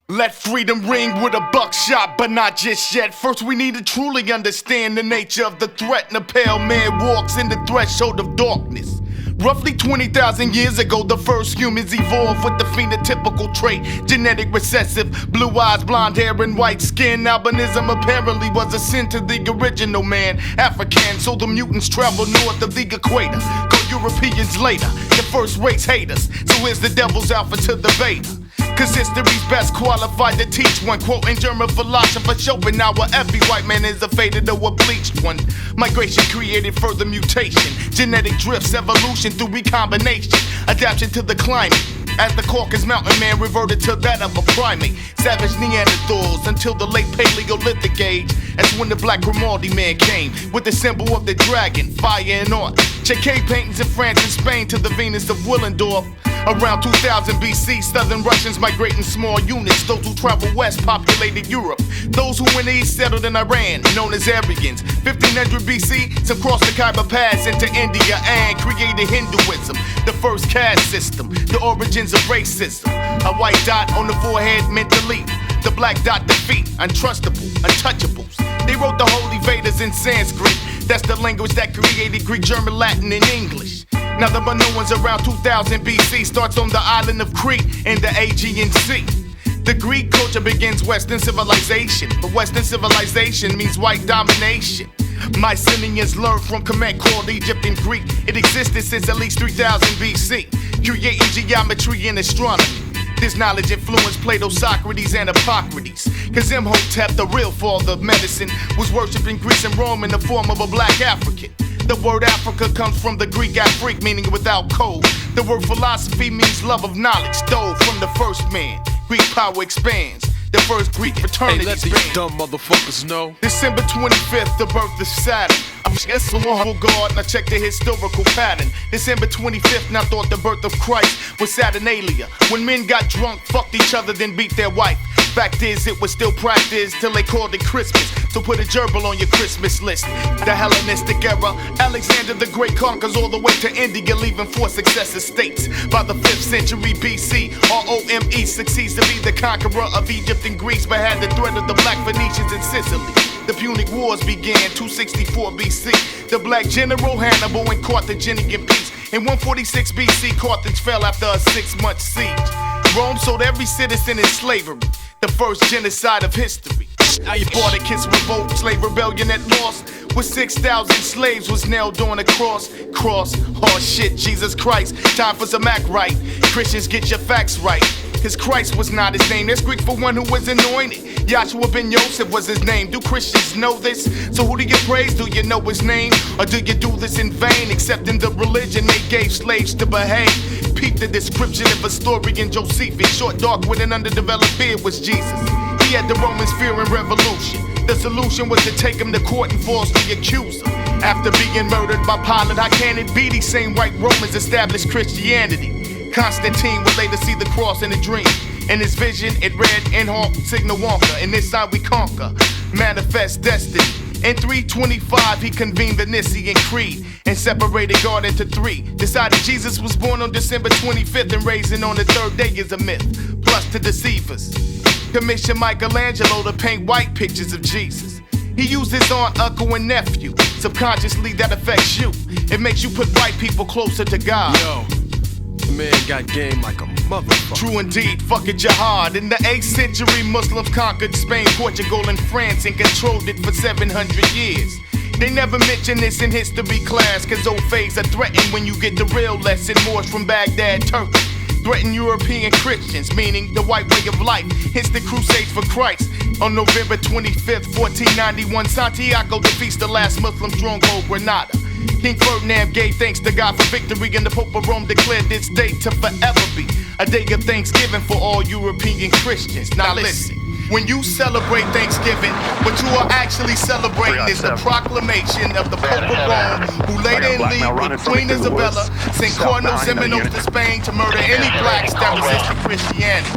Let freedom ring with a buckshot, but not just yet. First we need to truly understand the nature of the threat. And a pale man walks in the threshold of darkness. Roughly 20,000 years ago, the first humans evolved with the phenotypical trait, genetic recessive, blue eyes, blonde hair, and white skin. Albinism apparently was a sin to the original man, African, so the mutants traveled north of the equator. Go Europeans later, the first race haters. So here's the devil's alpha to the beta. Cause history's best qualified to teach one. Quoting German philosopher Schopenhauer, every white man is a faded or a bleached one. Migration created further mutation, genetic drifts, evolution through recombination, adaptation to the climate. As the Caucasus mountain man reverted to that of a primate, savage Neanderthals until the late Paleolithic age. That's when the black Grimaldi man came with the symbol of the dragon, fire and art. Chequet paintings in France and Spain to the Venus of Willendorf. Around 2000 BC, southern Russians migrating small units. Those who traveled west populated Europe. Those who went east settled in Iran, known as Aryans. 1500 BC, some crossed the Khyber Pass into India and created Hinduism, the first caste system, the origins of racism. A white dot on the forehead meant delete. The black dot defeat, untrustable, untouchables. They wrote the holy Vedas in Sanskrit. That's the language that created Greek, German, Latin, and English. Now the Minoans around 2000 BC starts on the island of Crete in the Aegean Sea. The Greek culture begins Western civilization, but Western civilization means white domination. Mycenaeans learned from command called Egypt and Greek. It existed since at least 3000 BC, creating geometry and astronomy. This knowledge influenced Plato, Socrates, and Hippocrates. Cause Imhotep, the real father of medicine, was worshipped in Greece and Rome in the form of a black African. The word Africa comes from the Greek Afrik, meaning without code. The word philosophy means love of knowledge, stole from the first man. Greek power expands. The first Greek fraternity. Hey, let these dumb motherfuckers know. December 25th, the birth of Saturn. I'm just a humble God, and I check the historical pattern. December 25th, and I thought the birth of Christ was Saturnalia. When men got drunk, fucked each other, then beat their wife. Fact is, it was still practiced till they called it Christmas. So put a gerbil on your Christmas list. The Hellenistic era, Alexander the Great conquers all the way to India, leaving 4 successive states. By the 5th century BC, Rome succeeds to be the conqueror of Egypt and Greece, but had the threat of the Black Phoenicians in Sicily. The Punic Wars began 264 BC. The black general Hannibal and Carthaginian peace. In 146 BC, Carthage fell after a 6-month siege. Rome sold every citizen in slavery, the first genocide of history. Spartacus revolt, slave rebellion at lost, with 6,000 slaves was nailed on a cross. Oh shit, Jesus Christ, time for some act right. Christians, get your facts right. Cause Christ was not his name, that's Greek for one who was anointed. Yahshua ben Yosef was his name. Do Christians know this? So who do you praise? Do you know his name? Or do you do this in vain? Accepting the religion they gave slaves to behave. Peep the description of historian Josephus. Short, dark, with an underdeveloped beard was Jesus. He had the Romans fearing revolution. The solution was to take him to court and falsely accuse him. After being murdered by Pilate, how can it be these same white Romans established Christianity? Constantine would later see the cross in a dream. In his vision, it read, "In Signa Wonka, in this side we conquer, manifest destiny." In 325, he convened the Nicene Creed and separated God into 3. Decided Jesus was born on December 25th and raising on the 3rd day is a myth. Plus to deceive us, commissioned Michelangelo to paint white pictures of Jesus. He used his aunt, uncle, and nephew. Subconsciously, that affects you. It makes you put white people closer to God. Yo, the man got game like a motherfucker. True indeed, fuck it, jihad. In the 8th century, Muslims conquered Spain, Portugal, and France and controlled it for 700 years. They never mention this in history class, cause old faiths are threatened when you get the real lesson. Moors from Baghdad, Turkey threaten European Christians, meaning the white way of life. Hence the Crusades for Christ. On November 25th, 1491, Santiago defeats the last Muslim stronghold, Granada. King Ferdinand gave thanks to God for victory, and the Pope of Rome declared this day to forever be a day of thanksgiving for all European Christians. Now listen. When you celebrate Thanksgiving, what you are actually celebrating is the proclamation of the Pope of Rome, who later in league with Queen Isabella sent Cardinal Ximenes to Spain to murder any blacks that resisted Christianity.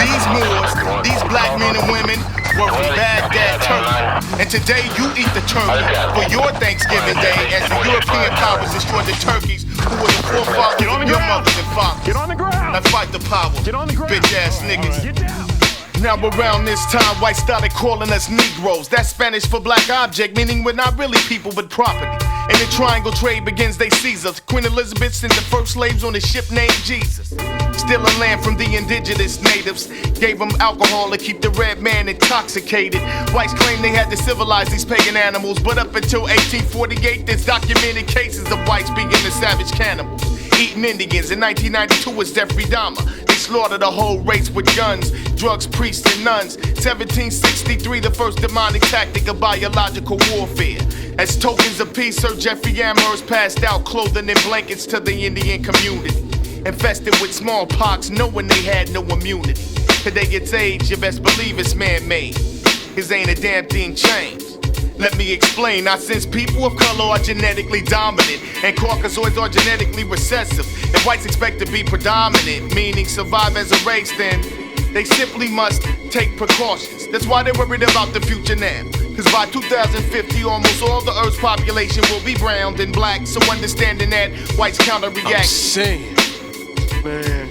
These Moors, these black men and women, were from Baghdad, Turkey. And today you eat the turkey for your Thanksgiving Day as the European powers destroyed the turkeys who were the forefathers of your mothers and fathers. Get on the ground. Now fight the power, Get on the ground. bitch ass niggas. Get down. Now around this time, whites started calling us Negroes. That's Spanish for black object, meaning we're not really people but property. And the triangle trade begins, they seize us. Queen Elizabeth sent the first slaves on a ship named Jesus. Stealing land from the indigenous natives. Gave them alcohol to keep the red man intoxicated. Whites claim they had to civilize these pagan animals, but up until 1848, there's documented cases of whites being the savage cannibals. Eating Indians. In 1992 was Jeffrey Dahmer. They slaughtered a whole race with guns, drugs, priests, and nuns. 1763, the first demonic tactic of biological warfare. As tokens of peace, Sir Jeffrey Amherst passed out clothing and blankets to the Indian community. Infested with smallpox, knowing they had no immunity. Today it's age, you best believe it's man-made. Cause ain't a damn thing changed. Let me explain, now since people of color are genetically dominant and Caucasoids are genetically recessive, if whites expect to be predominant, meaning survive as a race, then they simply must take precautions. That's why they're worried about the future now. Cause by 2050, almost all the Earth's population will be brown and black. So understanding that, whites counter-react. I'm saying, man,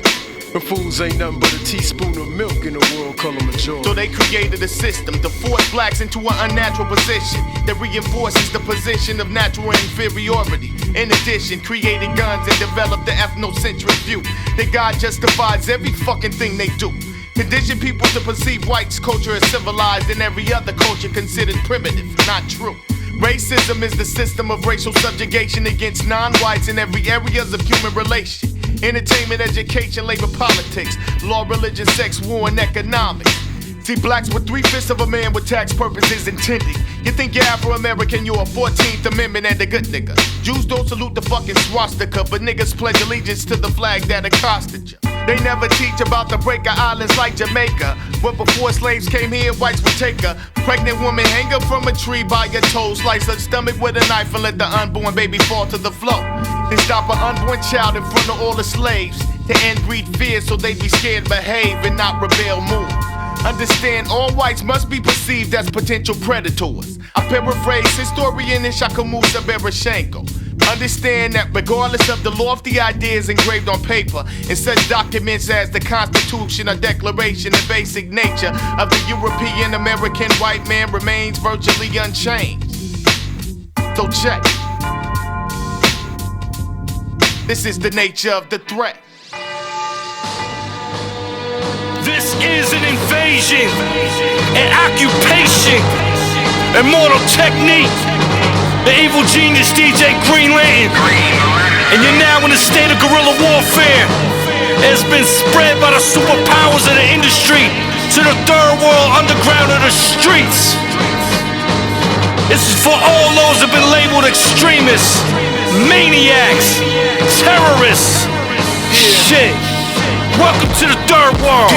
the fools ain't nothing but a teaspoon of milk in the world color majority. So they created a system to force blacks into an unnatural position that reinforces the position of natural inferiority. In addition, created guns and developed the ethnocentric view that God justifies every fucking thing they do. Condition people to perceive whites' culture as civilized and every other culture considered primitive. Not true. Racism is the system of racial subjugation against non-whites in every areas of human relation. Entertainment, education, labor, politics, law, religion, sex, war, and economics. See, blacks with 3/5 of a man with tax purposes intended. You think you're Afro-American, you're a 14th Amendment and a good nigga. Jews don't salute the fucking swastika, but niggas pledge allegiance to the flag that accosted you. They never teach about the breaker islands like Jamaica, but before slaves came here, whites would take a pregnant woman, hang her from a tree by her toes, slice her stomach with a knife and let the unborn baby fall to the floor. Then stop an unborn child in front of all the slaves to end breed fear so they'd be scared, behave, and not rebel more. Understand, all whites must be perceived as potential predators. I paraphrase historian Ishakamusa Berashenko. Understand that regardless of the lofty ideas engraved on paper in such documents as the Constitution or Declaration, the basic nature of the European American white man remains virtually unchanged. So check. This is the nature of the threat. This is an invasion, an occupation, a mortal technique. The evil genius DJ Green Lantern. And you're now in a state of guerrilla warfare. It's been spread by the superpowers of the industry to the third world underground of the streets. This is for all those who have been labeled extremists, maniacs, terrorists. Shit. Welcome to the third world.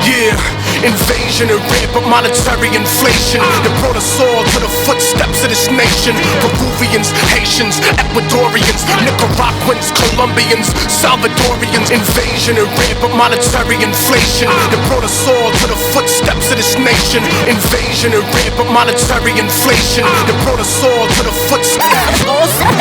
Yeah. Invasion and rampant monetary inflation that brought us all to the footsteps of this nation. Peruvians, Haitians, Ecuadorians, Nicaraguans, Colombians, Salvadorians. Invasion and rampant monetary inflation that brought us all to the footsteps of this nation. Invasion and rampant monetary inflation that brought us all to the footsteps.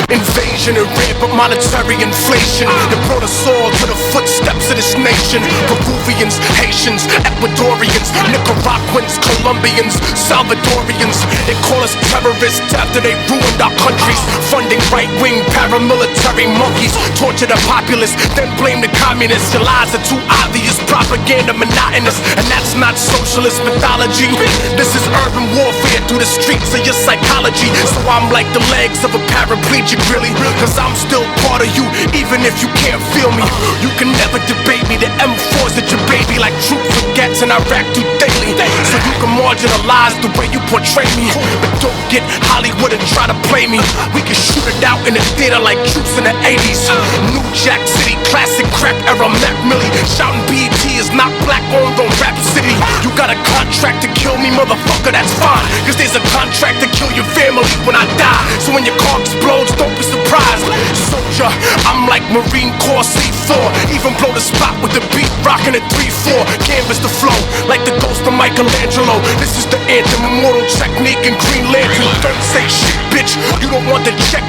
Invasion and rampant monetary inflation that brought us all to the footsteps of this nation. Peruvians, Haitians, Ecuadorians, Nicaraguans, Colombians, Salvadorians. They call us terrorists after they ruined our countries. Funding right-wing paramilitary monkeys. Torture the populace, then blame the communists. Your lies are too obvious, propaganda monotonous. And that's not socialist mythology. This is urban warfare through the streets of your psychology. So I'm like the legs of a paraplegic, really. Cause I'm still part of you, even if you can't feel me. You can never debate me. The M4's at your baby like truth forgets and I rap through daily. So you can marginalize the way you portray me, but don't get Hollywood and try to play me. We can shoot it out in the theater like troops in the 80s. New Jack City, classic crack era, Mac Millie. Shouting BET is not black owned on Rap City. You got a contract to kill me, motherfucker, that's fine. Cause there's a contract to kill your family when I die. So when your car explodes, don't be surprised surprised. Soldier, I'm like Marine Corps C4. Even blow the spot with the beat, rockin' a 3-4. Canvas the flow, like the ghost of Michelangelo. This is the anthem, immortal technique and Green Lantern. Don't say shit, bitch. You don't want the check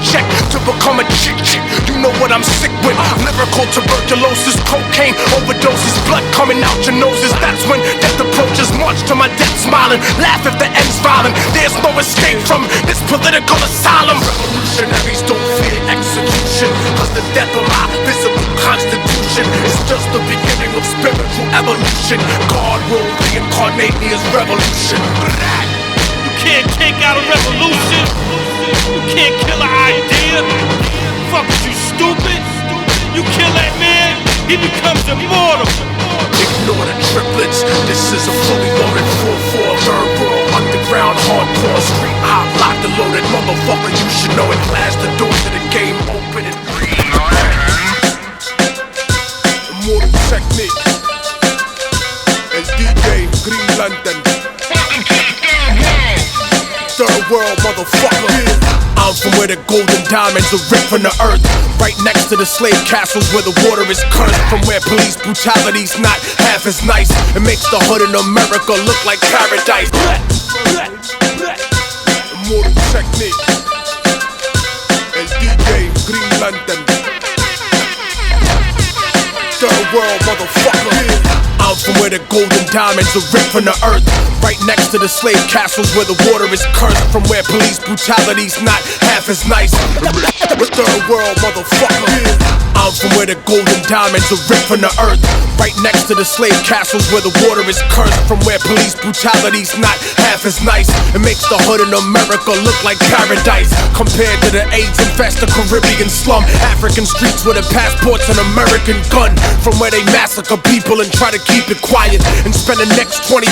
to become a chick. You know what I'm sick with. Lyrical tuberculosis, cocaine overdoses, blood coming out your noses. That's when death approaches. March to my death smiling, laugh if the end's violent. There's no escape from this political asylum. Revolutionaries don't fear execution, cause the death of my visible constitution is just the beginning of spiritual evolution. God will reincarnate me as revolution. You can't take out a revolution. You can't kill an idea. Fuck is you stupid? You kill that man, he becomes immortal. Ignore the triplets. This is a fully loaded 4-4 third world underground hardcore street hop. Lock the loaded motherfucker. You should know it. Blast the door to the game open and breathe. Immortal technique. El DJ Green Lantern. Third world motherfucker. I'm from where the golden diamonds are ripped from the earth, right next to the slave castles where the water is cursed. From where police brutality's not half as nice. It makes the hood in America look like paradise. Immortal technique. El DJ Green Lantern. Third world motherfucker. I'm from where the golden diamonds are ripped from the earth, right next to the slave castles where the water is cursed. From where police brutality's not half as nice. Third world motherfucker. I'm from where the golden diamonds are ripped from the earth, right next to the slave castles where the water is cursed. From where police brutality's not half as nice. It makes the hood in America look like paradise, compared to the AIDS infested Caribbean slum. African streets with a passport's an American gun. From where they massacre people and try to keep it quiet, and spend the next 25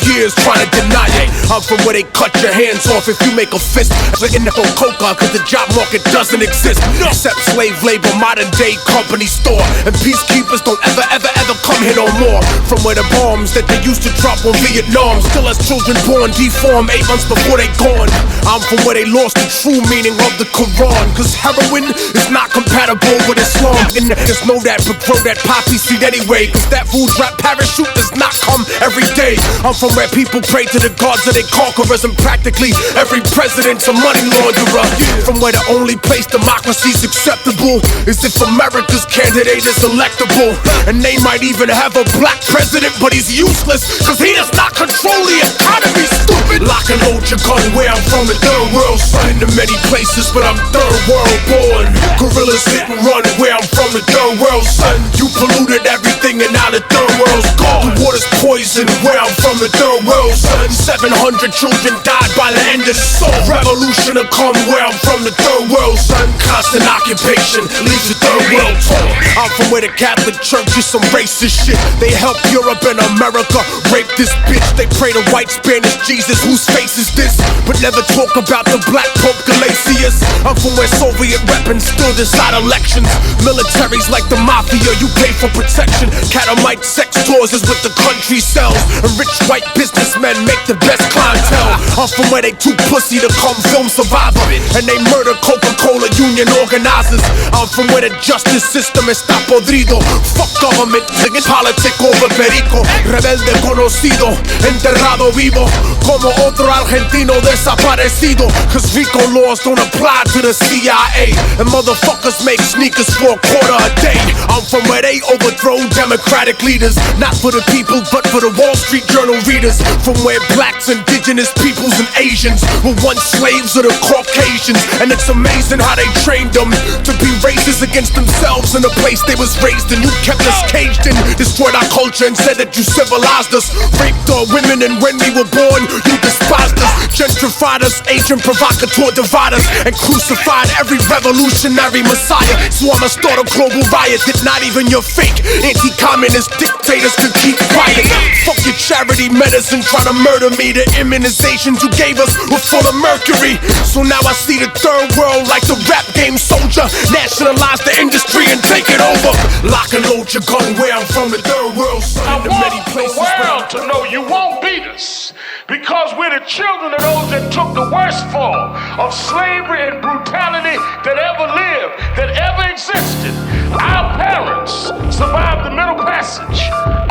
years trying to deny it. I'm from where they cut your hands off if you make a fist. In the coca, cause the job market doesn't exist, except slave labor, modern day company store. And peacekeepers don't ever come here no more. From where the bombs that they used to drop on Vietnam still has children born deformed 8 months before they gone. I'm from where they lost the true meaning of the Quran, cause heroin is not compatible with Islam. And just know that, but grow that poppy seed anyway, cause that food drop parachute does not come every day. I'm from where people pray to the gods of their conquerors, and practically every president's a money launderer. From where the only place democracy's acceptable is if America's candidate is electable. And they might even have a black president, but he's useless, cause he does not control the economy, stupid. Lock and load your gun where I'm from, the third world. Son to many places, but I'm third world born. Gorillas hit and run where I'm from, the third world, son. You polluted everything and now the third world's gone. The water's poison where I'm from, the third world, son. 700 children died by the end of the song. Revolution to come where I'm from, the third world, son. Constant occupation leaves the third world torn. I'm from where the Catholic Church is some racist shit. They help Europe and America rape this bitch. They pray to white Spanish Jesus, whose face is this? But never talk about the black Pope Galatius. I'm from where Soviet weapons still decide elections. Militaries like the mafia, you pay for protection. Catamite sex tours is what the country sells, and rich white businessmen make the best clientele. I'm from where they too pussy to come film Survivor, and they murder Coca-Cola union organizers. I'm from where the justice system está podrido. Fuck government, politico over perico. Rebelde conocido, enterrado vivo, como otro argentino desaparecido. Cause RICO laws don't apply to the CIA, and motherfuckers make sneakers for a quarter a day. I'm from where they overthrow democratic leaders, not for the people but for the Wall Street Journal readers. From where blacks, indigenous peoples and Asians were once slaves of the Caucasians, and it's amazing how they trained them to be racist against themselves in the place they was raised in. You kept us caged in, destroyed our culture and said that you civilized us. Raped our women, and when we were born you despised us. Gentrified us, agent provocateur dividers, and crucified every revolutionary messiah. So I'ma start a global riot that not even your fake anti-communist dictators can keep quiet. Fuck your charity medicine trying to murder me. The immunizations you gave us were full of mercury. So now I see the third world like the rap game soldier. Nationalize the industry and take it over. Lock and load your gun where I'm from, the third world, son. The many places. The world to know you won't beat us, because we're the children of those that took the worst fall of slavery and brutality that ever lived, that ever existed. Our parents survived the Middle Passage.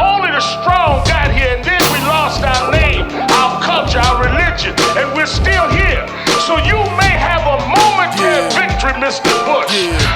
Only the strong got here, and then we lost our name, our culture, our religion, and we're still here. So you may have a momentary victory, Mr. Bush,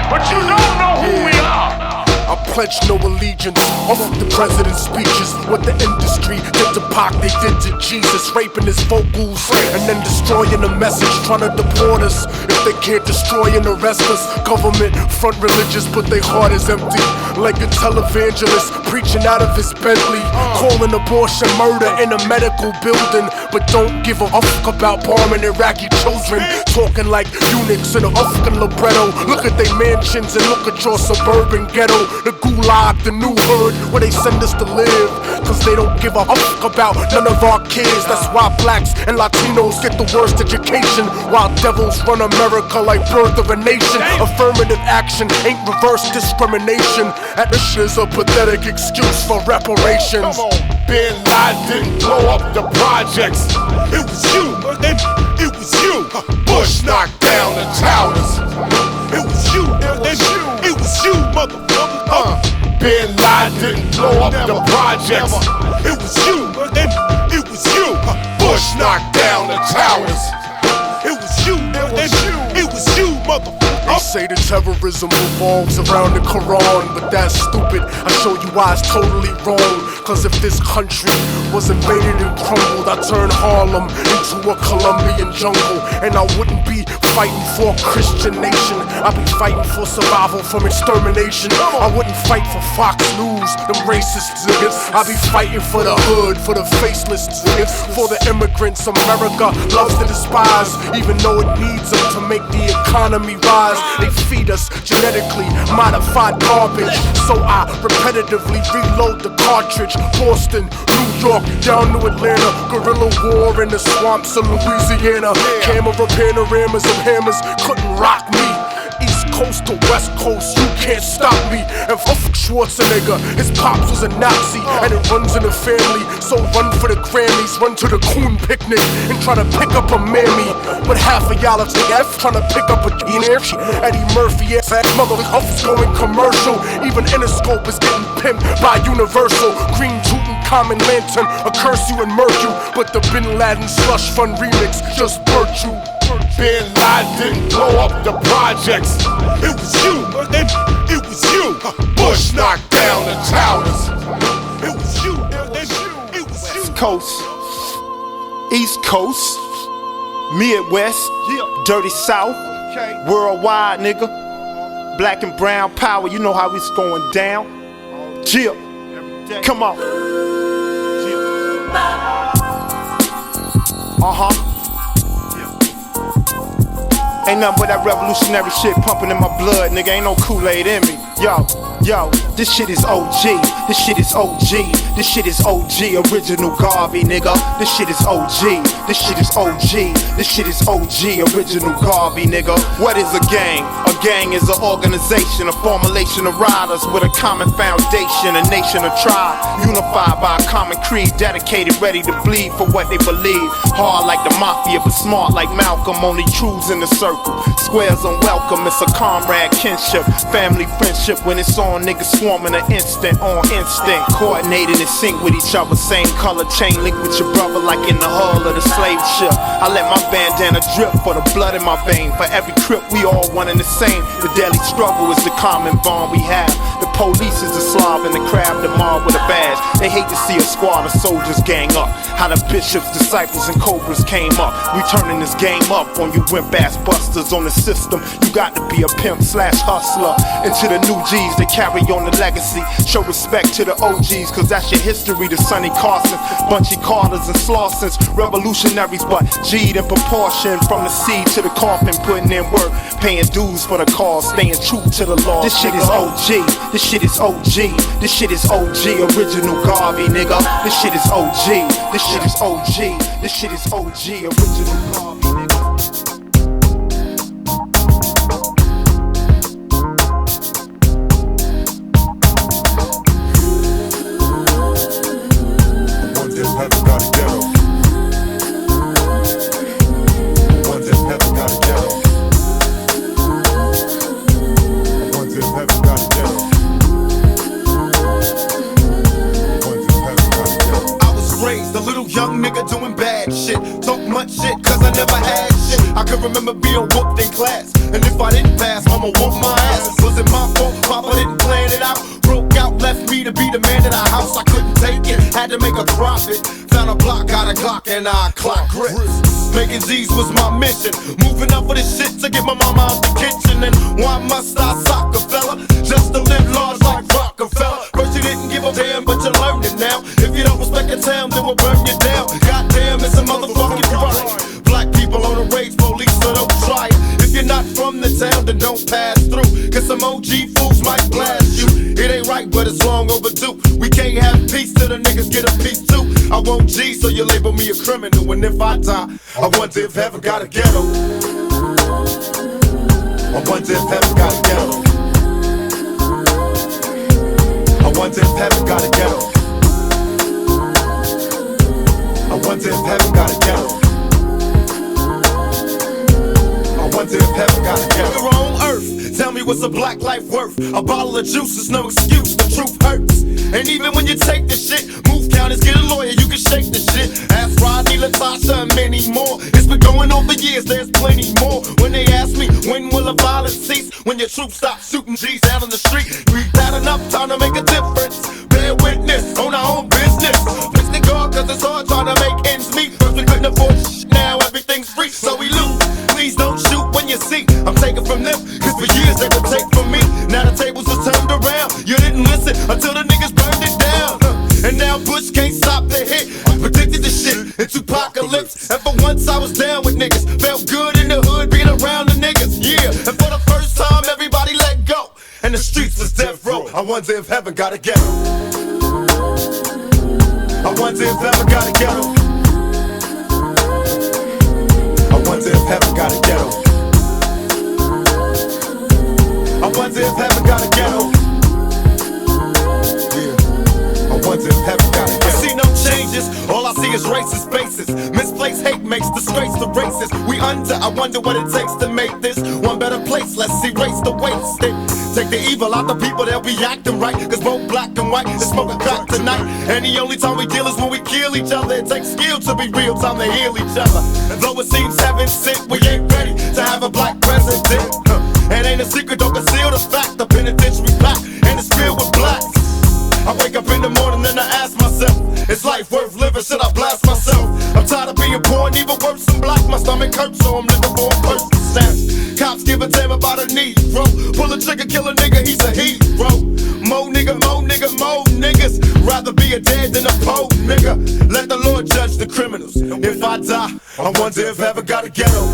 but you don't know who we are. I pledge no allegiance off of the president's speeches. What the industry did to Pac, they did to Jesus, raping his vocals and then destroying the message, trying to deport us. If they can't destroy and arrest us, government front religious, but their heart is empty. Like a televangelist preaching out of his Bentley, calling abortion murder in a medical building, but don't give a fuck about bombing Iraqi children. Talking like eunuchs in a Afghan libretto. Look at their mansions and look at your suburban ghetto. The gulag, the new hood, where they send us to live. Cause they don't give a fuck about none of our kids. That's why blacks and Latinos get the worst education, while devils run America like birth of a nation. Affirmative action ain't reverse discrimination. And this is a pathetic excuse for reparations. Come on. Bin Laden didn't blow up the projects. It was you, it was you. Bush knocked down the towers. It was you, it was you, motherfucker. Bin Laden didn't blow up the projects. It was you, it was you. Bush knocked down the towers. It was you, it was you, motherfucker. They say that terrorism revolves around the Quran, but that's stupid. I show you why it's totally wrong. Cause if this country was invaded and crumbled, I'd turn Harlem into a Colombian jungle. And I wouldn't be fighting for a Christian nation, I'd be fighting for survival from extermination. I wouldn't fight for Fox News, them racist niggas. I'd be fighting for the hood, for the faceless niggas, for the immigrants America loves to despise, even though it needs them to make the economy rise. They feed us genetically modified garbage, so I repetitively reload the cartridge. Boston, New York, down to Atlanta, guerrilla war in the swamps of Louisiana. Camera panoramas and hammers couldn't rock me. East Coast to West Coast, you can't stop me. And fuck Schwarzenegger, his pops was a Nazi, and it runs in the family. So run for the Grammys, run to the Coon picnic, and try to pick up a mammy. But half of y'all are F trying to pick up a Eddie Murphy ass motherfuckers going commercial. Even Interscope is getting pimped by Universal. Green Tutankhamun lantern, a curse you and murk you. But the Bin Laden slush fund remix just burnt you. Bin Laden didn't blow up the projects. It was you, it was you. Bush knocked down the towers. It was you, it was you. West Coast, East Coast, Midwest, Dirty South, worldwide, nigga. Black and brown power, you know how it's going down. Jill, come on. Ain't nothing but that revolutionary shit pumping in my blood, nigga. Ain't no Kool-Aid in me. Yo, this shit is OG. This shit is OG. This shit is OG. Original Garvey, nigga. This shit is OG. This shit is OG. This shit is OG. Original Garvey, nigga. What is a gang? A gang is an organization, a formulation of riders with a common foundation, a nation, a tribe, unified by a common creed, dedicated, ready to bleed for what they believe. Hard like the mafia, but smart like Malcolm. Only truths in the circle. Squares unwelcome. It's a comrade kinship, family friendship. When it's on, niggas swarming an instant on instinct. Coordinated in sync with each other, same color, chain link with your brother like in the hull of the slave ship. I let my bandana drip for the blood in my vein. For every crip, we all one and the same. The daily struggle is the common bond we have. The police is the Slav and the crab, the mob with a badge. They hate to see a squad of soldiers gang up. How the bishops, disciples, and cobras came up. We turning this game up on you wimp ass busters on the system. You got to be a pimp / hustler. Into the new G's that carry on the legacy. Show respect to the OGs, cause that's your history. The Sonny Carsons, Bunchy Carters, and Slausons. Revolutionaries, but G'd in proportion. From the seed to the coffin, putting in work. Paying dues for the cause, staying true to the law. This shit is OG. This shit is OG. This shit is OG. Original Garvey, nigga. This shit is OG. This shit is OG. This shit is OG. Original Garvey, nigga. nigga doing bad shit. Talk much shit, cause I never had shit. I can remember being whooped in class, and if I didn't pass, mama whooped my ass. Was it my fault? Papa didn't plan it out. Broke out, left me to be the man of the house. I couldn't take it, had to make a profit. Found a block, got a clock, and I clock grips. Making G's was my mission. Moving up for this shit to get my mama out the kitchen. And why must I sock a fella? Just to live large like Rockefeller. First you didn't give a damn, but you learned it now. If you don't respect your town, then we'll burn you down. Goddamn, it's a motherfucking right. Black people on the rage police, so don't try it. If you're not from the town, then don't pass through. Cause some OG fools might blast you. It ain't right, but it's long overdue. We can't have peace till the niggas get a piece too. I want G, so you label me a criminal. And if I die, I wonder if heaven got a ghetto. I wonder if heaven got a ghetto. I wonder if heaven got a ghetto. I wonder if heaven got a ghetto. I wonder if heaven got a ghetto. You're on earth, tell me what's a black life worth? A bottle of juice is no excuse, the truth hurts. And even when you take the shit, move counties, get a lawyer, you can shake the shit. Ask Rodney, Latasha, and many more. It's been going on for years, there's plenty more. When they ask me, when will the violence cease? When your troops stop shooting G's out on the street. We've had enough time to make a difference. Bear witness on our own business. Fix the guard, cause it's hard trying to make ends meet. First we couldn't afford shit, now everything's free, so we lose. Please don't shoot when you see I'm taking from them, cause for years they would take from me. Now the tables are turned around. You didn't listen until the niggas burned it down. And now Bush can't stop the hit. Predicted the shit into apocalypse. And for once I was down with niggas. Felt good in the hood being around the niggas. Yeah, and for the first time everybody let go. And the streets was death row. I wonder if heaven got a ghetto. I wonder if heaven got a ghetto. I wonder if heaven got a ghetto. I wonder if heaven got a ghetto. I wonder if heaven got a ghetto. I see no changes, all I see is racist faces. Misplaced hate makes disgrace to races. We under, I wonder what it takes to make this one better place. Let's erase the wasted. Take the evil out the people, they'll be acting right. Cause both black and white is smoking crack tonight. And the only time we deal is when we kill each other. It takes skill to be real, time to heal each other. And though it seems heaven sent, we ain't ready to have a black president. It ain't a secret, don't conceal the fact. The penitentiary packed and it's filled with blacks. I wake up in the morning and I ask myself, is life worth living? Should I blast myself? I'm tired of being poor and even worse than black. My stomach hurts, so I'm looking for a person to snatch. Cops give a damn about a Negro. Pull a trigger, kill a nigga, he's a hero. Mo nigga, mo nigga, mo niggas. Rather be a dead than a poor nigga. Let the Lord judge the criminals. If I die, I wonder if heaven got a ghetto.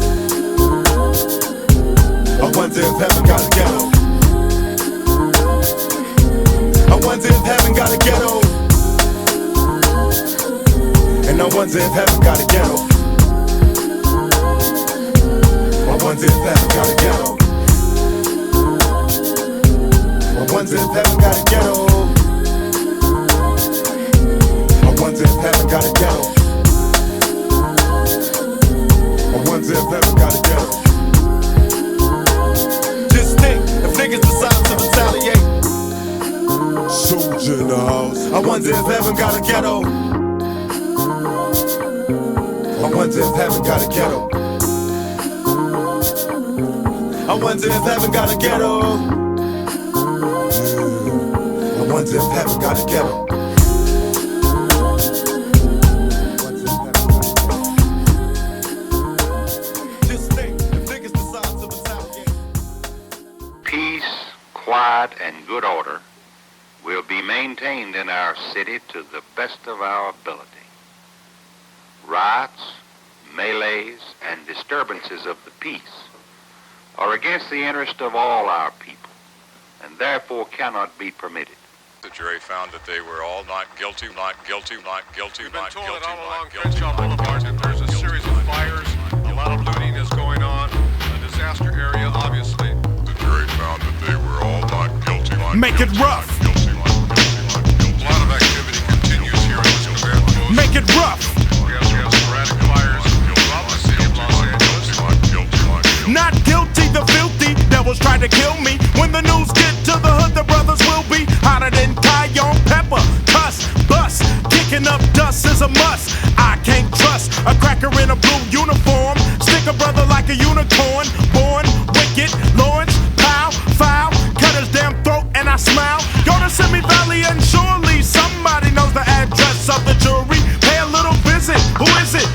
I wonder if heaven got a ghetto. I wonder if heaven got a ghetto. And I wonder if heaven got a ghetto. I wonder if heaven got a ghetto. I wonder if heaven got a ghetto. I wonder if heaven got a ghetto. I wonder if heaven got a ghetto. Just think, if niggas decide to retaliate. Soldier in the house. I wonder if heaven got a ghetto. I wonder if heaven got a ghetto. I wonder if heaven got a ghetto. I wonder if heaven got a ghetto. Just think, if niggas decide to retaliate. Peace, quiet, and good order will be maintained in our city to the best of our ability. Riots, melees, and disturbances of the peace are against the interest of all our people, and therefore cannot be permitted. The jury found that they were all not guilty, not guilty, not guilty, We've been not told guilty, that all along not guilty, Crenshaw not Boulevard guilty, that there's a not series guilty, of fires, a lot of looting is going on, a disaster area, obviously. The jury found that they were all not guilty, not Make it guilty, rough. not guilty, not guilty, not guilty. A lot of activity continues here in this command post. Make it rough. We have sporadic fires throughout the city of Los Angeles. Not guilty, not guilty. Not guilty, the filthy devils tried to kill me. When the news get to the hood, the brothers will be hotter than cayenne pepper. Cuss, bust, kicking up dust is a must. I can't A cracker in a blue uniform, stick a brother like a unicorn. Born wicked, Lawrence, pow, foul, cut his damn throat and I smile. Go to Simi Valley and surely somebody knows the address of the jury. Pay a little visit, who is it?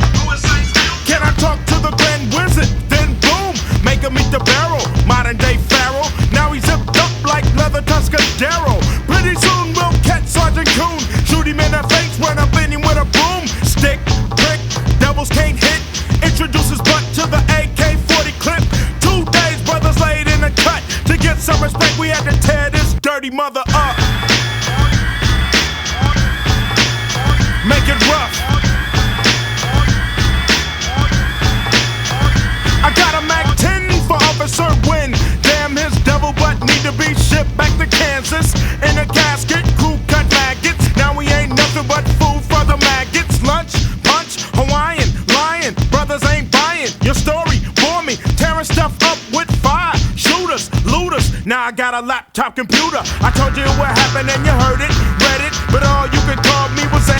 Can I talk to the Grand Wizard? Then boom, make him meet the barrel. Modern day Pharaoh, now he's zipped up like leather Tuscadero. Pretty soon we'll catch Sergeant Coon. Shoot him in the face, run up in him with a broom. Stick, prick, devils can't hit. Introduce his butt to the AK-40 clip. 2 days, brothers laid in the cut. To get some respect, we had to tear this dirty mother up. Make it rough. I got a Mac 10 for Officer Wynn. Damn, his devil butt need to be shipped back to Kansas. In a casket, crew cut maggots. Now we ain't nothing but food for the maggots. Lunch, punch, Hawaiian, lying. Brothers ain't buying your story for me. Tearing stuff up with fire. Shooters, looters. Now I got a laptop computer. I told you what happened and you heard it, read it. But all you could call me was a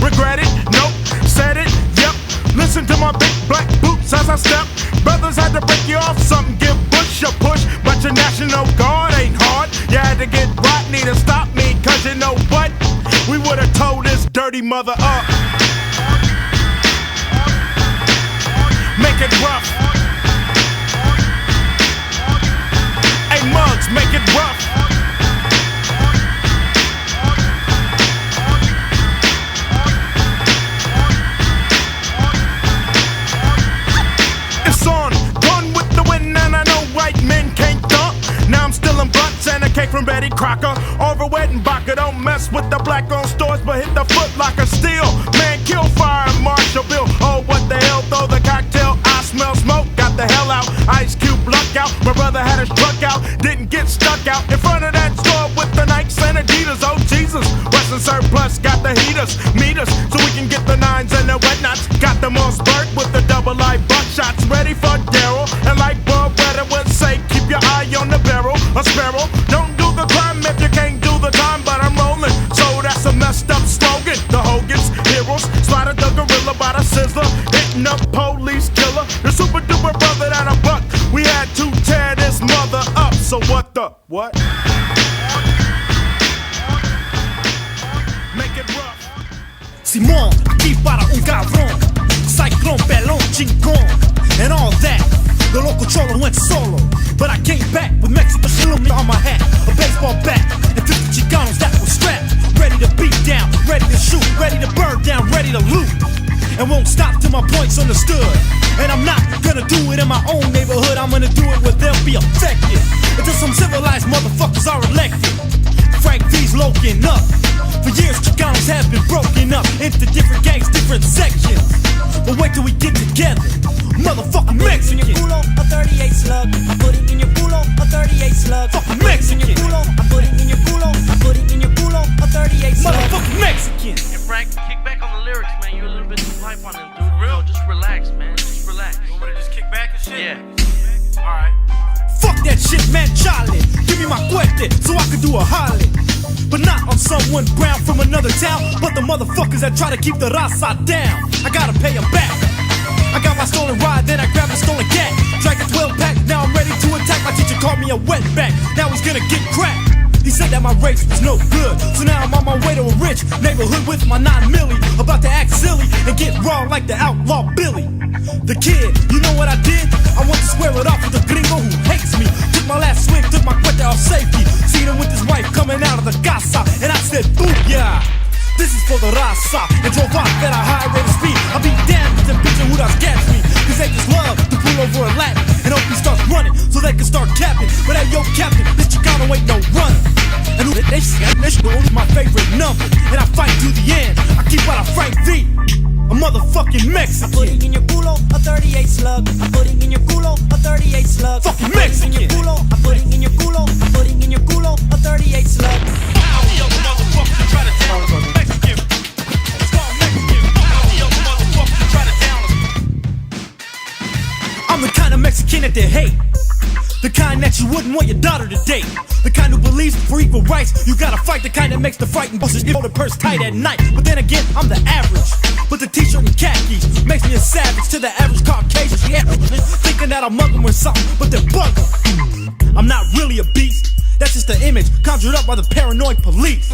regret it, nope, said it, yep. Listen to my big black boots as I step. Brothers had to break you off something, give Bush a push. But your National Guard ain't hard. You had to get Rodney to stop me, cause you know what? We would've told this dirty mother up. Make it rough. Hey Muggs, make it rough. Now I'm still in blunts and a cake from Betty Crocker. Over wet and Baca, don't mess with the black on stores, but hit the foot like a steel. Man, kill fire and Marshall Bill. Oh, what the hell, throw the cocktail, I smell smoke, got the hell out. Ice Cube luck out, my brother had his truck out. Didn't get stuck out in front of that store with the Nikes and Adidas. Oh Jesus, Western Surplus got the heaters, meters, so we can get the nines and the whatnots. Got them all spurt with the double eye buckshots, ready for Daryl. And like Bob Weather would say, keep your eye on the barrel. A sparrow, don't do the crime if you can't do the time, but I'm rolling. So that's a messed up slogan. The Hogan's heroes, sliding the gorilla by the sizzler, hitting up police killer. The super duper brother that a buck. We had to tear this mother up. So what the what? Make it rough. Simón, aquí para un cabrón. Cyclone, pelón, chingón, and all that. The local cholo went solo, but I came back with Mexican salute on my hat, a baseball bat, and 50 Chicanos that were strapped, ready to beat down, ready to shoot, ready to burn down, ready to loot, and won't stop till my point's understood. And I'm not gonna do it in my own neighborhood, I'm gonna do it where they'll be affected, until some civilized motherfuckers are elected. Frank V's loking up. For years Chicanos have been broken up into different gangs, different sections. But wait till we get together, motherfucking Mexican. In your culo, a 38 slug. I'm putting in your culo, a 38 slug. Fucking Mexican. In your culo, I'm putting in your culo, I'm putting in your culo, a 38 slug. Motherfucking Mexican. Hey Frank, kick back on the lyrics, man. You're a little bit too hype on them, dude. Real? Just relax, man. Just relax. You want me to just kick back and shit? Yeah. Alright. Fuck that shit, man, Charlie. Give me my cuete so I can do a holly. But not on someone brown from another town, but the motherfuckers that try to keep the raza down. I gotta pay them back. I got my stolen ride, then I grabbed a stolen cat. Drank a 12-pack, now I'm ready to attack. My teacher called me a wetback, now he's gonna get cracked. He said that my race was no good, so now I'm on my way to a rich neighborhood with my 9 milli. About to act silly and get raw like the outlaw Billy. The kid, you know what I did? I want to square it off with a gringo who hates me. Took my last swing, took my cuete off safety. Seen him with his wife coming out of the casa, and I said, booyah! This is for the raza, and drove off at a high rate of speed. I'll be damned if the bitchin' who does catch me, cause they just love to pull over a lap and hope he starts running so they can start capping. But hey, yo, captain, this Chicano ain't no runner. And they only my favorite number, and I fight to the end. I keep out of Frank V, a motherfucking Mexican. I'm putting in your culo, a 38 slug. I'm putting in your culo, a 38 slug. Fucking Mexican. I'm putting in your culo, I'm putting in your culo, a 38 slug. I'm the kind of Mexican that they hate, the kind that you wouldn't want your daughter to date, the kind who believes for equal rights you gotta fight, the kind that makes the fighting bosses hold the purse tight at night. But then again, I'm the average, But the t-shirt and khakis makes me a savage to the average Caucasian. Yeah, thinking that I'm mugging with something, but they're bugging. I'm not really a beast. That's just the image conjured up by the paranoid police.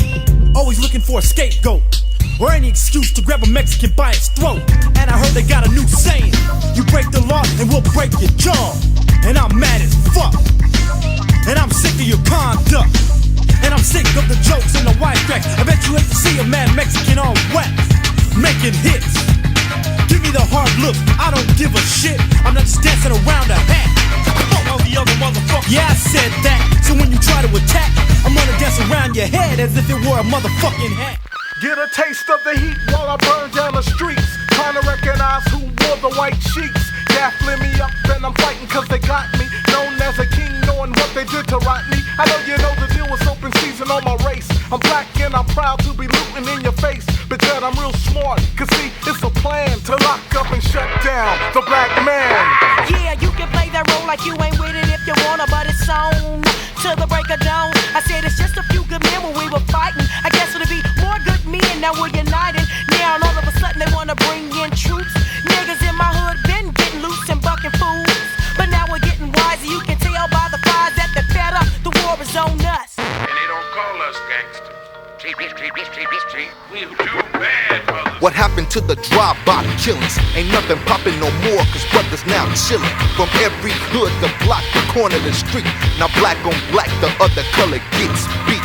Always looking for a scapegoat or any excuse to grab a Mexican by its throat. And I heard they got a new saying: you break the law and we'll break your jaw. And I'm mad as fuck. And I'm sick of your conduct. And I'm sick of the jokes and the wisecracks. I bet you hate to see a mad Mexican on wax making hits. Give me the hard look, I don't give a shit. I'm not just dancing around a hat. Fuck all the other motherfuckers. Yeah, I said that. So when you try to attack, I'm gonna dance around your head as if it were a motherfucking hat. Get a taste of the heat while I burn down the streets. Trying to recognize who wore the white sheets. Gaffling me up and I'm fighting cause they got me. Known as a king, knowing what they did to Rodney. I know you know the deal was open season on my race. I'm black and I'm proud to be looting in your face. But yet I'm real smart, cause see, it's a plan to lock up and shut down the black man. Yeah, you can play that role like you ain't with it if you wanna, but it's on till the break of dawn. I said it's just a few good men when we were fighting. I guess it'll be more good men, now we're united. Now all of a sudden they wanna bring in troops. Niggas in my hood been getting loose and bucking fools. But now we're getting wiser, you can tell by the fires that they're fed up, the war is on us. And they don't call us gangsters. We do bad, brothers. What happened to the drive-by killings? Ain't nothing popping no more, cause brothers now chillin'. From every hood, the block, the corner, the street. Now black on black, the other color gets beat.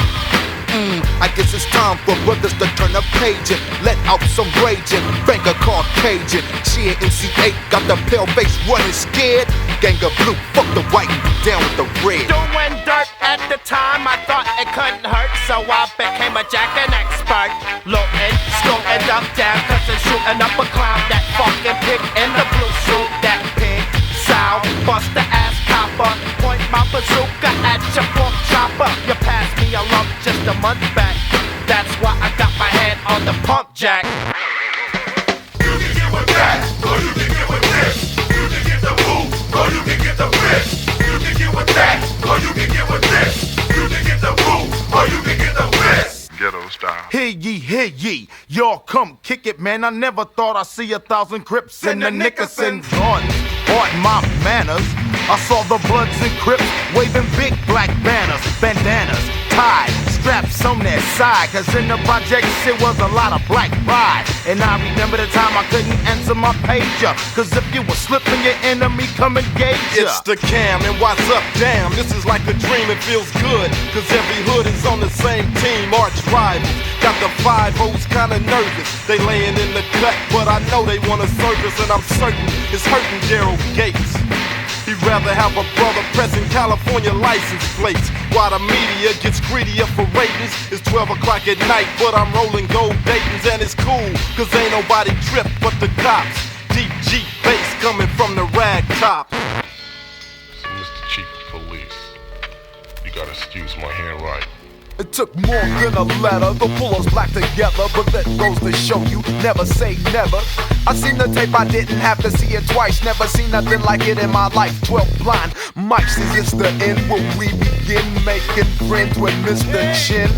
I guess it's time for brothers to turn a page and let out some raging. Bank a Caucasian, cheer MC8, got the pale face running scared. Gang of blue, fuck the white, down with the red. Doing dirt at the time, I thought it couldn't hurt, so I became a jacking expert. Looting, scooting up down, cause I'm shooting up a clown. That fucking pig in the blue suit, that pig sound, bust the ass copper. Point my bazooka at your pork chopper. You passed me a lump just a month back. That's why I got my hand on the pump jack. You can get with that, or you can get with this. You can get the move, or you can get the wrist. You can get with that, or you can get with this. You can get the move, or you can get the wrist. Ghetto style. Hear ye, y'all come kick it, man. I never thought I'd see 1,000 Crips in the Nickerson Jordans. Pardon my manners. I saw the Bloods and Crips waving big black banners, bandanas, tied, straps on their side. Cause in the projects it was a lot of black pride. And I remember the time I couldn't answer my pager. Cause if you were slipping, your enemy come engage ya. It's the Cam and what's up, damn. This is like a dream, it feels good. Cause every hood is on the same team, arch rivals. Got the 5-0s kinda nervous. They laying in the cut, but I know they want a service. And I'm certain it's hurting Gerald Gates. He'd rather have a brother pressing California license plates while the media gets greedier for ratings. It's 12 o'clock at night, but I'm rolling gold Daytons and it's cool, cause ain't nobody tripped but the cops. Deep G bass coming from the rag top. So, Mr. Chief of Police, you gotta excuse my handwriting. It took more than a letter to pull us back together, but that goes to show you never say never. I seen the tape, I didn't have to see it twice. Never seen nothing like it in my life. 12 blind mics, is this the end? Will we begin making friends with Mr. Chin?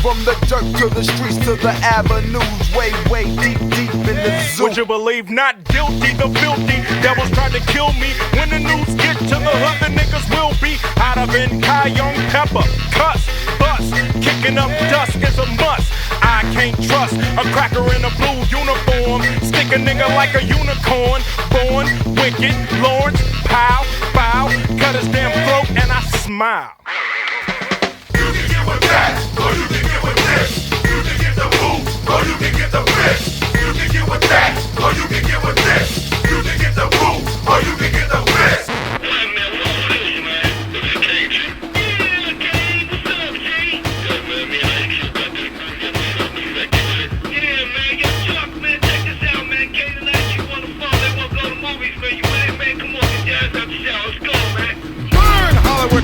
From the dirt to the streets to the avenues, way deep in the zoo. Would you believe not guilty, the filthy devils tried to kill me. When the news get to the hood, the niggas will be out of in cayenne pepper. Cuss, bust, kicking up dust is a must. I can't trust a cracker in a blue uniform. Stick a nigga like a unicorn. Born wicked, lords, pow, bow. Cut his damn throat and I smile. You can get with that, or you can get with this. You can get the move, or you can get the wrist. You can get with that, or you can get with this. You can get the move, or you can get the wrist.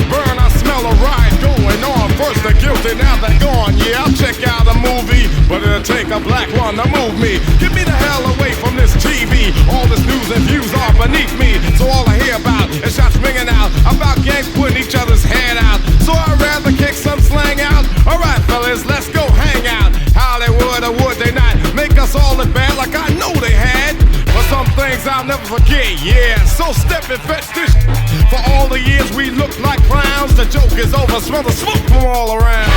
Burn, I smell a ride going on. First the guilty, now they're gone. Yeah, I'll check out a movie, but it'll take a black one to move me. Get me the hell away from this TV. All this news and views are beneath me. So all I hear about is shots ringing out about gangs putting each other's head out. So I'd rather kick some slang out. Alright fellas, let's go hang out. Hollywood, or would they not make us all look bad like I know they I'll never forget, yeah. So step and fetch this. For all the years we looked like clowns, the joke is over. Smell the smoke from all around.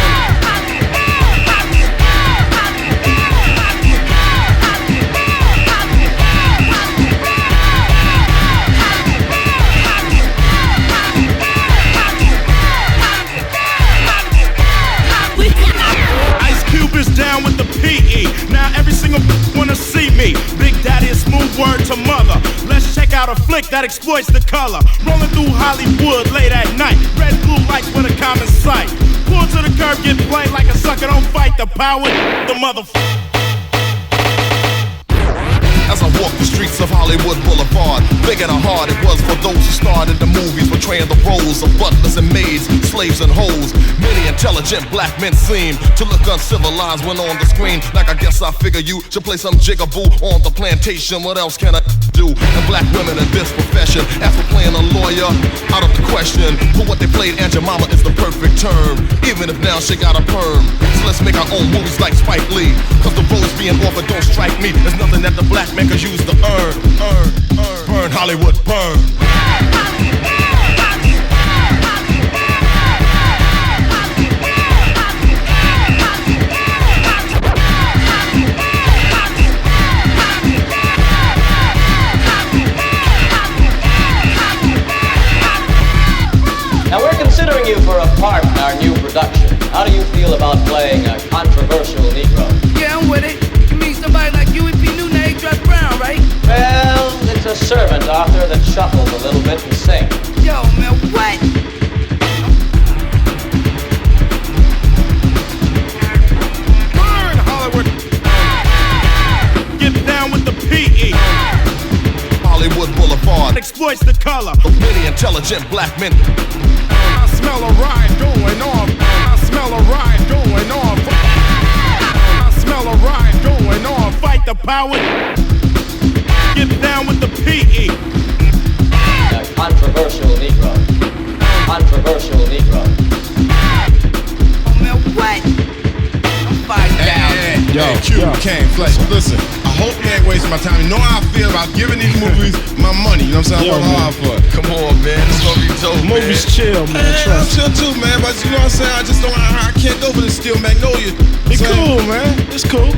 Is down with the PE. Now every single wanna see me. Big Daddy, a smooth word to mother. Let's check out a flick that exploits the color. Rolling through Hollywood late at night. Red, blue lights for the common sight. Pull to the curb, get played like a sucker. Don't fight the power, the motherfucker. As I walk the streets of Hollywood Boulevard, big and hard it was for those who started the movies, portraying the roles of butlers and maids, slaves and hoes. Many intelligent black men seem to look uncivilized when on the screen. Like I guess I figure you should play some jigaboo on the plantation. What else can I do? And black women in this profession, as for playing a lawyer, out of the question. For what they played, Aunt Jemima is the perfect term, even if now she got a perm. So let's make our own movies like Spike Lee, cause the roles being offered don't strike me. There's nothing that the black man could use to earn. Burn Hollywood, burn. Now we're considering you for a part in our new production. How do you feel about playing a controversial Negro? Yeah, I'm with it. You mean somebody like UEP Newton, A.J. Brown, right? Well, it's a servant author that shuffles a little bit and sings. Yo, man, what? Burn Hollywood. Get down with the PE. Hollywood Boulevard exploits the color of many intelligent black men. I smell a riot going on. I smell a riot going on. I smell a riot going on. Fight the power. Get down with the PE. A controversial Negro. Controversial Negro. Oh man, what? I'm 5,000. Yo, Q, Kane, Flex, listen. I hope you ain't wasting my time. You know how I feel about giving these movies my money. You know what I'm saying? I work hard for it. Come on, man. It's gonna be dope, man. Movies chill, man. I'm chill too, man. But you know what I'm saying? I just don't. I can't go for this Steel Magnolia. It's cool, man. It's cool.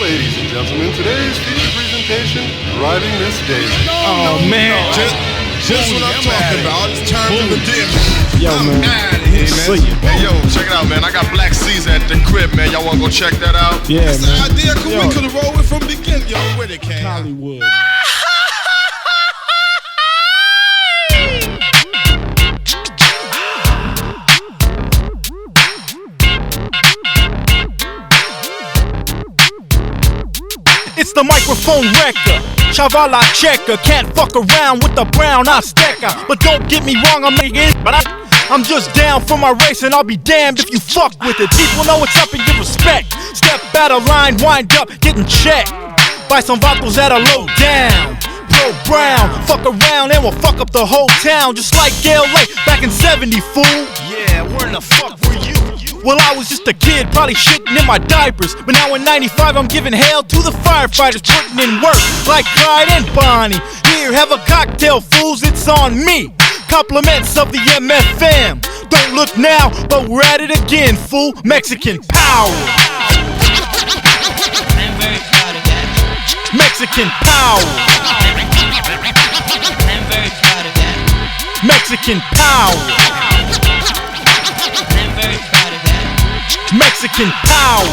Ladies and gentlemen, today's feature presentation, Riding Miss Daisy. Oh, man. Just what I'm talking about. All these terms of endearment. Yo, man. Out of here, man. Hey, yo, check it out, man. I got Black Caesar at the crib, man. Y'all wanna go check that out? Yeah, That's man. the idea. We could have rolled it from the beginning. Yo, where they came? Hollywood. It's the microphone wrecker, Chavala checker. Can't fuck around with the brown Azteca. But don't get me wrong, I'm just down for my race, and I'll be damned if you fuck with it. People know what's up and give respect. Step out of line, wind up, getting checked by some vatos that are low down. Pro Brown, fuck around and we'll fuck up the whole town, just like LA back in 70, fool. Yeah, where in the fuck were you? Well, I was just a kid, probably shitting in my diapers. But now in 95, I'm giving hell to the firefighters, putting in work like Clyde and Bonnie. Here, have a cocktail, fools, it's on me. Compliments of the MFM. Don't look now, but we're at it again, fool. Mexican power. I'm very proud of that. Mexican power. I'm very proud of that. Mexican power. I'm very proud of that. Mexican power.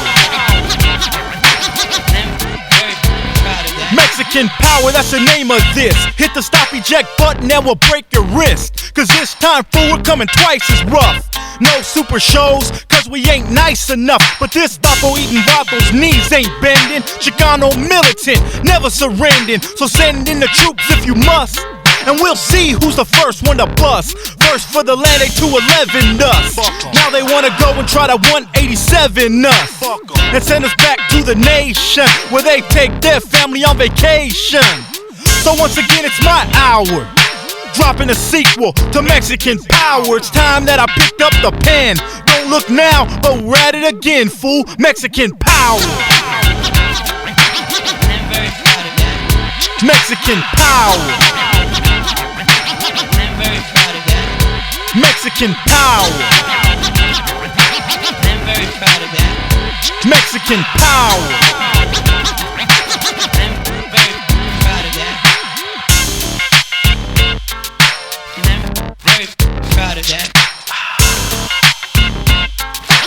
Mexican power, that's the name of this. Hit the stop eject button and we'll break your wrist. Cause this time, fool, we're coming twice as rough. No super shows, cause we ain't nice enough. But this Dapo eating vatos, knees ain't bending. Chicano militant, never surrendering. So send in the troops if you must. And we'll see who's the first one to bust. First for the land, they 211 us. Now they wanna go and try to 187 us. And send us back to the nation, where they take their family on vacation. So once again, it's my hour. Dropping a sequel to Mexican power. It's time that I picked up the pen. Don't look now, but we're at it again, fool. Mexican power. I'm very proud of that. Mexican power. I'm very proud of that. Mexican power. I'm very proud of that. Mexican power. I'm very proud of that. And I'm very proud of that. I'm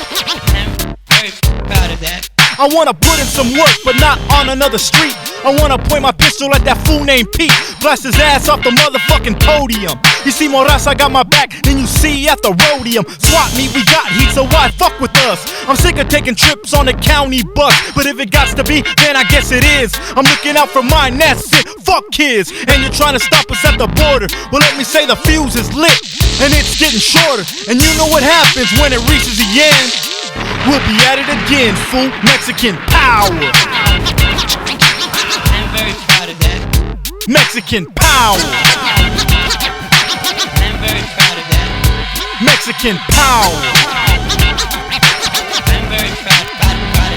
very proud of that. I wanna put in some work, but not on another street. I wanna point my pistol at that fool named Pete, blast his ass off the motherfucking podium. You see, Morass, I got my back, then you see at the Rhodium. Swap me, we got heat, so why fuck with us? I'm sick of taking trips on the county bus, but if it gots to be, then I guess it is. I'm looking out for mine, that's it, fuck kids. And you're trying to stop us at the border, well let me say the fuse is lit, and it's getting shorter. And you know what happens when it reaches the end? We'll be at it again, fool. Mexican power. I'm very proud of that. Mexican power. I'm very proud of that. Mexican power. I'm very proud of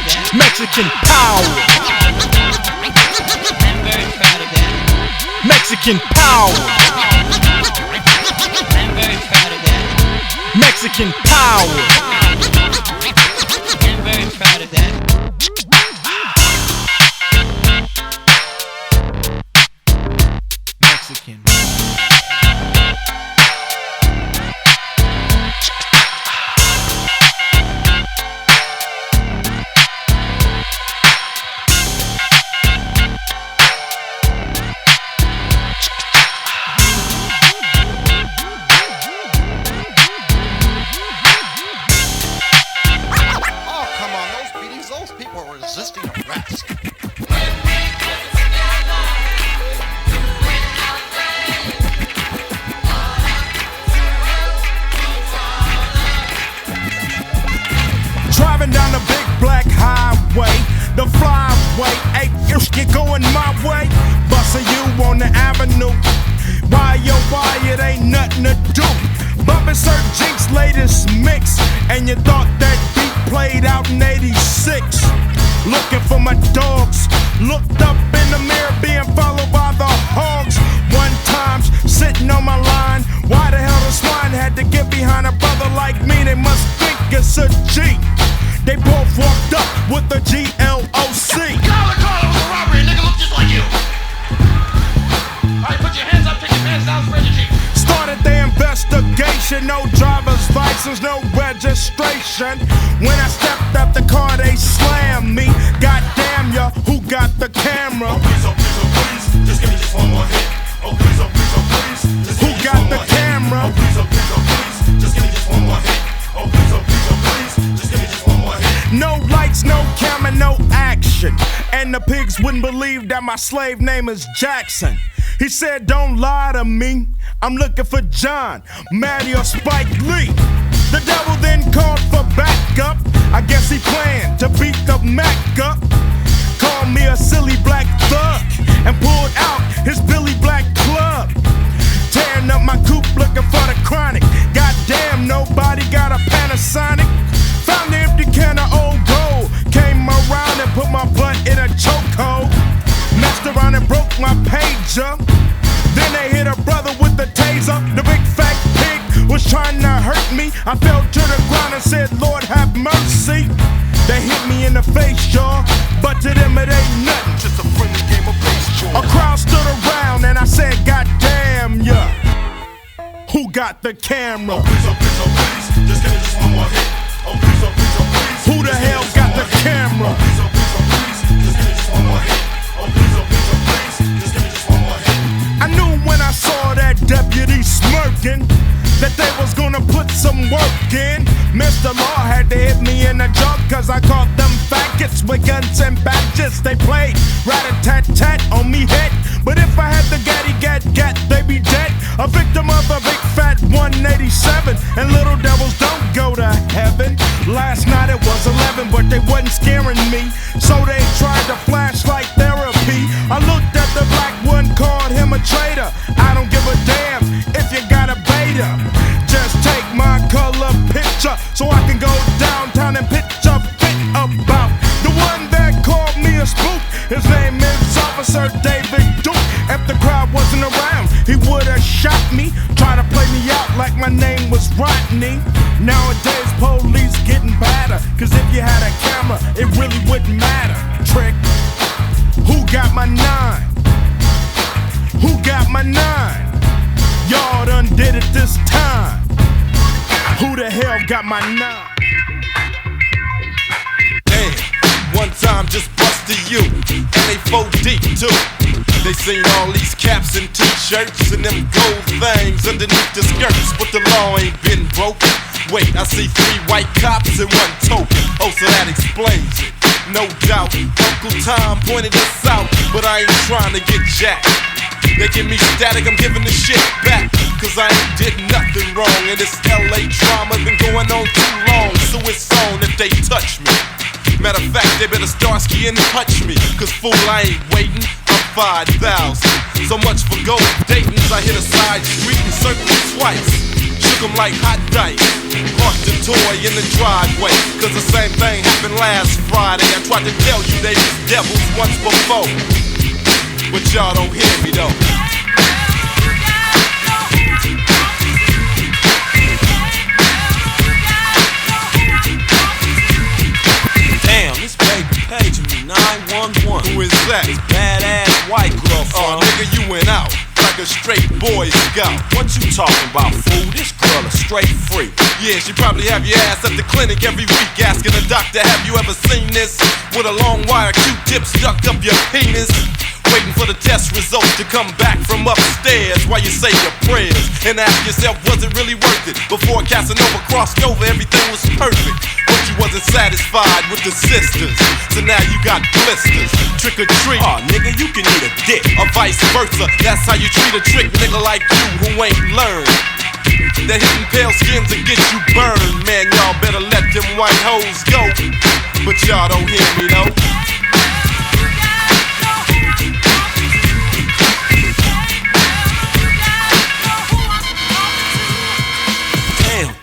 that. Mexican power. I'm very proud of that. Mexican power. I'm very proud of that. Mexican power. I'm very proud of that. Mexican. Those people are resisting arrest. Driving down the big black highway, the flyway, hey, you going my way, busting you on the avenue. Why, yo, why, it ain't nothing to do. Bumping Sir Jink's latest mix, and you thought that beat played out in 86. Looking for my dogs, looked up in the mirror, being followed by the hogs. One time, sitting on my line, why the hell the swine had to get behind a brother like me? They must think it's a G. They both walked up with the GLOC. Collar, was a robbery, nigga look just like you. Alright, put your hands up, take your pants down, spread your cheeks. Started the investigation, no driver's license, no registration. When I stepped out the car, they slammed me. Goddamn ya, who got the camera? Oh please, just give me just one more hit. Oh please, just who got the camera? Oh please, just give me just one more hit. Oh please, just give me just one more hit. No lights, no camera, no action. And the pigs wouldn't believe that my slave name is Jackson. He said, don't lie to me, I'm looking for John, Maddie or Spike Lee. The devil then called for backup. I guess he planned to beat the Mac up. Called me a silly black thug and pulled out his Billy Black club. Tearing up my coupe looking for the chronic. Goddamn, nobody got a Panasonic. Found the empty can of old gold. Came around and put my butt in a chokehold. Messed around and broke my pager. Then they hit a brother with the taser. The big fat pig was trying to hurt me. I fell to the ground and said, Lord have mercy. They hit me in the face, y'all, but to them it ain't nothing. Just a friendly game of baseball. A crowd stood around and I said, God damn ya. Who got the camera? Oh please, just give me just one more hit. Oh please, who the hell got the camera? Oh please, just give me just one more hit. Oh please, just give me just one more hit. I knew when I saw that deputy smirking that they was gonna put some work in. Mr. Law had to hit me in the junk cause I caught them faggots with guns and badges. They played rat-a-tat-tat on me head. But if I had the gat, they be dead. A victim of a big fat 187. And little devils don't go to heaven. Last night it was 11, but they wasn't scaring me. So they tried to flashlight therapy. I looked at the black one, called him a traitor. I don't give a damn if you got a beta. Just take my color picture so I can go downtown and pitch a fit about the one that called me a spook. His name is Officer David Duke. If the crowd wasn't around, he would've shot me. Try to play me out like my name was Rodney. Nowadays, police getting badder. Cause if you had a camera, it really wouldn't matter. Trick, who got my 9? Who got my 9? Y'all done did it this time. Who the hell got my 9? Damn, one time just busted you, and they 4 deep too. They seen all these caps and t-shirts and them gold things underneath the skirts, but the law ain't been broken. Wait, I see 3 white cops and 1 token. Oh, so that explains it. No doubt, Uncle Tom pointed us out, but I ain't trying to get jacked. They give me static, I'm giving the shit back, cause I ain't did nothing wrong. And this LA drama been going on too long, so it's on if they touch me. Matter of fact, they better Starsky and Hutch me, cause fool, I ain't waiting, I'm 5,000. So much for gold Dayton's, I hit a side street and circled twice. Shook 'em like hot dice, parked the toy in the driveway, cause the same thing happened last Friday. I tried to tell you they was devils once before, but y'all don't hear me though. Damn, this baby paging me 911. Who is that? This badass white girl. Oh, nigga, you went out like a straight Boy Scout. What you talking about, fool? This girl is straight free. Yeah, she probably have your ass at the clinic every week, asking the doctor, have you ever seen this? With a long wire Q-tip stuck up your penis, waiting for the test results to come back from upstairs while you say your prayers and ask yourself, was it really worth it? Before Casanova crossed over, everything was perfect, but you wasn't satisfied with the sisters, so now you got blisters. Trick or treat, oh nigga, you can eat a dick, or vice versa. That's how you treat a trick nigga like you who ain't learned. That hitting pale skins will get you burned. Man, y'all better let them white hoes go, but y'all don't hear me though.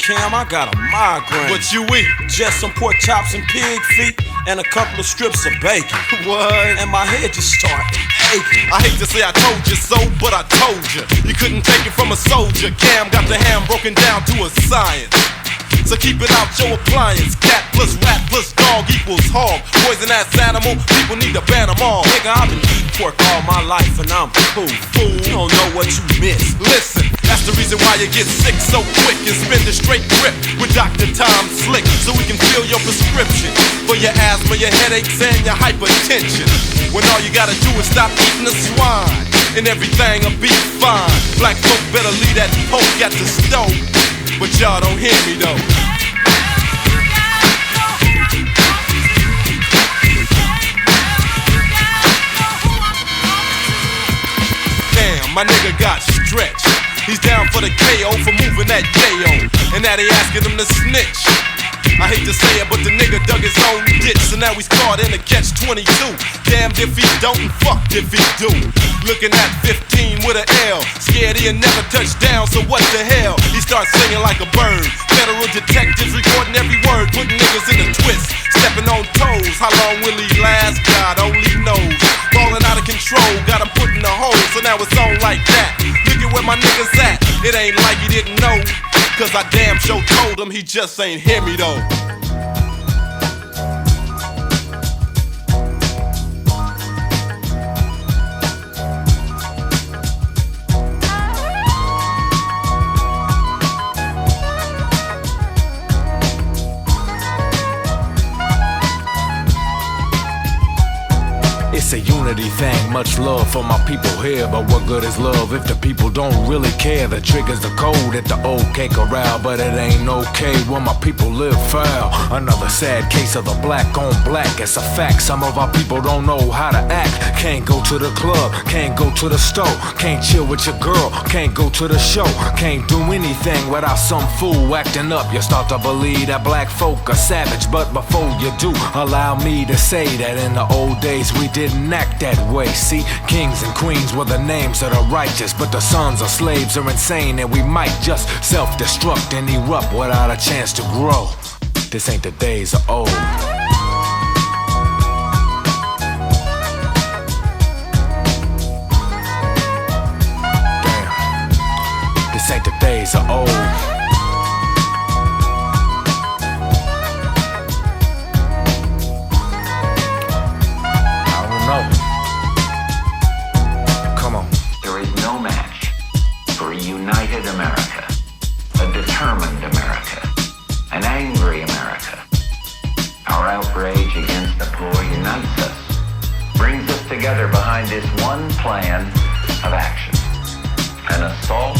Cam, I got a migraine. What you eat? Just some pork chops and pig feet and a couple of strips of bacon. What? And my head just started aching. I hate to say I told you so, but I told you. You couldn't take it from a soldier. Cam got the ham broken down to a science. So keep it out your appliance. Cat plus rat plus dog equals hog. Poison ass animal, people need to ban them all. Nigga, I've been eating pork all my life and I'm cool. Fool, you don't know what you missed. Listen, that's the reason why you get sick so quick and spend a straight grip with Dr. Tom Slick, so we can fill your prescription for your asthma, your headaches, and your hypertension. When all you gotta do is stop eating the swine and everything'll be fine. Black folk better leave that poke at the stove, but y'all don't hear me though. Damn, my nigga got stretched. He's down for the KO for moving that yayo, and now they asking him to snitch. I hate to say it, but the nigga dug his own ditch, so now he's caught in a catch-22. Damned if he don't and fucked if he do. Looking at 15 with an L, scared he'll never touch down, so what the hell? He starts singing like a bird. Federal detectives recording every word, putting niggas in a twist, stepping on toes. How long will he last? God only knows. Falling out of control, got him put in a hole, so now it's on like that. Look at where my niggas at. It ain't like he didn't know, cause I damn sure told him, he just ain't hear me though. It's a unity thing, much love for my people here. But what good is love if the people don't really care? The trigger's the code at the OK corral, but it ain't okay when my people live foul. Another sad case of the black on black. It's a fact, some of our people don't know how to act. Can't go to the club, can't go to the store, can't chill with your girl, can't go to the show, can't do anything without some fool acting up. You start to believe that black folk are savage, but before you do, allow me to say that in the old days we didn't act that way. See, kings and queens were the names of the righteous, but the sons of slaves are insane, and we might just self-destruct and erupt without a chance to grow. This ain't the days of old. days are old. I don't know. Come on. There is no match for a united America, a determined America, an angry America. Our outrage against the poor unites us, brings us together behind this one plan of action. An assault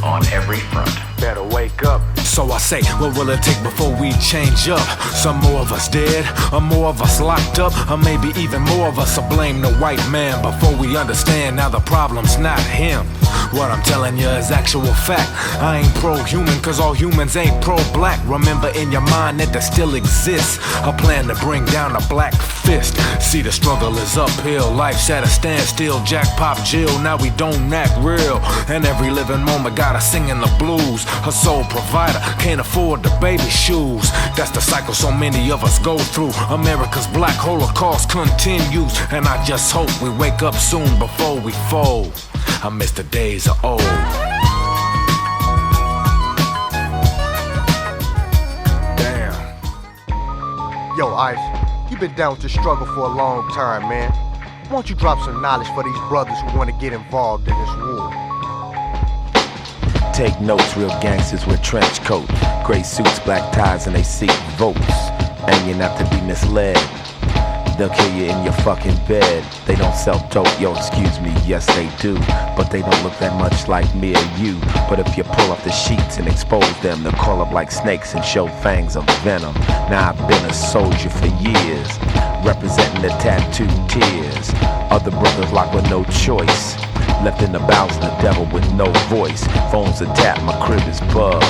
on every front. Better wake up. So I say, what will it take before we change up? Some more of us dead, or more of us locked up, or maybe even more of us will blame the white man before we understand now the problem's not him. What I'm telling you is actual fact. I ain't pro-human, cause all humans ain't pro-black. Remember in your mind that there still exists a plan to bring down a black fist. See, the struggle is uphill, life's at a standstill, jackpot Jill, now we don't act real. And every living moment got us singing the blues. Her sole provider can't afford the baby shoes. That's the cycle so many of us go through. America's black holocaust continues, and I just hope we wake up soon before we fold. I miss the days of old. Damn. Yo, Ice, you been down with the struggle for a long time, man. Why don't you drop some knowledge for these brothers who want to get involved in this war? Take notes, real gangsters wear trench coats, gray suits, black ties, and they seek votes. And you're not to be misled. They'll kill you in your fucking bed. They don't sell dope, yo, excuse me, yes they do. But they don't look that much like me or you. But if you pull up the sheets and expose them, they'll call up like snakes and show fangs of venom. Now I've been a soldier for years, representing the tattooed tears. Other brothers locked with no choice, left in the bowels of the devil with no voice. Phones are tapped, my crib is bugged,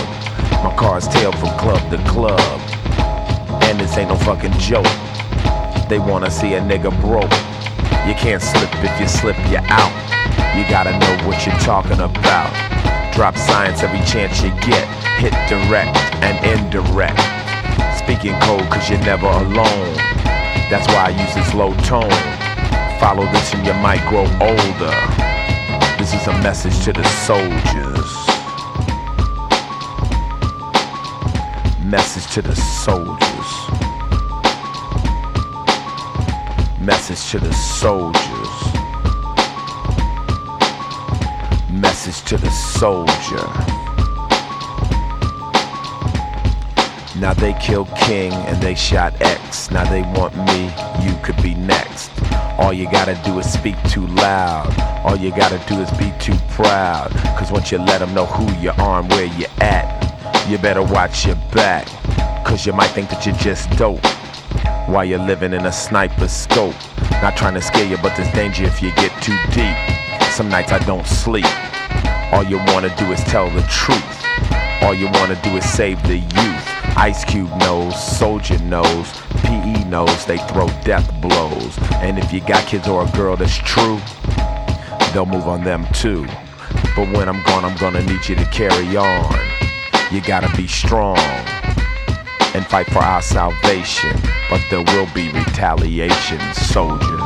my car's tailed from club to club. And this ain't no fucking joke. They wanna see a nigga broke. You can't slip, if you slip, you're out. You gotta know what you're talking about. Drop science every chance you get. Hit direct and indirect. Speaking code cause you're never alone. That's why I use this low tone. Follow this and you might grow older. This is a message to the soldiers. Message to the soldiers. Message to the soldiers. Message to the soldier. Now they killed King and they shot X. Now they want me, you could be next. All you gotta do is speak too loud. All you gotta do is be too proud. Cause once you let them know who you are and where you at, you better watch your back. Cause you might think that you're just dope while you're living in a sniper scope. Not trying to scare you, but there's danger if you get too deep. Some nights I don't sleep. All you wanna do is tell the truth. All you wanna do is save the youth. Ice Cube knows, Soldier knows, PE knows they throw death blows. And if you got kids or a girl that's true, they'll move on them too. But when I'm gone, I'm gonna need you to carry on. You gotta be strong and fight for our salvation, but there will be retaliation, soldier.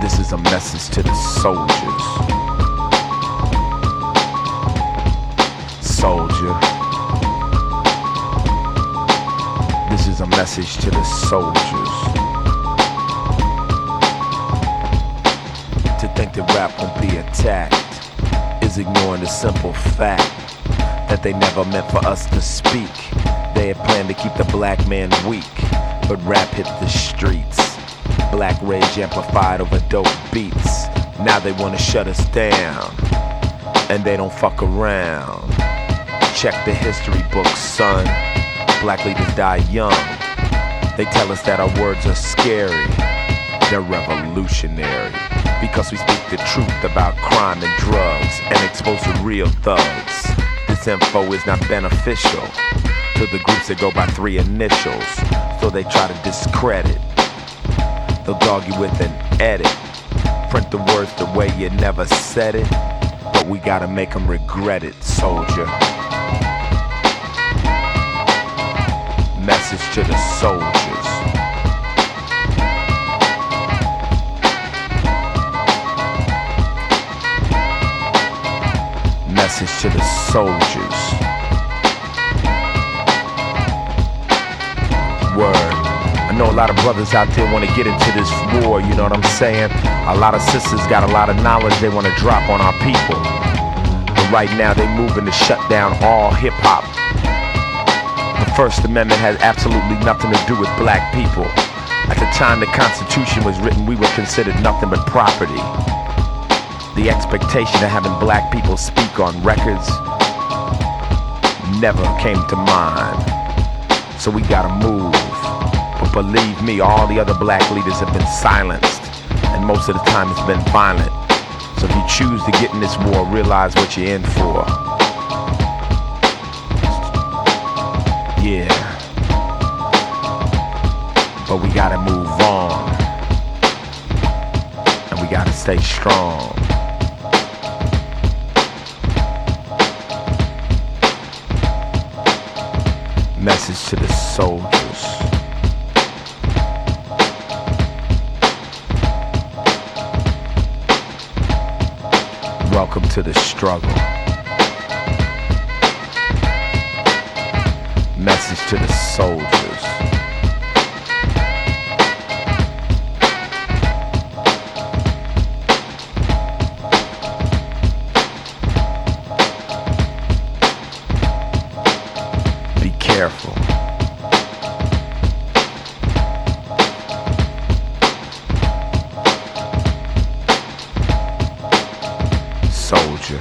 This is a message to the soldiers. Soldier. This is a message to the soldiers. To think that rap won't be attacked is ignoring the simple fact that they never meant for us to speak. They had planned to keep the black man weak, but rap hit the streets. Black rage amplified over dope beats. Now they wanna shut us down, and they don't fuck around. Check the history books, son. Black leaders die young. They tell us that our words are scary. They're revolutionary, because we speak the truth about crime and drugs and expose the real thugs. This info is not beneficial to the groups that go by 3 initials, so they try to discredit. They'll dog you with an edit, print the words the way you never said it, but we gotta make them regret it, soldier. Message to the soldiers. Message to the soldiers. Word. I know a lot of brothers out there want to get into this war, you know what I'm saying? A lot of sisters got a lot of knowledge they want to drop on our people. But right now they moving to shut down all hip-hop. The First Amendment has absolutely nothing to do with black people. At the time the Constitution was written, we were considered nothing but property. The expectation of having black people speak on records never came to mind. So we gotta move. But believe me, all the other black leaders have been silenced, and most of the time it's been violent. So if you choose to get in this war, realize what you're in for. Yeah. But we gotta move on, and we gotta stay strong. Message to the soldiers. Welcome to the struggle. Message to the soldiers. Be careful. Soldier.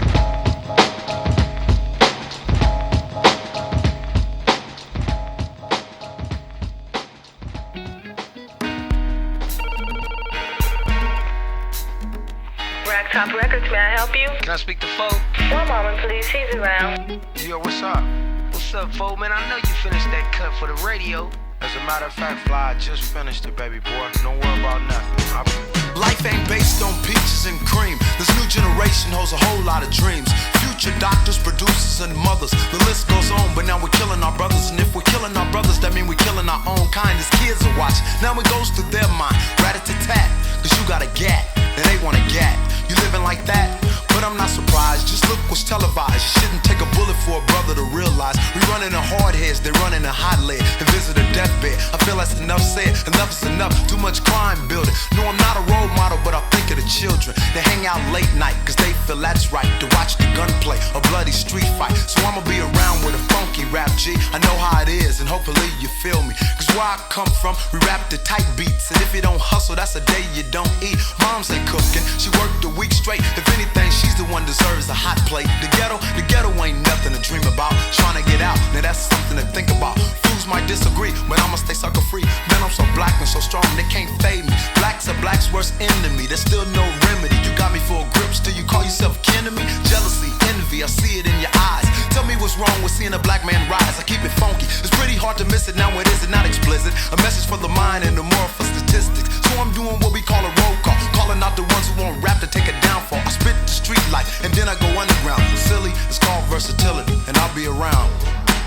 Top Records, may I help you? Can I speak to Fo? One moment, please. He's around. Yo, what's up? What's up, Fo? Man, I know you finished that cut for the radio. As a matter of fact, Fly, I just finished it, baby boy. Don't worry about nothing. Life ain't based on peaches and cream. This new generation holds a whole lot of dreams. Future doctors, producers, and mothers. The list goes on, but now we're killing our brothers. And if we're killing our brothers, that means we're killing our own kind. As kids are watching, now it goes through their mind. Rat-a-tat-tat, cause you got a gat, and they want a gat. You living like that? But I'm not surprised, just look what's televised. You shouldn't take a bullet for a brother to realize. We running the hard heads, they running the hot lead and visit a deathbed. I feel that's enough said, enough is enough. Too much crime building. No, I'm not a role model, but I think of the children. They hang out late night, cause they feel that's right. To watch the gunplay, a bloody street fight. So I'ma be around with a funky rap G. I know how it is, and hopefully you feel me. Cause where I come from, we rap the tight beats. And if you don't hustle, that's a day you don't eat. Moms ain't cooking, she worked a week straight. If anything, she's the one deserves a hot plate. The ghetto ain't nothing to dream about. Trying to get out, now that's something to think about. Fools might disagree, but I'ma stay sucker free. Man, I'm so black and so strong, they can't fade me. Black's a black's worst enemy, there's still no remedy. You got me for a grip, still you call yourself kin to me? Jealousy, envy, I see it in your eyes. Tell me what's wrong with seeing a black man rise. I keep it funky, it's pretty hard to miss it. Now it is not explicit. A message for the mind and the moral for statistics. So I'm doing what we call a roll call, calling out the ones who want rap to take a downfall. I spit the street life, and then I go underground. Silly, it's called versatility, and I'll be around.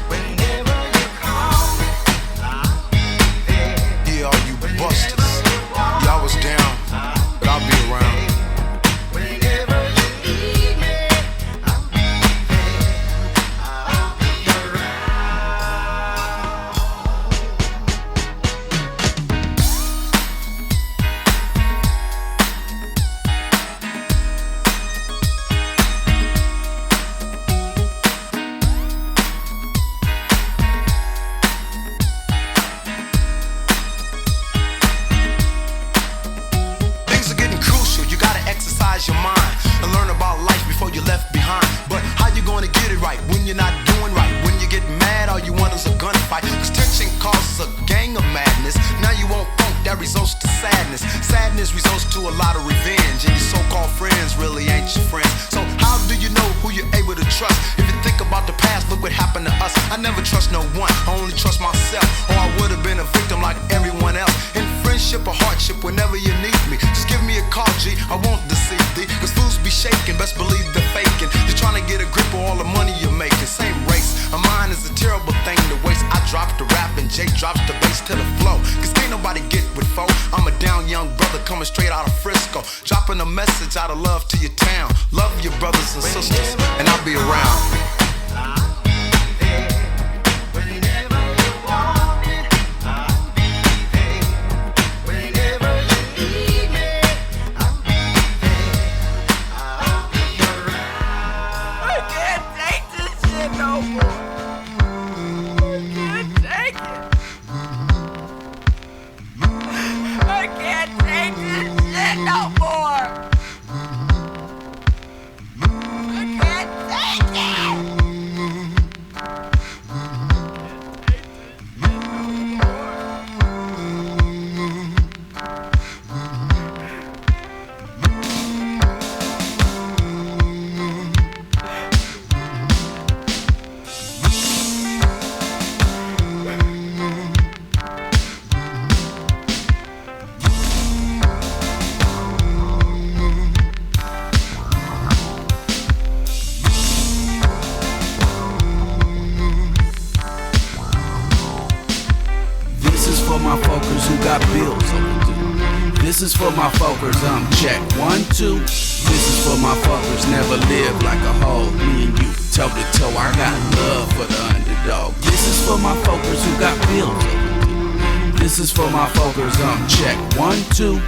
Whenever you call me, yeah, all you busters, y'all was down, but I'll be around. Whenever you need me, I'll be there. I'll be your mind and learn about life before you're left behind. But how you gonna get it right when you're not doing right? When you get mad, all you want is a gunfight. Cause tension causes a gang of madness. Now you won't funk, that results to sadness. Sadness results to a lot of revenge. And your so-called friends really ain't your friends. So how do you know who you're able to trust? If you think about the past, look what happened to us. I never trust no one, I only trust myself. Or I would have been a victim like everyone else. In friendship or hardship, whenever you need me, just give me a call, G, I won't deceive thee. Cause fools be shaking, best believe they're faking. They're trying to get a grip of all the money you're making. Same race, a mind is a terrible thing to waste. I drop the rap and Jay drops the bass to the flow. Cause can't nobody get with foe. I'm a down young brother coming straight out of Frisco. Dropping a message out of love to your town. Love your brothers and sisters, and I'll be around. This is for my folkers, check 1, 2. This is for my folkers, never lived like a hoe. Me and you, toe to toe, I got love for the underdog. This is for my folkers who got bills overdue. This is for my folkers, check 1, 2.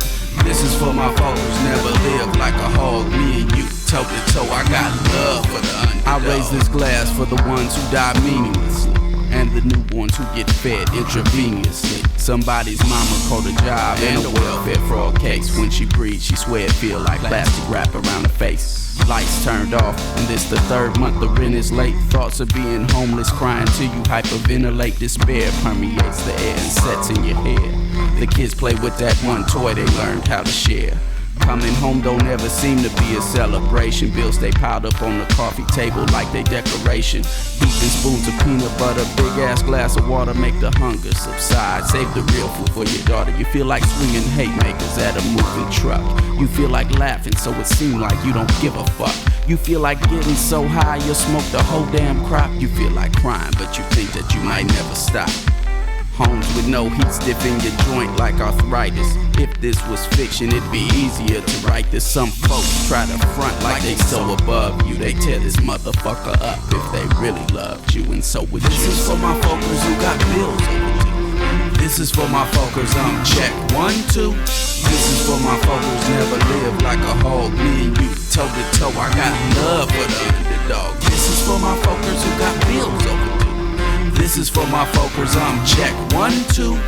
This is for my folkers, never lived like a hog. Me and you, toe to toe, I got love for the underdog. I raise this glass for the ones who die meaninglessly, and the newborns who get fed intravenously. Somebody's mama caught a job and a welfare fraud case. When she breathes, she swear it feel like plastic wrap around her face. Lights turned off, and this the third month the rent is late. Thoughts of being homeless, crying till you hyperventilate. Despair permeates the air and sets in your head. The kids play with that one toy they learned how to share. Coming home don't ever seem to be a celebration. Bills stay piled up on the coffee table like they decoration. Heaping spoons of peanut butter, big ass glass of water, make the hunger subside. Save the real food for your daughter. You feel like swinging haymakers at a moving truck. You feel like laughing so it seems like you don't give a fuck. You feel like getting so high you'll smoke the whole damn crop. You feel like crying but you think that you might never stop. Homes with no heat stiffing your joint like arthritis. If this was fiction, it'd be easier to write this. Some folks try to front like they so above you. They tear this motherfucker up if they really loved you, and so would you. This is for my folkers who got bills overdue. This is for my folkers, check 1, 2. This is for my folkers, never lived like a hog. Me and you, toe to toe, I got love for the underdog. This is for my folkers who got bills overdue. This is for my folkers, check 1, 2.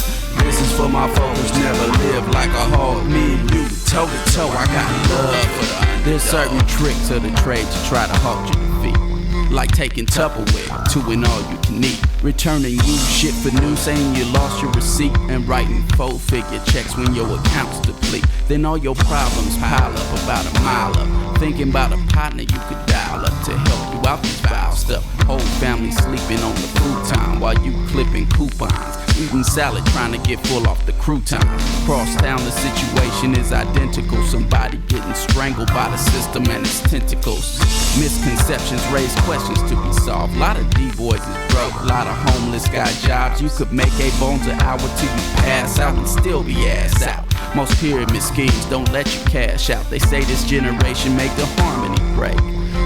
This is for my folkers, never lived like a hog. Me and you, toe to toe, I got love for the underdog. There's certain tricks of the trade to try to halt your defeat, like taking Tupperware to an all-you-can-eat, returning used shit for new, saying you lost your receipt, and writing 4-figure checks when your accounts deplete. Then all your problems pile up about a mile up, thinking about a partner you could dial up to help you out this foul stuff. Whole family sleeping on the futon while you clipping coupons, eating salad trying to get full off the crouton. Cross town the situation is identical. Somebody getting strangled by the system and its tentacles. Misconceptions raise questions to be solved. Lot of D-boys is broke, lot of homeless got jobs. You could make $8 an hour till you pass out and still be ass out. Most pyramid schemes don't let you cash out. They say this generation make the harmony break,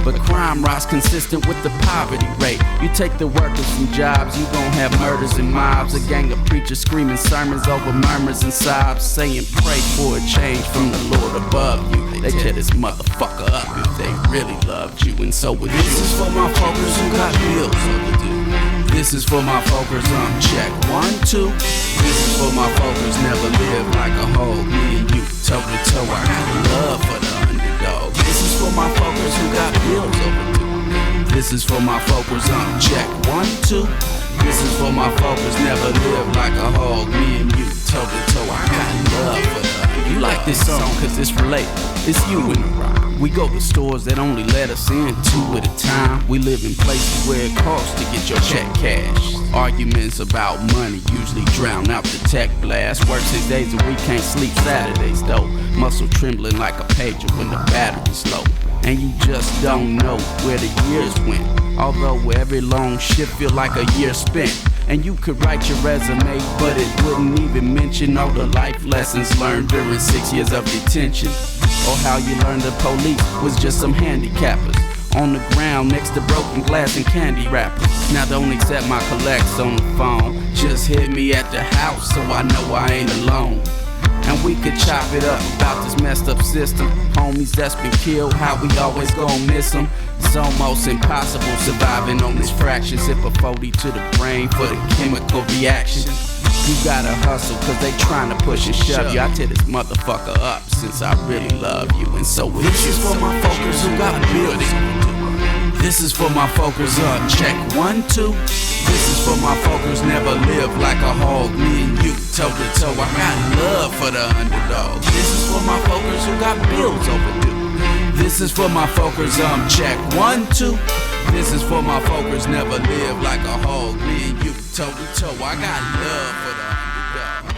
but crime rise consistent with the poverty rate. You take the workers from jobs, you gon' have murders and mobs. A gang of preachers screaming sermons over murmurs and sobs, saying pray for a change from the Lord above you. They tear this motherfucker up if they really loved you, and so would you. This is for my folkers who got bills overdue. This is for my folkers, check 1, 2. This is for my folkers, never lived like a hog. Me and you, toe to toe, I got love for the underdog. This is for my folkers who got bills overdue. This is for my folkers, check 1, 2. This is for my folkers, never lived like a hog. Me and you, toe to toe, I got love for the underdog. You like this song cause it's relatable. It's you in the rhyme. We go to stores that only let us in 2 at a time. We live in places where it costs to get your check cashed. Arguments about money usually drown out the tech blast. Work 6 days a week, can't sleep Saturdays though. Muscle trembling like a pager when the battery's low. And you just don't know where the years went, although every long shift feel like a year spent. And you could write your resume, but it wouldn't even mention all the life lessons learned during 6 years of detention. Or how you learned the police was just some handicappers on the ground next to broken glass and candy wrappers. Now don't accept my collects on the phone, just hit me at the house so I know I ain't alone. And we could chop it up about this messed up system. Homies that's been killed, how we always gon' miss them. It's almost impossible surviving on this fraction. Sip a 40 to the brain for the chemical reaction. You gotta hustle cause they tryna push and shove you. I tear this motherfucker up since I really love you. And so this is for my focus who got bills. This is for my focus up. Check 1, 2. This is for my focus never live like a hog. Me and you toe to toe. I got love for the underdog. This is for my focus who got bills overdue. This is for my focus check 1, 2. This is for my focus never live like a hog. Me and you toe to toe. I got love for the underdog.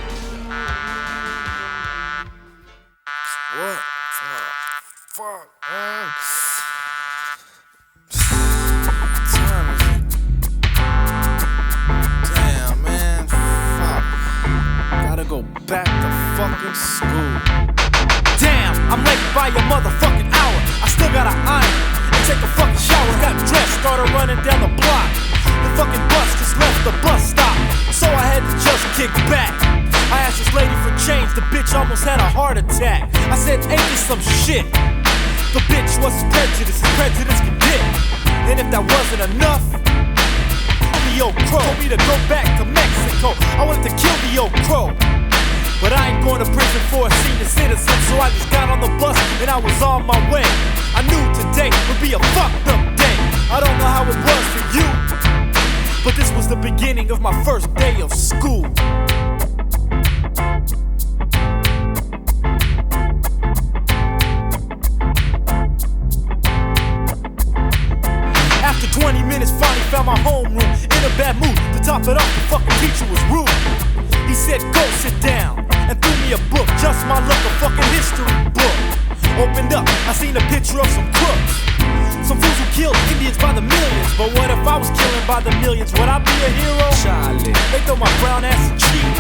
What the fuck, man? Damn, man, fuck. Gotta go back to fucking school. Damn, I'm late by a motherfucking hour. I still gotta iron and take a fucking shower. Got dressed, started running down the block. The fucking bus just left the bus stop, so I had to just kick back. I asked this lady for change, the bitch almost had a heart attack. I said, ain't this some shit? The bitch was as prejudice can get. And if that wasn't enough, the old crow told me to go back to Mexico. I wanted to kill the old crow, but I ain't going to prison for a senior citizen. So I just got on the bus and I was on my way. I knew today would be a fucked up day. I don't know how it was for you, but this was the beginning of my first day of school. After 20 minutes, finally found my homeroom. In a bad mood, to top it off, the fucking teacher was rude. He said, go sit down, and threw me a book, just my luck, a fucking history book. Opened up, I seen a picture of some crooks, some fools who killed Indians by the millions. But what if I was killing by the millions? Would I be a hero? Charlie, they throw my brown ass a cheat.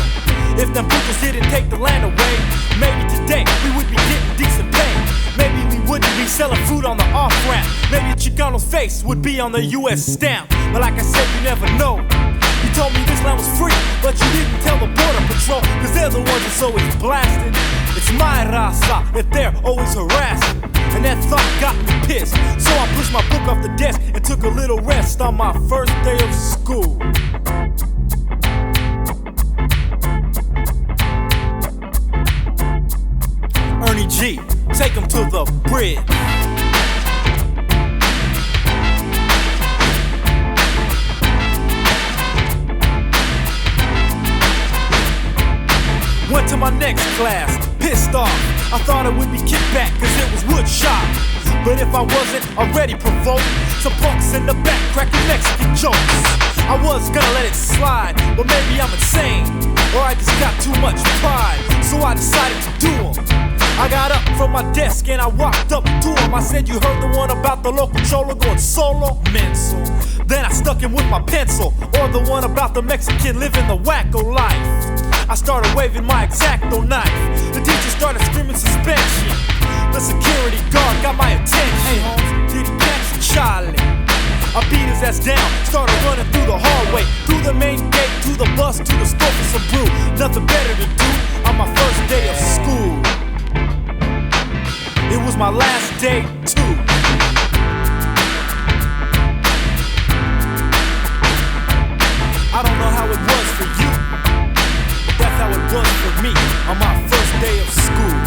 If them peoples didn't take the land away, maybe today we would be getting decent pay. Maybe we wouldn't be selling food on the off-ramp. Maybe a Chicano's face would be on the US stamp. But like I said, you never know. You told me this land was free, but you didn't tell the border patrol, cause they're the ones that's always blasting. It's my raza that they're always harassing, and that thought got me pissed. So I pushed my book off the desk and took a little rest on my first day of school. Ernie G, take him to the bridge. Went to my next class, pissed off. I thought it would be kickback, cause it was wood shop. But if I wasn't already provoked, some punks in the back cracking Mexican jokes. I was gonna let it slide, but maybe I'm insane, or I just got too much pride, so I decided to do them. I got up from my desk and I walked up to him. I said, you heard the one about the local cholo going solo? Mental. Then I stuck him with my pencil, or the one about the Mexican living the wacko life. I started waving my X-Acto knife. The teacher started screaming suspension. The security guard got my attention. Hey Holmes, did he catch Charlie? I beat his ass down, started running through the hallway, through the main gate, to the bus, to the store for some brew. Nothing better to do on my first day of school. It was my last day too. I don't know how it was for you, but that's how it was for me on my first day of school.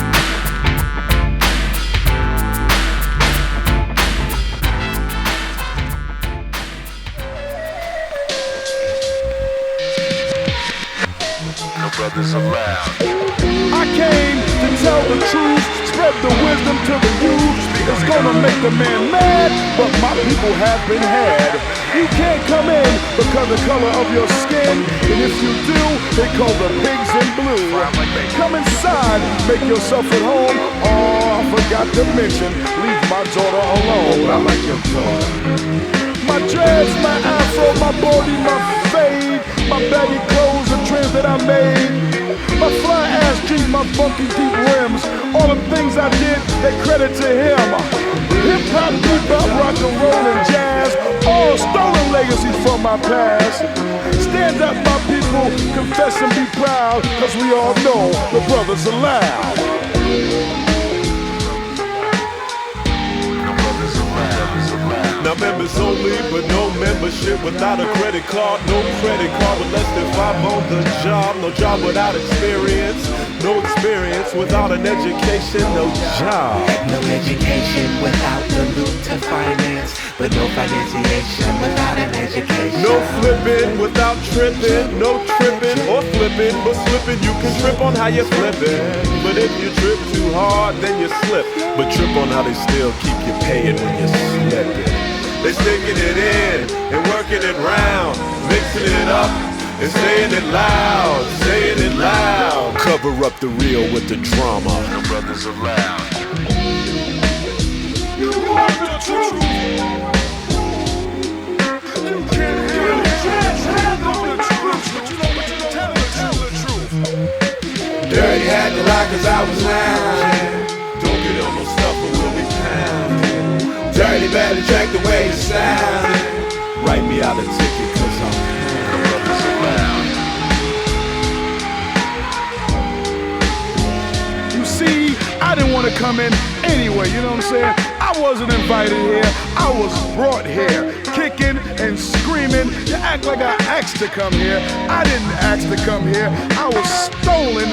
No brothers allowed. I came to tell the truth, spread the wisdom to the youth. It's gonna make the man mad, but my people have been had. You can't come in because of the color of your skin, and if you do, they call the pigs in blue. Come inside, make yourself at home. Oh, I forgot to mention, leave my daughter alone. I like your daughter. My dreads, my afro, my body, my face. made. My baggy clothes, the trends that I made. My fly ass jeans, my funky deep rims. All the things I did, they credit to him. Hip hop, bebop, rock and roll, and jazz. All stolen legacies from my past. Stand up, my people, confess and be proud, cause we all know the brothers are loud. Now members only, but no membership without a credit card. No credit card with less than 5 on the job. No job without experience. No experience without an education. No job. No education without the loot to finance. But no financiation without an education. No flipping without tripping. No tripping or flipping. But slipping, you can trip on how you're flipping. But if you trip too hard, then you slip. But trip on how they still keep you paying when you're slipping. They sticking it in and working it round, mixing it up and saying it loud, saying it loud. Cover up the real with the drama. The brothers are loud. You want the truth. You can't handle the truth. Dirty had the lie cause I was lounging. Don't get on no stuff or we'll be pounding. Dirty better check the way it sounded. Write me out a ticket cause I'm the brothers around. You see, I didn't want to come in anyway, you know what I'm saying? I wasn't invited here, I was brought here, kicking and screaming. You act like I asked to come here. I didn't ask to come here, I was stolen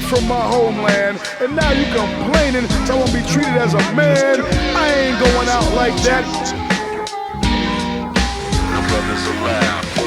from my homeland, and now you complaining so I won't be treated as a man. I ain't going out like that.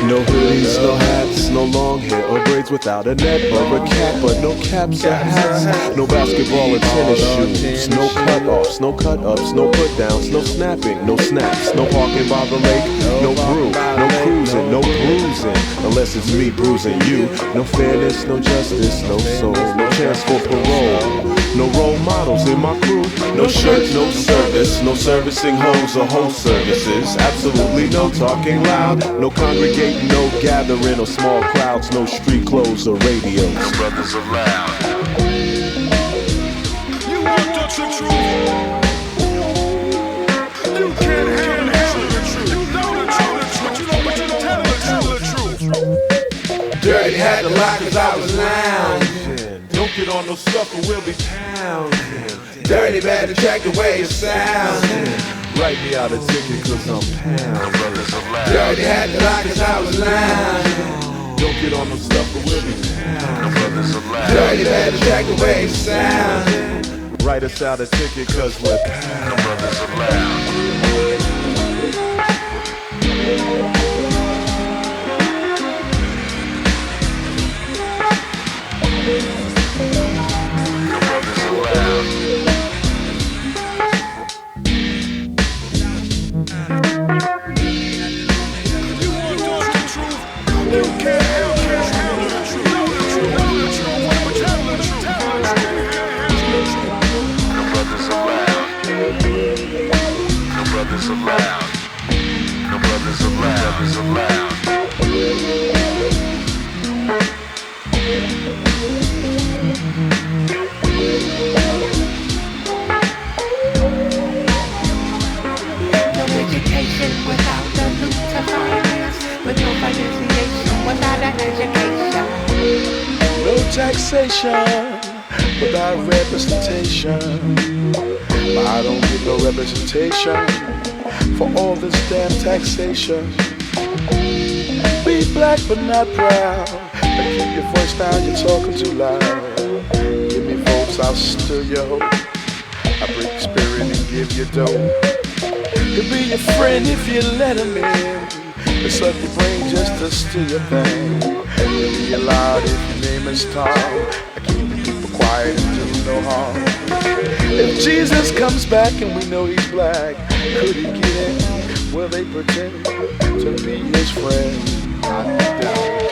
No hoodies, no hats, no long hair or braids without a net or a cap, but no caps or hats. No basketball or tennis shoes, no cut-offs, no cut-ups, no put-downs, no snapping, no snaps, no parking by the lake, no brew, no cruising, no bruising, unless it's me bruising you. No fairness, no justice, no soul, no chance for parole. No role models in my crew, no shirt, no service, no servicing hoes or host services. Absolutely no talking loud, no congregating, no gathering or small crowds, no street clothes or radios. The brothers are loud. You want the truth? You can't handle the truth. You know the truth, but you don't tell the truth. Dirty had the lie cause I was lounging. Don't get on no stuff or we'll be pounding. Dirty bad to track the way it sounds. Write me out a ticket cause I'm pounding. Dirty had the lie cause I was lounging. Don't get on no stuff or we'll be pounding. Dirty bad to track the way it sounds. Write us out a ticket cause we're pounding. Taxation without representation, but I don't get no representation for all this damn taxation. Be black but not proud, and keep your voice down, you're talking too loud. Give me votes, I'll stir your hope. I break your spirit and give you dough. He'll be your friend if you let him in. It's up your brain just to steal your thing. He'll be loud if your name is Tom. I keep the people quiet and do no harm. If Jesus comes back and we know he's black, could he get in? Will they pretend to be his friend? I doubt it.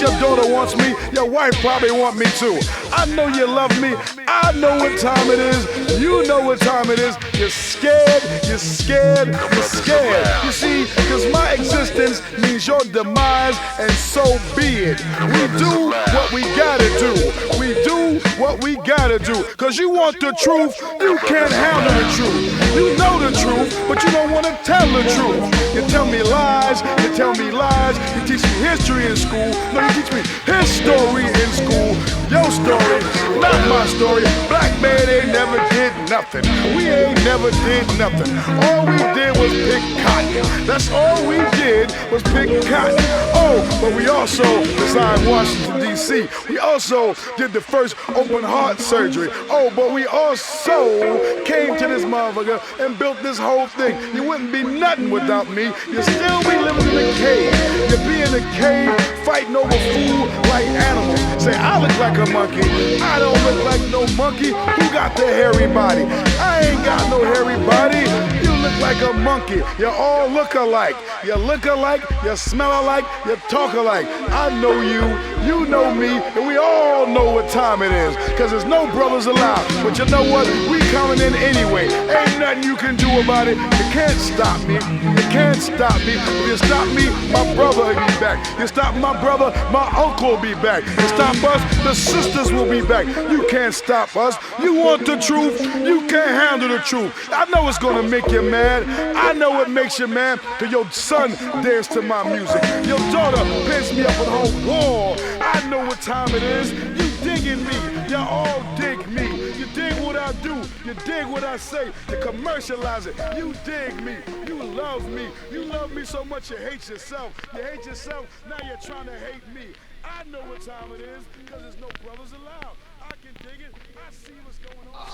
your daughter wants me, your wife probably want me too. I know you love me, I know what time it is, you know what time it is. You're scared, you're scared, you're scared. You see, cause my existence means your demise, and so be it. We do what we gotta do. We do what we gotta do. Cause you want the truth, you can't handle the truth. You know the truth, but you don't wanna tell the truth. You tell me lies, you tell me lies. You teach me history in school. No, you teach me his story in school. Your story, not my story. Black man ain't never did nothing. We ain't never did nothing. All we did was pick cotton. That's all we did was pick cotton. Oh, but we also, besides Washington, D.C., we also did the first open heart surgery. Oh, but we also came to this motherfucker and built this whole thing. You wouldn't be nothing without me. You'd still be living in a cave. You'd be in a cave fighting over food like animals. Say, I look like a monkey. I don't look like no monkey. Who got the hairy body? I ain't got no hairy body. You look like a monkey. You all look alike. You look alike, you smell alike, you talk alike. I know you, you know me, and we all know what time it is. Cause there's no brothers allowed. But you know what? We coming in anyway. Ain't nothing you can do about it. You can't stop me. You can't stop me. If you stop me, my brother will be back. You stop my brother, my uncle will be back. You stop us, the sisters will be back. You can't stop us. You want the truth, you can't handle the truth. I know it's gonna make you mad. I know it makes you mad. Cause your son dance to my music. Your daughter pins me up on her wall. I know what time it is. You digging me. You all dig me. You dig what I do. You dig what I say. You commercialize it. You dig me. You love me. You love me so much you hate yourself. You hate yourself. Now you're trying to hate me. I know what time it is. Cause there's no brothers allowed. I can dig it. I see what's going on.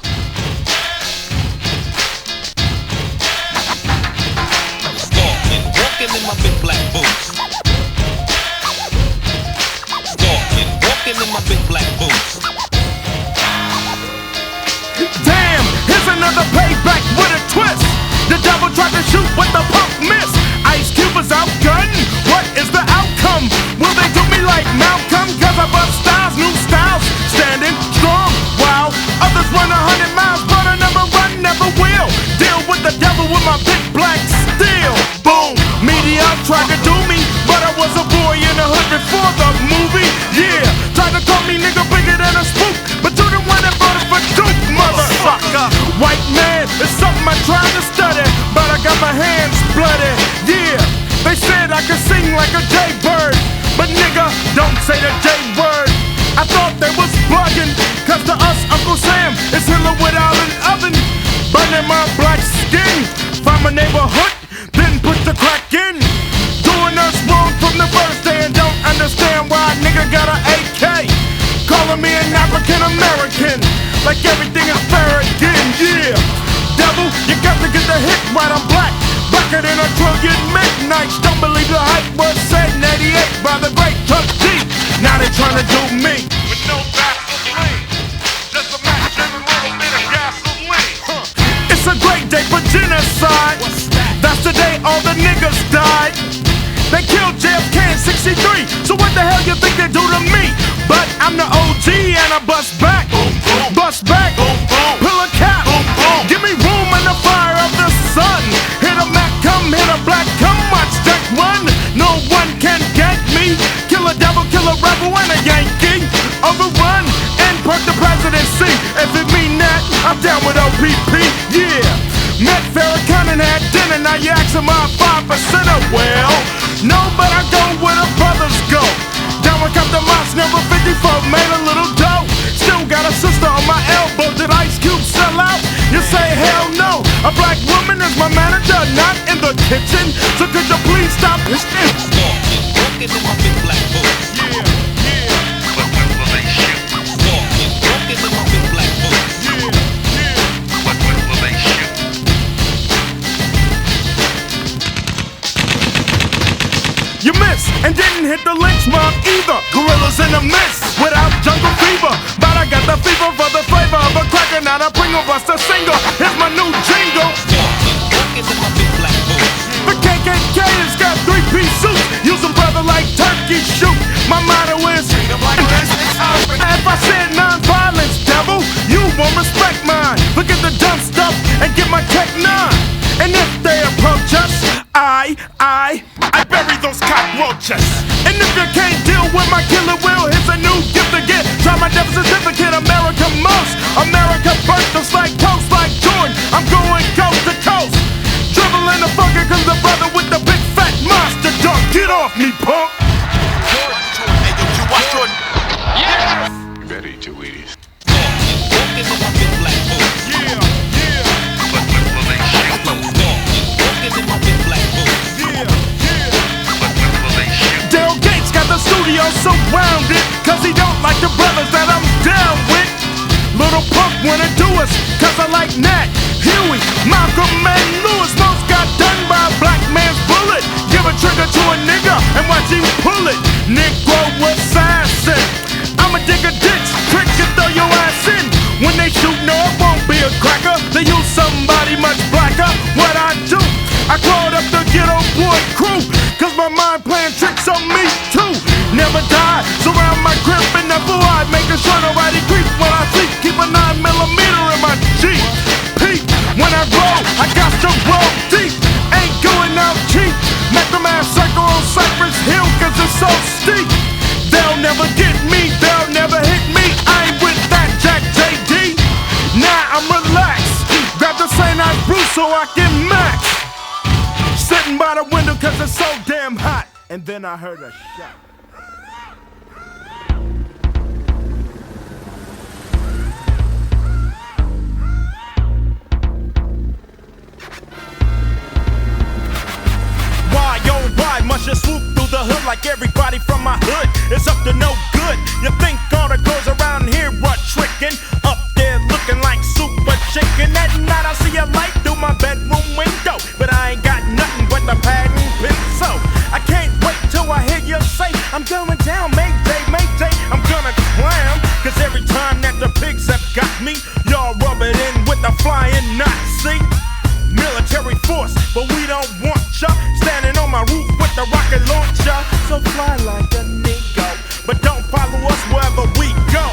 Walking in my big black boots. Walking in my big black boots. Damn, here's another payback with a twist. The devil tried to shoot but the pump missed. Ice Cube was outgunned. What is the outcome? Will they do me like Malcolm? Cause I bust styles, new styles. Standing strong, wow. Others run 100 miles, but I never run, never will. Deal with the devil with my big black steel. Boom, media tried to do me, but I was a boy in the hood before the movie. Yeah, tried to call me nigga bigger than a spook, but you the one that voted for Duke, motherfucker. White man is something I tried to study, but I got my hands bloody. Yeah, they said I could sing like a jaybird, but nigga, don't say the J word. I thought they was bugging, cause to us Uncle Sam is Hitler without an oven. Burning my black skin, find my neighborhood, then put the crack in. Doing us wrong from the first day and don't understand why a nigga got an AK. Calling me an African American, like everything is fair again, yeah. Devil, you got to get the hit right, I'm black. Blacker than a trillion midnights. Don't believe the hype was said in 88 by the great Chuck D. Now they trying to do me with no Vaseline, just a match and a little bit of gasoline. It's a great day for genocide. That's the day all the niggas died. They killed JFK in 63, so what the hell you think they do to me? But I'm the OG and I bust back, bust back, pull a cap, give me room in the fire of the sun. Hit a Mac, come hit a black, come watch Jack run. No one can gank me. Kill a devil, kill a rebel and a Yankee. Overrun and perk the presidency. If it mean that, I'm down with OPP, yeah. Met Farrakhan and had dinner, now you asking my 5% of well. No, but I go where the brothers go. Down with Captain Moss, number 54, made a little dough. Still got a sister on my elbow. Did Ice Cube sell out? You say hell no. A black woman is my manager, not in the kitchen. So could you please stop this? Walking in my big black boots. Yeah, yeah. But when will they shoot? Walking in my big black boots. Yeah, yeah. But when will they shoot? You missed and didn't hit the lynch mob either. Gorillas in the mist without jungle fever. But I got the fever for the flavor of a cracker, not a Pringle Buster single. Here's my new jingle. Walking in my big black boots. The KKK has got 3-piece suits. Use them brother like like turkey shoot. My motto is, if I said non-violence, devil, you won't respect mine. Look at the dumb stuff and get my Tech 9. And if they approach us, I bury those cockroaches. And if you can't deal with my killer will, here's a new gift to get. Try my death certificate, America most. America birthed us like toast, like Jordan. I'm going coast to coast. Dribbling the fucker cause the brother with the big fat monster dunk. Get off me, punk. You better eat your Wheaties. Daryl Gates got the studio surrounded, cause he don't like the brothers that I'm down with. Little punk wanna do us, cause I like Nat, Huey, Malcolm, and Lewis. Most got done by a black man's bullet. Give a trigger to a nigga and watch him pull it. Negro assassin, I'ma dig a ditch, trick and throw your ass in. When they shoot, no, it won't be a cracker. They use somebody much blacker. What I do, I called up the ghetto boy crew, cause my mind playing tricks on me too. Never die, surround my grip in the blue-eye, making sure nobody creep when I sleep. Keep a 9mm in my Jeep. Peep, when I roll, I got to roll deep. Ain't going out cheap. Make the man circle on Cypress Hill, cause it's so steep. They'll never get me, they'll never hit me. I ain't with that Jack JD. Nah, I'm relaxed. Grab the St. Ives Bruce so I can max. Sitting by the window cause it's so damn hot. And then I heard a shot. Why must you swoop through the hood like everybody from my hood is up to no good? You think all the girls around here are tricking? Up there looking like super chicken. At night I see a light through my bedroom window, but I ain't got nothing but the pad and pencil. I can't wait till I hear you say I'm going down, Mayday, Mayday. I'm gonna clown, cause every time that the pigs have got me, y'all rub it in with the flying Nazi. Military force, but we don't want ya standing on my roof with the rocket launcher. So fly like a nigga, but don't follow us wherever we go.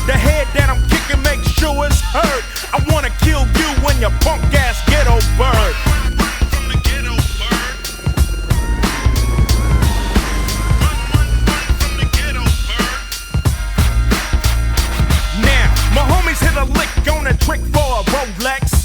The head that I'm kicking, make sure it's heard. I wanna kill you when your punk ass ghetto bird. Now, my homies hit a lick on a trick for a Rolex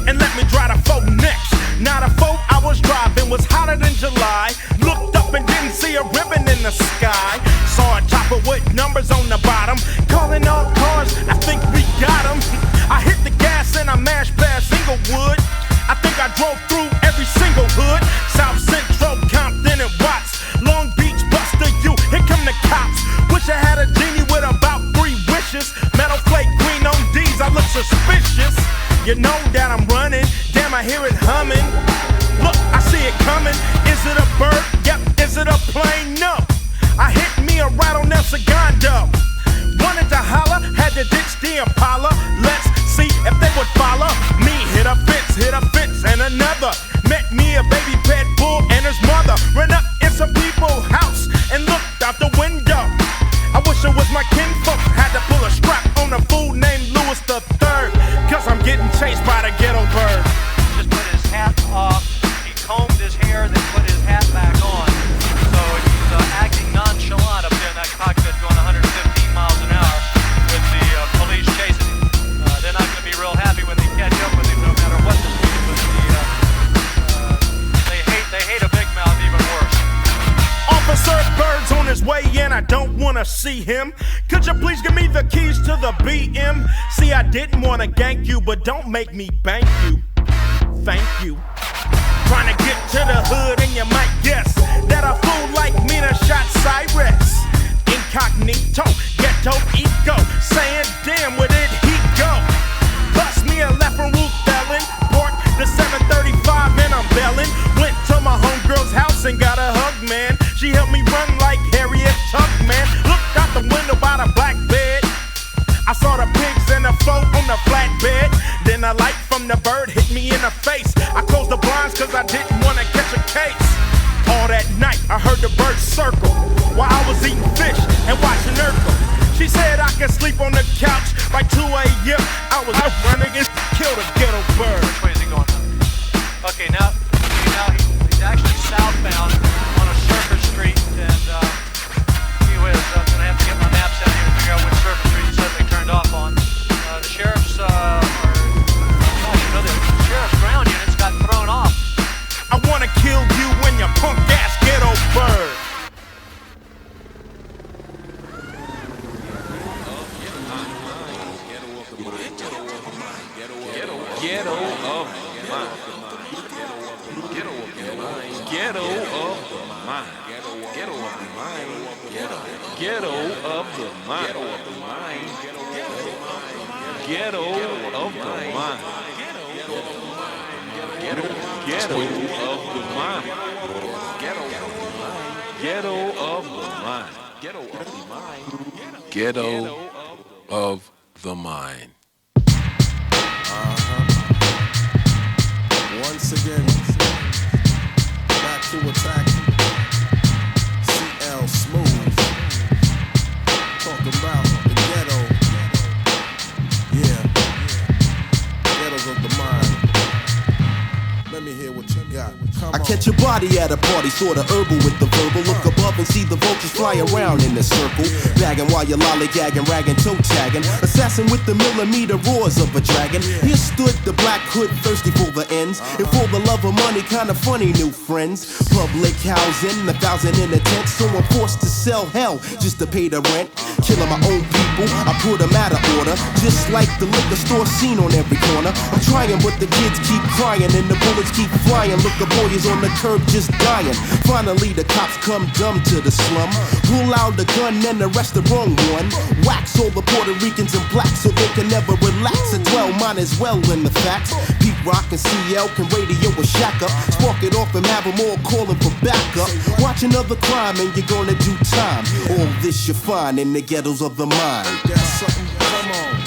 and let me drive the 4 next. Now the 4 I was driving was hotter than July. Looked up and didn't see a ribbon in the sky. Saw a chopper with numbers on the bottom. Calling all cars, I think we got them. I hit the gas and I mashed past Inglewood. I think I drove through every single hood. South Central, Compton and Watts, Long Beach, Buster U. Here come the cops. Wish I had a genie with about 3 wishes. Metal flake green on D's, I look suspicious. You know that I'm running, damn I hear it humming. Look, I see it coming. Is it a bird? Yep. Is it a plane? No. I hit me a ride on El Segundo. Wanted to holler, had to ditch the Impala. Let's see if they would follow me. Hit a fence, and another. Met me a baby pet bull and his mother. Ran up in some people's house and looked out the window. I wish it was my kinfolk. Had to pull a strap on a fool named Louis the Third, cause I'm getting chased by the ghetto bird. Just put his hat off, he combed his hair, then put his hat back on. So he's acting nonchalant up there in that cockpit going 115 miles an hour with the police chasing him. They're not going to be real happy when they catch up with him, no matter what the speed. But they hate a big mouth even worse. Officer Bird's on his way in, I don't wanna see him. Could you please give me the keys to the BM? See, I didn't wanna gank you, but don't make me bank you. Thank you. Trying to get to the hood and you might guess that a fool like me done shot Cyrus. Incognito, ghetto ego, saying damn where did he go? Bust me a left from Ruth Bellin, parked the 735 and I'm bellin'. Went to my homegirl's house and got a hug, man. She helped me run like Harriet Tubman. Looked out the window by the black bed. I saw the pigs and the float on the flatbed. Then a light from the bird hit me in the face. I closed the blinds cause I didn't want to catch a case. All that night I heard the birds circle while I was eating fish and watching Urkel. She said I could sleep on the couch by 2 a.m. I was up running and killed a ghetto bird. Which way is he going now? Okay, now he's actually southbound on a surface street, and he was going to have to get my maps out here to figure out which surface street he suddenly turned off on. The sheriff's the sheriff's ground units got thrown off. I wanna kill you and your punk ass ghetto bird. Ghetto of the mind. Ghetto of the mind. Ghetto of the mind. Ghetto of the mind. Ghetto of the mind. Ghetto of the mind. Ghetto of the mind. Ghetto of the mind. Ghetto of the mind. Ghetto of the mind. Once again, back to attack. CL Smooth. Talking about the ghetto. Yeah. Ghettos of the mind. Let me hear what you got. I catch your body at a party, sorta herbal with the verbal. Look above and see the vultures fly around in a circle. Bagging while you're lollygagging, ragging, toe tagging. Assassin with the millimeter roars of a dragon. Here stood the black hood, thirsty for the ends. And for the love of money, kinda funny new friends. Public housing, 1,000 in a tent. So I'm forced to sell hell just to pay the rent. Killing my own people, I put them out of order. Just like the liquor store scene on every corner. I'm trying, but the kids keep crying and the bullets keep flying. Look, the boy is on the curb just dying. Finally the cops come dumb to the slum. Pull out the gun and arrest the wrong one. Wax all the Puerto Ricans and blacks so they can never relax. And dwell, mine as well in the facts. Pete Rock and CL can radio a shack up. Spark it off and have them all calling for backup. Watch another crime and you're gonna do time. All this you find in the ghettos of the mind. That's something, come on.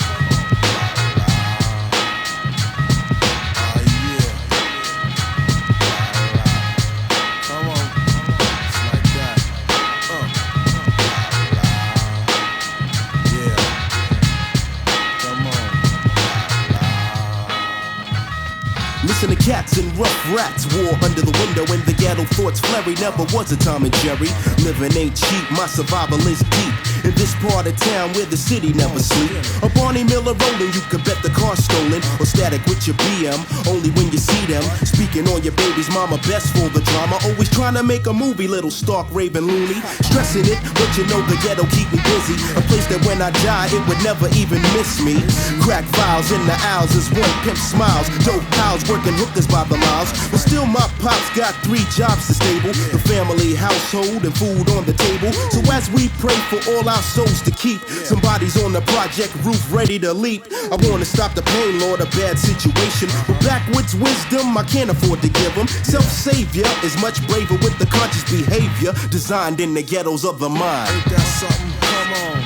Listen to cats and rough rats war under the window and the ghetto thoughts flurry. Never was a Tom and Jerry. Living ain't cheap, my survival is deep. In this part of town where the city never sleep. A Barney Miller rolling, you could bet the car's stolen. Or static with your BM, only when you see them. Speaking on your baby's mama, best for the drama. Always trying to make a movie, little stark, raving loony. Stressing it, but you know the ghetto keep me busy. A place that when I die, it would never even miss me. Crack vials in the aisles as one pimp smiles. Dope pals working hookers by the miles. But still my pops got 3 jobs to stable. The family, household, and food on the table. So as we pray for all our souls to keep, somebody's on the project roof ready to leap. I wanna stop the pain, Lord, a bad situation. But backwoods wisdom I can't afford to give them. Self-savior is much braver with the conscious behavior. Designed in the ghettos of the mind. Ain't that something? Come on.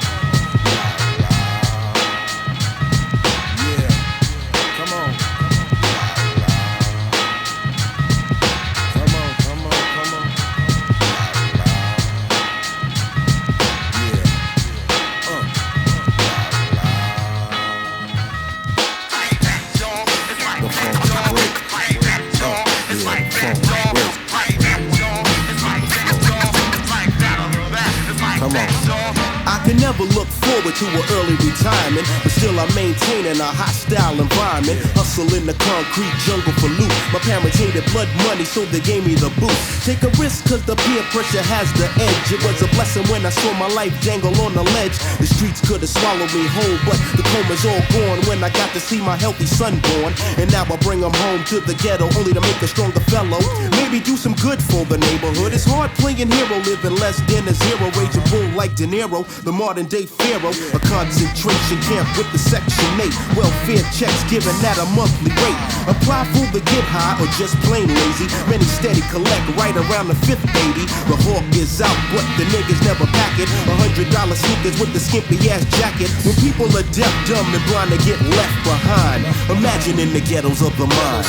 I can never look forward to an early retirement, but still I'm maintaining a hostile environment. Hustle in the concrete jungle for loot. My parents hated blood money, so they gave me the boot. Take a risk cause the peer pressure has the edge. It was a blessing when I saw my life dangle on the ledge. The streets could have swallowed me whole, but the coma's all gone when I got to see my healthy son born. And now I bring him home to the ghetto only to make a stronger fellow. Maybe do some good for the neighborhood. It's hard playing hero, living less than a zero. Raging bull like De Niro, the modern day pharaoh. A concentration camp with the Section 8. Welfare checks given at a monthly rate. Apply for the get high or just plain lazy. Many steady collect right around the 5th baby. The hawk is out but the niggas never pack it. $100 sneakers with the skimpy ass jacket. When people are deaf, dumb and blind they get left behind. Imagine in the ghettos of the mind.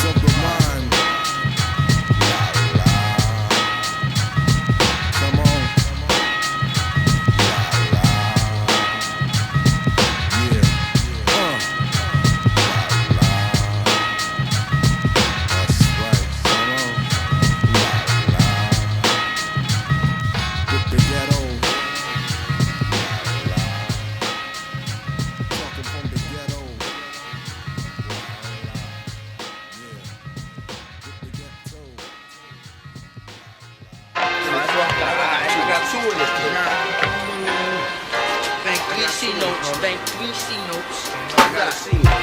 get C notes. Bank 3 C notes. I got a C note.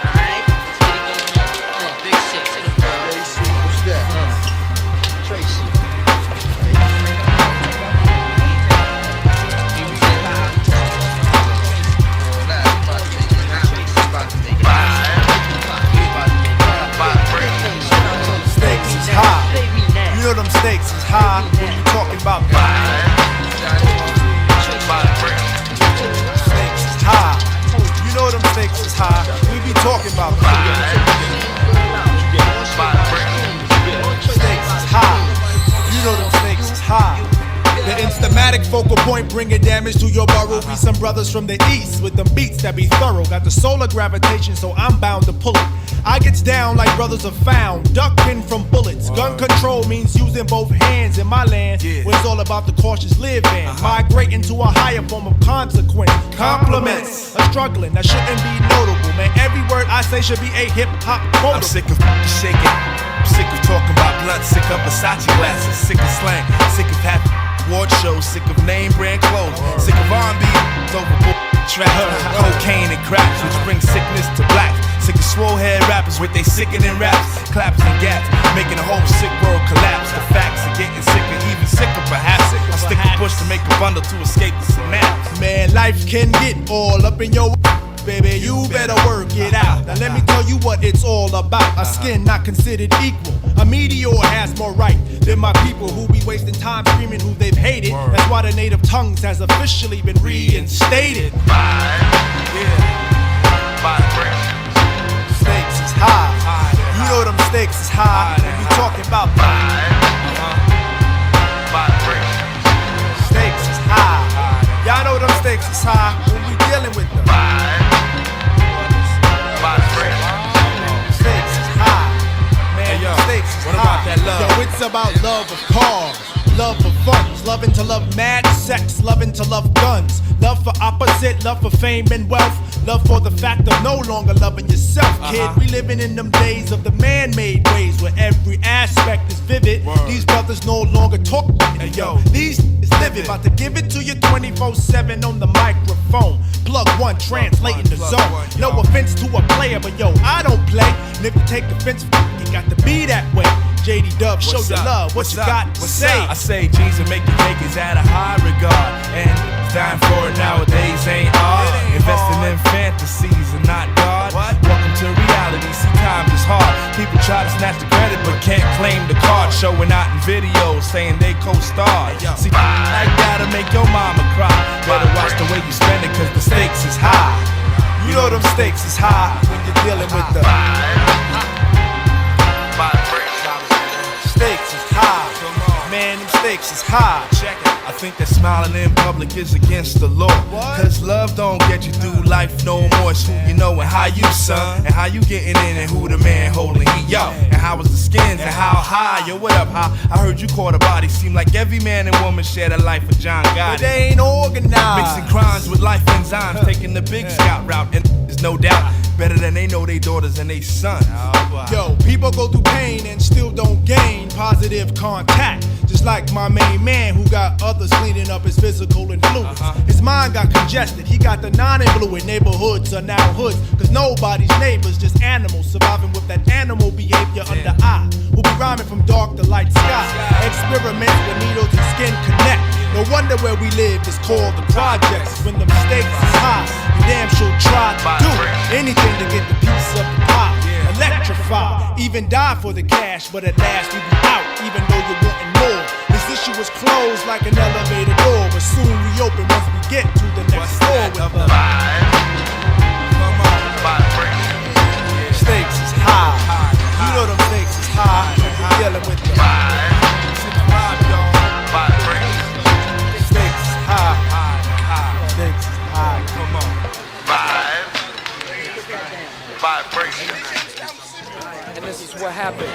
Alright, let's get it going on. Big 6 in the world. What's that? Tracy. Stakes is high. You know them stakes is high when you talking about stakes is high. You know them stakes is high. We be talking about stakes is high. You know them stakes is high. The instamatic focal point bringing damage to your burrow. Be some brothers from the east with them beats that be thorough. Got the solar gravitation, so I'm bound to pull it. I gets down like brothers are found, ducking from bullets. Gun control means using both hands in my land, where it's all about the cautious living. Migrating to a higher form of consequence. Compliments are struggling, that shouldn't be notable. Man, every word I say should be a hip-hop quote. I'm sick of shaking, I'm sick of talking about blunt, sick of Versace glasses, sick of slang, sick of happy award shows, sick of name brand clothes, sick of R&B, over trap, cocaine and craps, which brings sickness to black. Sick of swole head rappers with they sickening raps, claps and gaps, making the whole sick world collapse. The facts are getting sicker, even sicker perhaps. I stick a push to make a bundle to escape the synapse. Man, life can get all up in your baby, you better work it out. Now let me tell you what it's all about. A skin not considered equal. A meteor has more right than my people who be wasting time screaming who they've hated. That's why the native tongues has officially been reinstated. Stakes is high. You know them stakes is high. We talking about stakes is high. Y'all know them stakes is high when we dealing with them. Stakes is high. Man, yo, stakes is what high. about that love? Yo, it's about love of cars, love for funds, loving to love mad sex, loving to love guns, love for opposite, love for fame and wealth, love for the fact of no longer loving yourself, kid. We living in them days of the man-made ways where every aspect is vivid. These brothers no longer talk. Yo, these is living. About to give it to you 24/7 on the microphone. Plug one, translating the zone. No offense to a player, but yo, I don't play. And if you take offense, it got to be that way. JD Dub, show your love. What you got to say? I say G's and make the take is at a high regard, and dying for it nowadays ain't hard. Investing in fantasies and not God. Welcome to reality. See, times is hard. People try to snatch the credit but can't claim the card. Showing out in videos saying they co-starred. See, like that'll make your mama cry. Better watch the way you spend it, cause the stakes is high. You know them stakes is high when you're dealing with the stakes is high. Man, them stakes is high. Check it. I think that smiling in public is against the law. Cause love don't get you through life no more. It's who you know and how you, son, and how you getting in and who the man holding he, yo. And how was the skins and how high, yo, what up, how? I heard you caught a body. Seem like every man and woman share the life of John Gotti. But they ain't organized. Mixing crimes with life enzymes, taking the big scout route. And there's no doubt better than they know they daughters and they sons. Yo, people go through pain and still don't gain positive contact. Just like my main man who got others cleaning up his physical influence. His mind got congested, he got the non-influent. Neighborhoods are now hoods, cause nobody's neighbors, just animals surviving with that animal behavior under eye. We'll be rhyming from dark to light sky. Experiments with needles and skin connect. No wonder where we live is called the projects. When the stakes is high, you damn sure try to do anything to get the piece of the pie. Electrify, even die for the cash, but at last we be out, even though you're wanting more. This issue was closed like an elevator door, but soon reopen once we get to the next floor with the stakes is high. You know them stakes is high. We're dealing with the stakes is high. Stakes is high. Come on. Vibration. And this is what happened.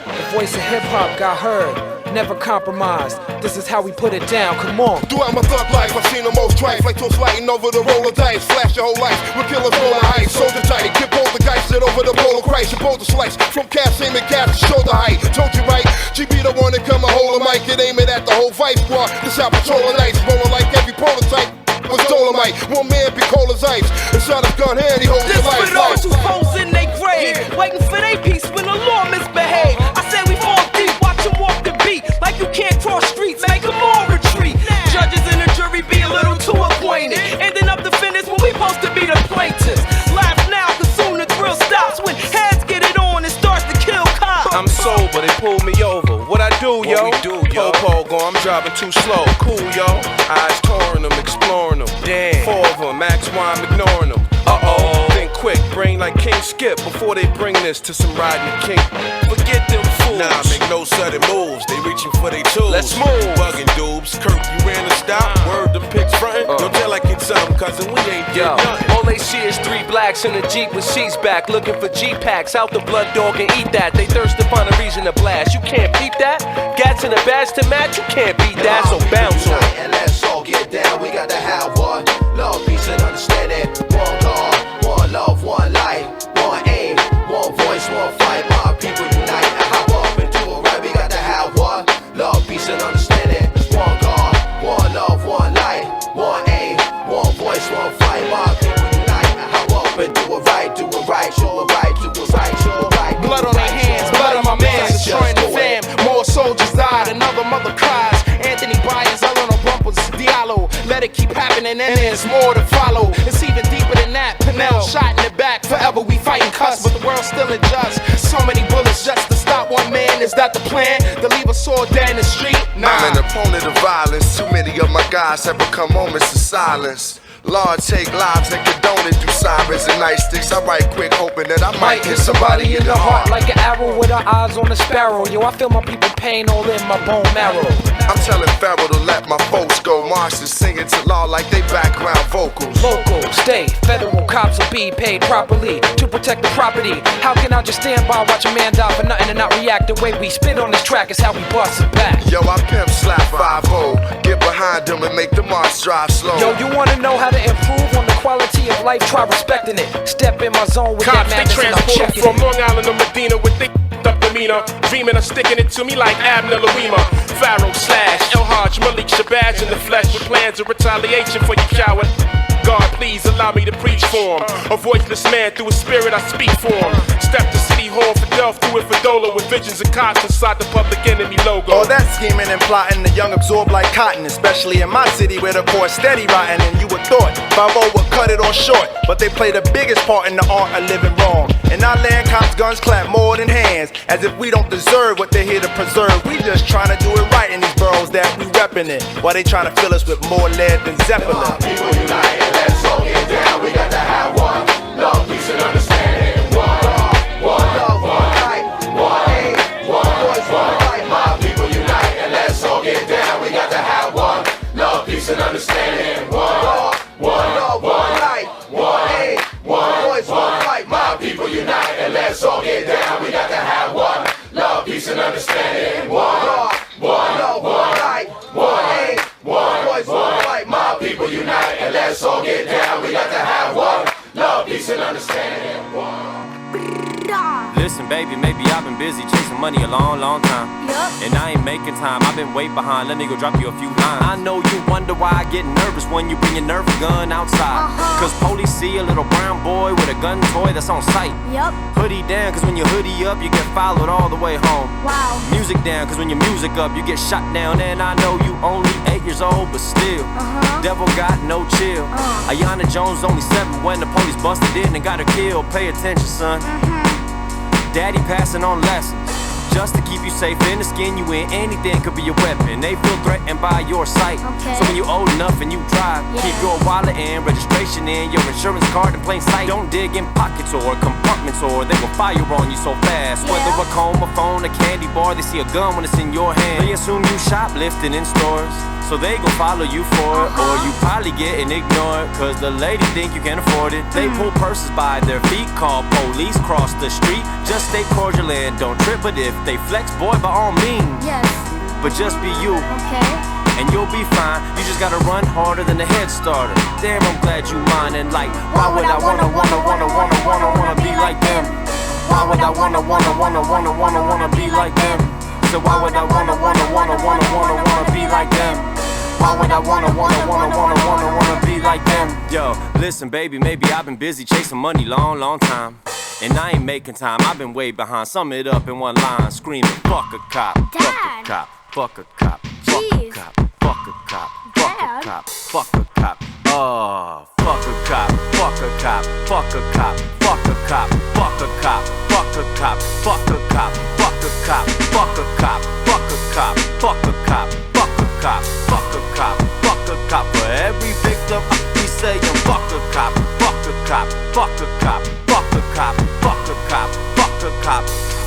The voice of hip hop got heard, never compromised. This is how we put it down, come on. Throughout my thug life, I've seen the most trife, like toast lighting over the roller dice. Flash your whole life with killers full of height. Soldier tight, get both the guys, sit over the bowl of Christ. You both the slice from calf, aim and calf to shoulder height. Told you right, GB the one that come and hold a mic and aim it at the whole vice squad. This how patrolling nights, blowing like every prototype. Was Dolomite. dynamite. One man be cold as ice. Inside his gun hand, he holds This the life. for those who pose in they grave, waiting for they peace when the law misbehave. I say we fall deep, watch them walk the beat. Like you can't cross streets, make them all retreat. Judges and the jury be a little too acquainted. Ending up defendants when we supposed to be the plaintiffs. Laugh now, cause soon the thrill stops. When heads get it on, it starts to kill cops. I'm sober, they pulled me over. What I do, yo? What we do, yo? Po-po, I'm driving too slow. Cool, yo. Eyes touring them, exploring them. Damn. 4 of them, max why I'm ignoring them. Uh-oh. Think quick, brain like King Skip before they bring this to some riding the king. Forget them fools. Nah, make no sudden moves. They reaching for their tools. Let's move. Bugging dubes. Kirk, you ran the stop. Word, them pics frontin'. Don't tell like it's something, cousin. We ain't did nothing. All they see is 3 blacks in a Jeep with seats back, looking for G-packs. Out the blood dog and eat that. They thirst to find a reason to blast. You can't beat that. Gats in a badge to match. You can't beat that. So bounce on. And let's all get down. We got to have one love, peace, and understanding. One God, one love, one life, one aim, one voice, one fight. My people unite and hop up and do it right. We got to have one love, peace, and understanding. One God, one love, one life, one aim, one voice, one fight. My people unite and hop up and do it right, do it right, do it right, do it right, do it right. Blood on their hands, blood on my mans, destroying the fam. More soldiers died, another mother cries. Anthony Byers, Eleanor Rumples, Diallo. Let it keep happening and there's more to follow. It's even deeper than that. Pinel shot in the back. Forever we fighting cuss, but the world's still unjust. So many bullets just to stop one man. Is that the plan? To leave us all dead in the street? Nah. I'm an opponent of violence. Too many of my guys have become moments of silence. Law take lives and condone it through sirens and nightsticks. I write quick, hoping that I might hit somebody in the heart. Like an arrow with our eyes on a sparrow. Yo, I feel my people pain all in my bone marrow. I'm telling Pharaoh to let my folks go. Marshals singing to law like they background vocals. Local, state, federal cops will be paid properly to protect the property. How can I just stand by, watch a man die for nothing and not react? The way we spit on this track is how we bust it back. Yo, I pimp slap 5-0. Get behind them and make the march drive slow. Yo, you wanna know how to improve on the quality of life? Try respecting it. Step in my zone with Cops, that they madness and I'm transport checking from it. Long Island to Medina with they up demeanor. Dreaming of sticking it to me like Abner Louima. Pharaoh slash El Hajj Malik Shabazz in the flesh with plans of retaliation for you coward. God, please allow me to preach for him. A voiceless man, through his spirit I speak for him. Step to City Hall for Delph, through it for Dola with visions of cops inside the Public Enemy logo. All that scheming and plotting, the young absorb like cotton, especially in my city where the poor steady rotting. And you would thought 5-0 would cut it on short, but they play the biggest part in the art of living wrong. In our land, cops' guns clap more than hands, as if we don't deserve what they're here to preserve. We just trying to do it right in these boroughs that we reppin' it, while they trying to fill us with more lead than Zeppelin. People unite and let's all get down. We got to have one love, peace, and understanding. One love, one life, one aim, one voice, one fight. My people unite and let's all get down. We got to have one love, peace, and understanding. One love, one life, one aim, one voice, one fight. My people unite and let's all get down. We got to have one love, peace, and understanding. One love, one life, one aim, one voice, one fight. My people unite and let's all get down. We got to have one love, peace, and understanding. Listen, baby, maybe I've been busy chasing money a long, long time. And I ain't making time, I've been way behind. Let me go drop you a few lines. I know you wonder why I get nervous when you bring your Nerf gun outside. Cause police see a little brown boy with a gun toy that's on sight. Hoodie down, cause when you hoodie up, you get followed all the way home. Music down, cause when your music up, you get shot down. And I know you only 8 years old, but still, devil got no chill. Ayanna Jones only 7 when the police busted in and got her killed. Pay attention, son. Daddy passing on lessons just to keep you safe in the skin you in. Anything could be a weapon. They feel threatened by your sight. So when you're old enough and you drive, keep your wallet in, registration in, your insurance card in plain sight. Don't dig in pockets or compartments or they will fire on you so fast. Whether a comb, a phone, a candy bar, they see a gun when it's in your hand. They assume you shoplifting in stores, so they gon' follow you for it. Or you probably getting ignored, cause the lady think you can't afford it. They pull purses by their feet, call police, cross the street. Just stay cordial and don't trip, but if they flex, boy, by all means. But just be you, and you'll be fine. You just gotta run harder than a head starter. Damn, I'm glad you mine. And like, why would I wanna be like them? Why would I wanna be like them? So why would I wanna be like them? Why would I wanna be like like them. Yo, listen, baby, maybe I've been busy chasing money long time. And I ain't making time, I've been way behind. Sum it up in one line, screaming, fuck a cop, fuck a cop, fuck a cop, fuck a cop, fuck a cop, fuck a cop, fuck a cop. Oh, fuck a cop, fuck a cop, fuck a cop, fuck a cop, fuck a cop, fuck a cop, fuck a cop, fuck a cop, fuck a cop, fuck a cop, fuck a cop, fuck a cop, fuck a cop, fuck a cop. For every victim, we saying fuck a cop, fuck a cop, fuck a cop, fuck a cop, fuck a cop, fuck a cop.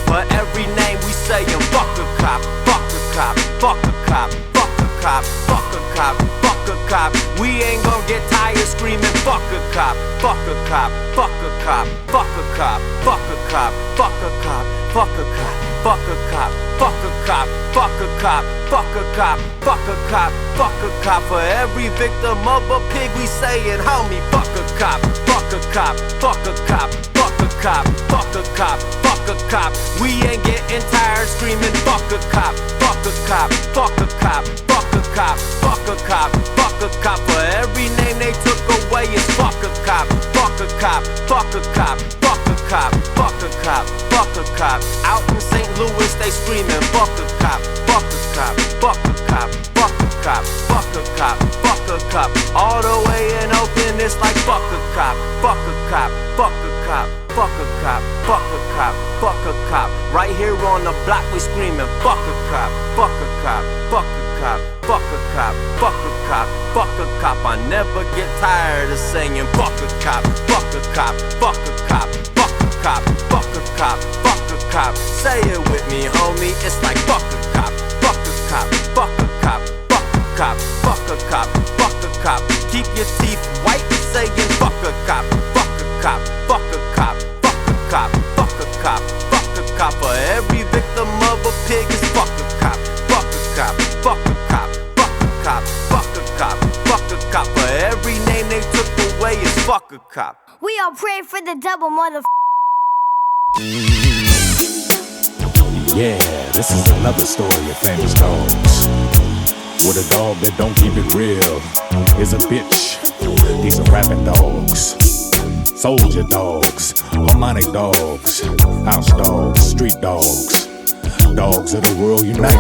For every name we saying fuck a cop, fuck a cop, fuck a cop, fuck a cop, fuck a cop, fuck a cop. We ain't gon' get tired screaming fuck a cop, fuck a cop, fuck a cop, fuck a cop, fuck a cop, fuck a cop, fuck a cop, fuck a cop, fuck a cop, fuck a cop, fuck a cop, fuck a cop, fuck a cop. For every victim of a pig we saying homie fuck a cop, fuck a cop, fuck a cop, fuck a cop, fuck a cop, fuck a cop. We ain't getting tired screaming fuck a cop, fuck a cop, fuck a cop, fuck a cop, fuck a cop, fuck a cop. For every name they took away is fuck a cop, fuck a cop, fuck a cop, fuck a cop, fuck a cop, fuck a cop. Out in St. Louis they screaming fuck a cop, fuck a cop, fuck a cop, fuck a cop, fuck a cop, fuck a cop. All the way in Oakland it's like fuck a cop, fuck a cop, fuck a cop, fuck a cop, fuck a cop, fuck a cop. Right here on the block we screaming fuck a cop, fuck a cop, fuck a cop, fuck a cop, fuck a cop, fuck a cop. I never get tired of saying fuck a cop, fuck a cop, fuck a cop, fuck a cop, fuck a cop, fuck a cop. Say it with me, homie, it's like fuck a cop, fuck a cop, fuck a cop, fuck a cop, fuck a cop, fuck a cop. Keep your teeth white saying fuck a cop, fuck a cop, fuck a cop, fuck a cop, fuck a cop, fuck a cop. For every victim of a pig is fuck a cop, fuck a cop, fuck a cop, fuck a cop, fuck a cop, fuck a cop. For every name they took away is fuck a cop. We all pray for the double mother. Yeah, this is another story of famous dogs. With a dog that don't keep it real is a bitch. These are rapping dogs, soldier dogs, harmonic dogs, house dogs, street dogs, dogs of the world unite.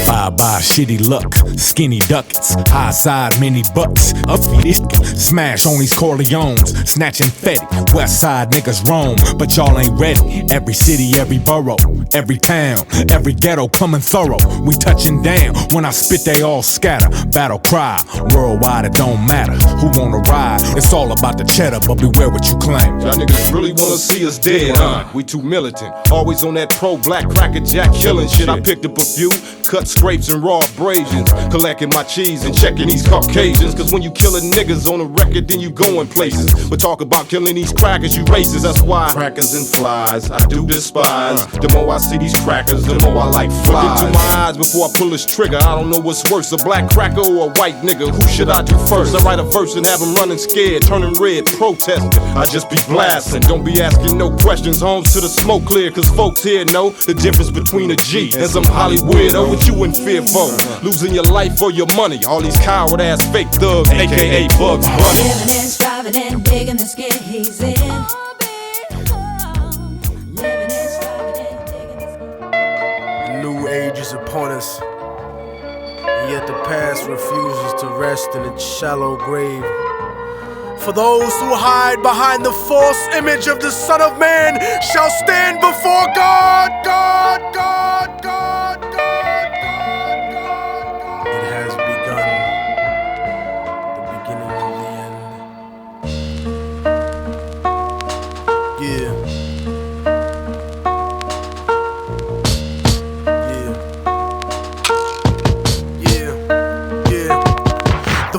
Bye-bye, shitty luck, skinny ducats, high side, mini bucks, up it, smash on these Corleones, snatching fetty, west side niggas roam, but y'all ain't ready. Every city, every borough, every town, every ghetto coming thorough. We touching down, when I spit they all scatter. Battle cry, worldwide it don't matter. Who wanna ride? It's all about the cheddar, but beware what you claim. Y'all niggas really wanna see us dead, huh? We too militant, always on that pro-black cracker jack killing shit. I picked up a few, cut scrapes and raw abrasions, collecting my cheese and checking these Caucasians. Cause when you killing niggas on a record, then you going places. But talk about killing these crackers, you racist. That's why crackers and flies I do despise. The more I see these crackers, the more I like flies. Look into my eyes before I pull this trigger. I don't know what's worse, a black cracker or a white nigga. Who should I do first? I write a verse and have them running scared, turning red, protesting. I just be blasting, don't be asking no questions. Homes to the smoke clear, cause folks here know the difference between a G and some Hollywood. Oh, what you in fear for? Losing your life or your money. All these coward ass fake thugs, aka Bugs Bunny. Living and striving and digging the skid he's in. A new age is upon us, and yet the past refuses to rest in its shallow grave. For those who hide behind the false image of the Son of Man shall stand before God, God, God, God, God, God, God. It has begun, the beginning of the end. Yeah.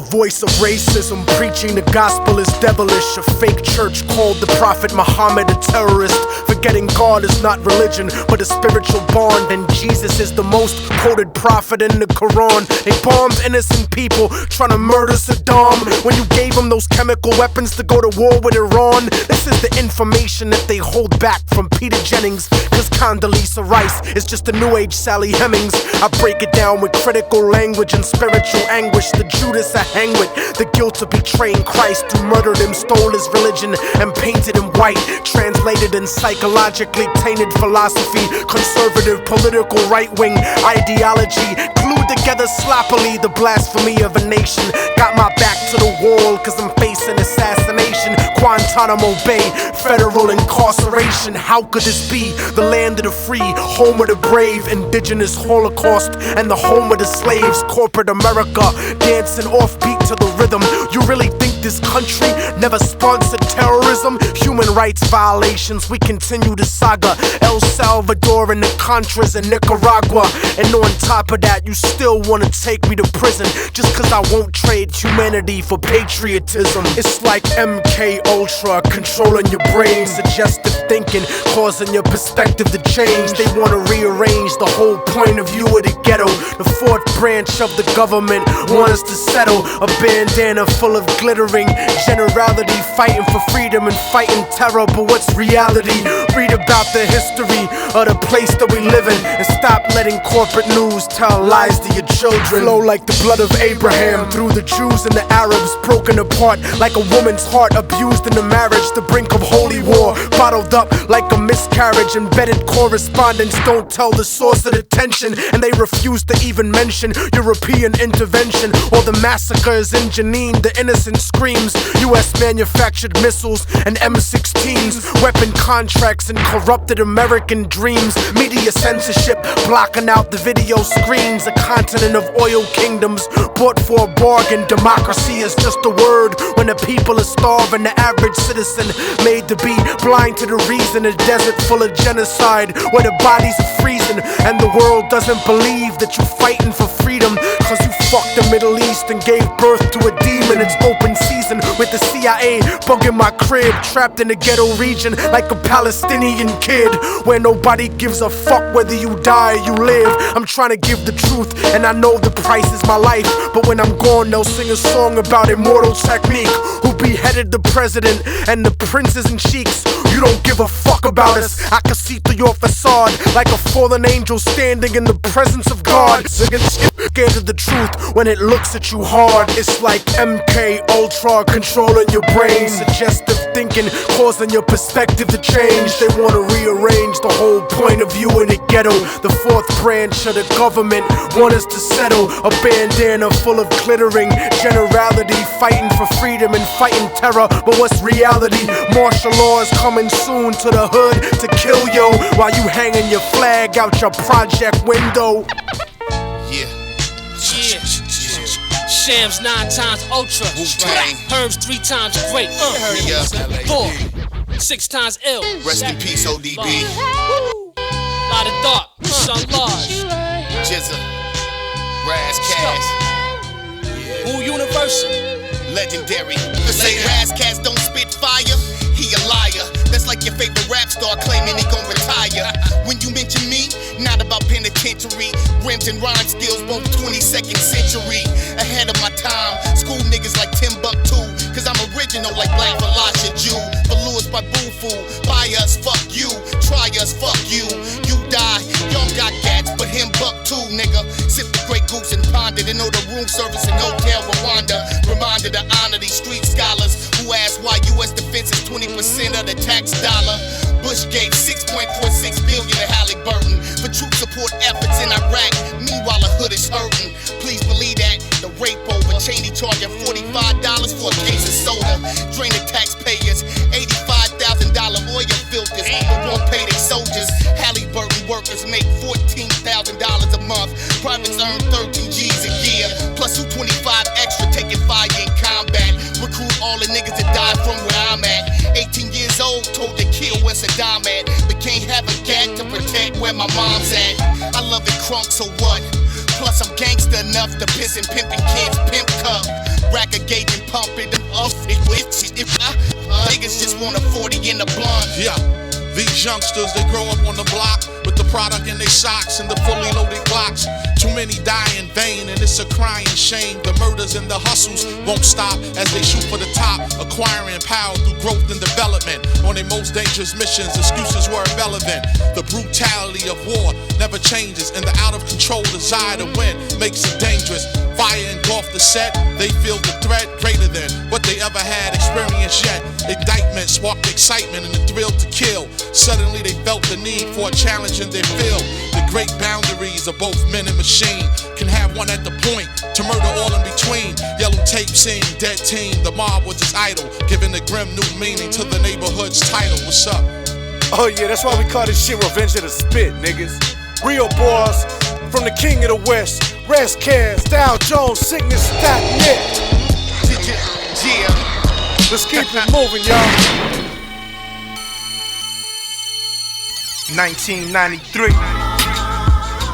voice of racism, preaching the gospel is devilish. A fake church called the Prophet Muhammad a terrorist, forgetting God is not religion but a spiritual bond, and Jesus is the most quoted prophet in the Quran. They bombed innocent people trying to murder Saddam when you gave them those chemical weapons to go to war with Iran. This is the information that they hold back from Peter Jennings, cause Condoleezza Rice is just a new age Sally Hemings. I break it down with critical language and spiritual anguish. The Judas I hang with, the guilt of betraying Christ, who murdered him, stole his religion and painted him white. Translated in psychologically tainted philosophy, conservative political right-wing ideology, glued together sloppily the blasphemy of a nation. Got my back to the wall cause I'm facing assassination. Guantanamo Bay, federal incarceration. How could this be? The land of the free, home of the brave, indigenous Holocaust, and the home of the slaves. Corporate America, dancing offbeat to the rhythm. You really think this country never sponsored terrorism? Human rights violations, we continue the saga. El-Salvador and the Contras in Nicaragua. And on top of that, you still wanna take me to prison just cause I won't trade humanity for patriotism. It's like MK Ultra controlling your brain, suggestive thinking causing your perspective to change. They wanna rearrange the whole point of view of the ghetto. The fourth branch of the government want us to settle. A bandana full of glittering generality, fighting for freedom and fighting terror. But what's reality? Read about the history of the place that we live in, and stop letting corporate news tell lies to your children. Flow like the blood of Abraham through the Jews and the Arabs, broken apart like a woman's heart, abused in the marriage, the brink of holy war, bottled up like a miscarriage. Embedded correspondence don't tell the source of the tension, and they refuse to even mention European intervention or the massacres in Jenin. The innocent screams, US manufactured missiles and M16s, weapon contracts and corrupted American dreams. Media censorship blocking out the video screens. A continent of oil kingdoms bought for a bargain. Democracy is just a word when the people are starving. The average citizen made to be blind to the reason. A desert full of genocide where the bodies are freezing, and the world doesn't believe that you're fighting for freedom cause you fucked the Middle East and gave birth to a demon. It's open season with the CIA bugging my crib, trapped in a ghetto region like a Palestinian kid, where nobody gives a fuck whether you die or you live. I'm trying to give the truth and I know the price is my life, but when I'm gone they'll sing a song about immortal technique, who beheaded the president and the princes and sheiks. You don't give a fuck about us. I can see through your facade like a fallen angel standing in the presence of God. Scared of the truth when it looks at you hard. It's like MK Ultra controlling your brain, suggestive thinking causing your perspective to change. They wanna rearrange the whole point of view in the ghetto. The fourth branch of the government want us to settle. A bandana full of glittering generality, fighting for freedom and fighting terror. But what's reality? Martial law is coming soon to the hood to kill yo while you hanging your flag out your project window. Yeah. Shams 9 times ultra. Herbs 3 times great. 4, 6 times ill. Rest in peace, ODB. Lot of dark, sun large. Jizza, Raz Cass. Who Universal? Legendary. To say Raz Cass don't spit fire, he a liar. That's like your favorite rap star claiming he gon' retire. When you mention me, not about penitentiary. Rims and rhyme skills, both 22nd century. Ahead of my time, school niggas like Timbuktu. Cause I'm original like Black Velasquez Jew. Velours by Boo-Foo. Buy us, fuck you. Try us, fuck you. You die, y'all got gats, but him buck too, nigga. Sip the Grey Goose and ponder. They know the room service in Hotel Rwanda. Reminder to honor these street scholars who ask why US defense is 20% of the tax dollar. Bush gave 6.46 billion to Halliburton for troop support efforts in Iraq. Meanwhile, the hood is hurting. Please believe that. The rape over Cheney charging $45 for a case of soda. Draining taxpayers $85,000 oil filters. But won't pay their soldiers. Halliburton workers make $14,000 a month. Privates earn 13 G's a year. Plus 225 extra taking fire in combat. Recruit all the niggas that died from where I'm at. 18 years old, told to kill where Saddam at. But can't have a gat to protect where my mom's at. I love it crunk, so what? Plus I'm gangster enough to piss and pimpin' kids, pimp cup. Rack a gate and pump it off it with it. Niggas just want a 40 in the blunt. Yeah, these youngsters, they grow up on the block with the product in their socks and the fully loaded Glocks. Too many die in vain and it's a crying shame. The murders and the hustles won't stop as they shoot for the top, acquiring power through growth and development. On their most dangerous missions, excuses were irrelevant. The brutality of war never changes, and the out of control desire to win makes it dangerous. Fire engulfed the set, they feel the threat greater than what they ever had experienced yet. Indictment sparked excitement and the thrill to kill. Suddenly they felt the need for a challenge in their field. The great boundaries of both men and machine can have one at the point to murder all in between. Yellow tape scene, dead team, the mob was his idol, giving the grim new meaning to the neighborhood's title. What's up? Oh yeah, that's why we call this shit Revenge of the Spit, niggas. Real boys from the king of the west. Rest cares, Dow Jones, sickness.net. Yeah. Let's keep it moving, y'all. 1993,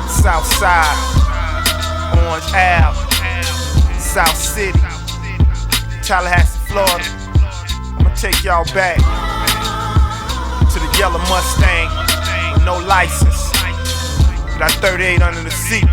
South Side, Orange Ave, South City, Tallahassee, Florida. I'ma take y'all back to the yellow Mustang with no license, with that 38 under the seat.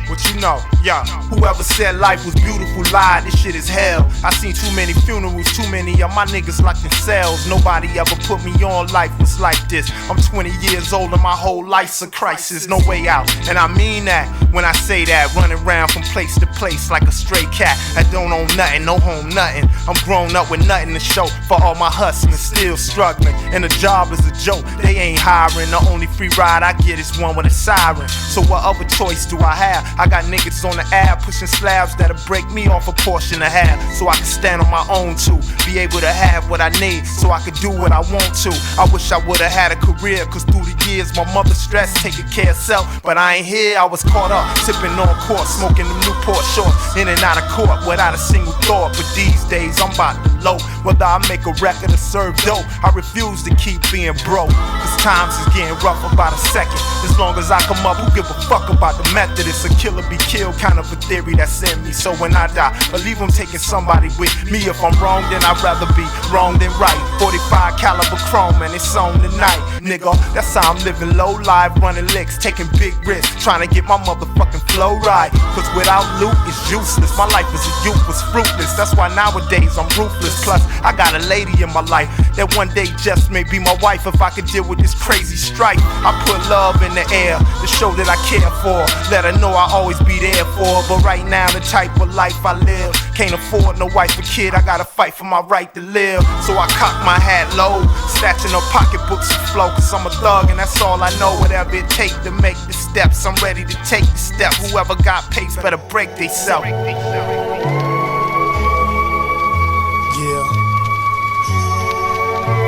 What you know, yeah. Whoever said life was beautiful lied, this shit is hell. I seen too many funerals, too many of my niggas locked in cells. Nobody ever put me on life was like this. I'm 20 years old and my whole life's a crisis, no way out. And I mean that when I say that, running around from place to place like a stray cat that don't own nothing, no home, nothing. I'm grown up with nothing to show for all my hustling, still struggling. And the job is a joke, they ain't hiring. The only free ride I get is one with a siren. So what other choice do I have? I got niggas on the app pushing slabs that'll break me off a portion of half, so I can stand on my own too, be able to have what I need, so I can do what I want to. I wish I would've had a career, cause through the years my mother stressed, taking care of self, but I ain't here. I was caught up, sipping on court, smoking the Newport shorts, in and out of court without a single thought. But these days I'm about to low, whether I make a record or serve dope, I refuse to keep being broke, cause times is getting rough about a second. As long as I come up, who give a fuck about the method? It's a killer be killed kind of a theory that's in me. So when I die, believe I'm taking somebody with me. If I'm wrong, then I'd rather be wrong than right. 45 caliber chrome and it's on tonight, nigga. That's how I'm living low life, running licks, taking big risks, trying to get my motherfucking flow right. Cause without loot, it's useless. My life as a youth was fruitless. That's why nowadays I'm ruthless. Plus, I got a lady in my life that one day just may be my wife. If I could deal with this crazy strife, I put love in the air to show that I care for. Let her know I always be there for her. But right now, the type of life I live, can't afford no wife or kid. I gotta fight for my right to live. So I cock my hat low, snatching up pocketbooks and flow. Cause I'm a thug and that's all I know. Whatever it takes to make the steps, I'm ready to take the step. Whoever got pace better break they self. Yeah.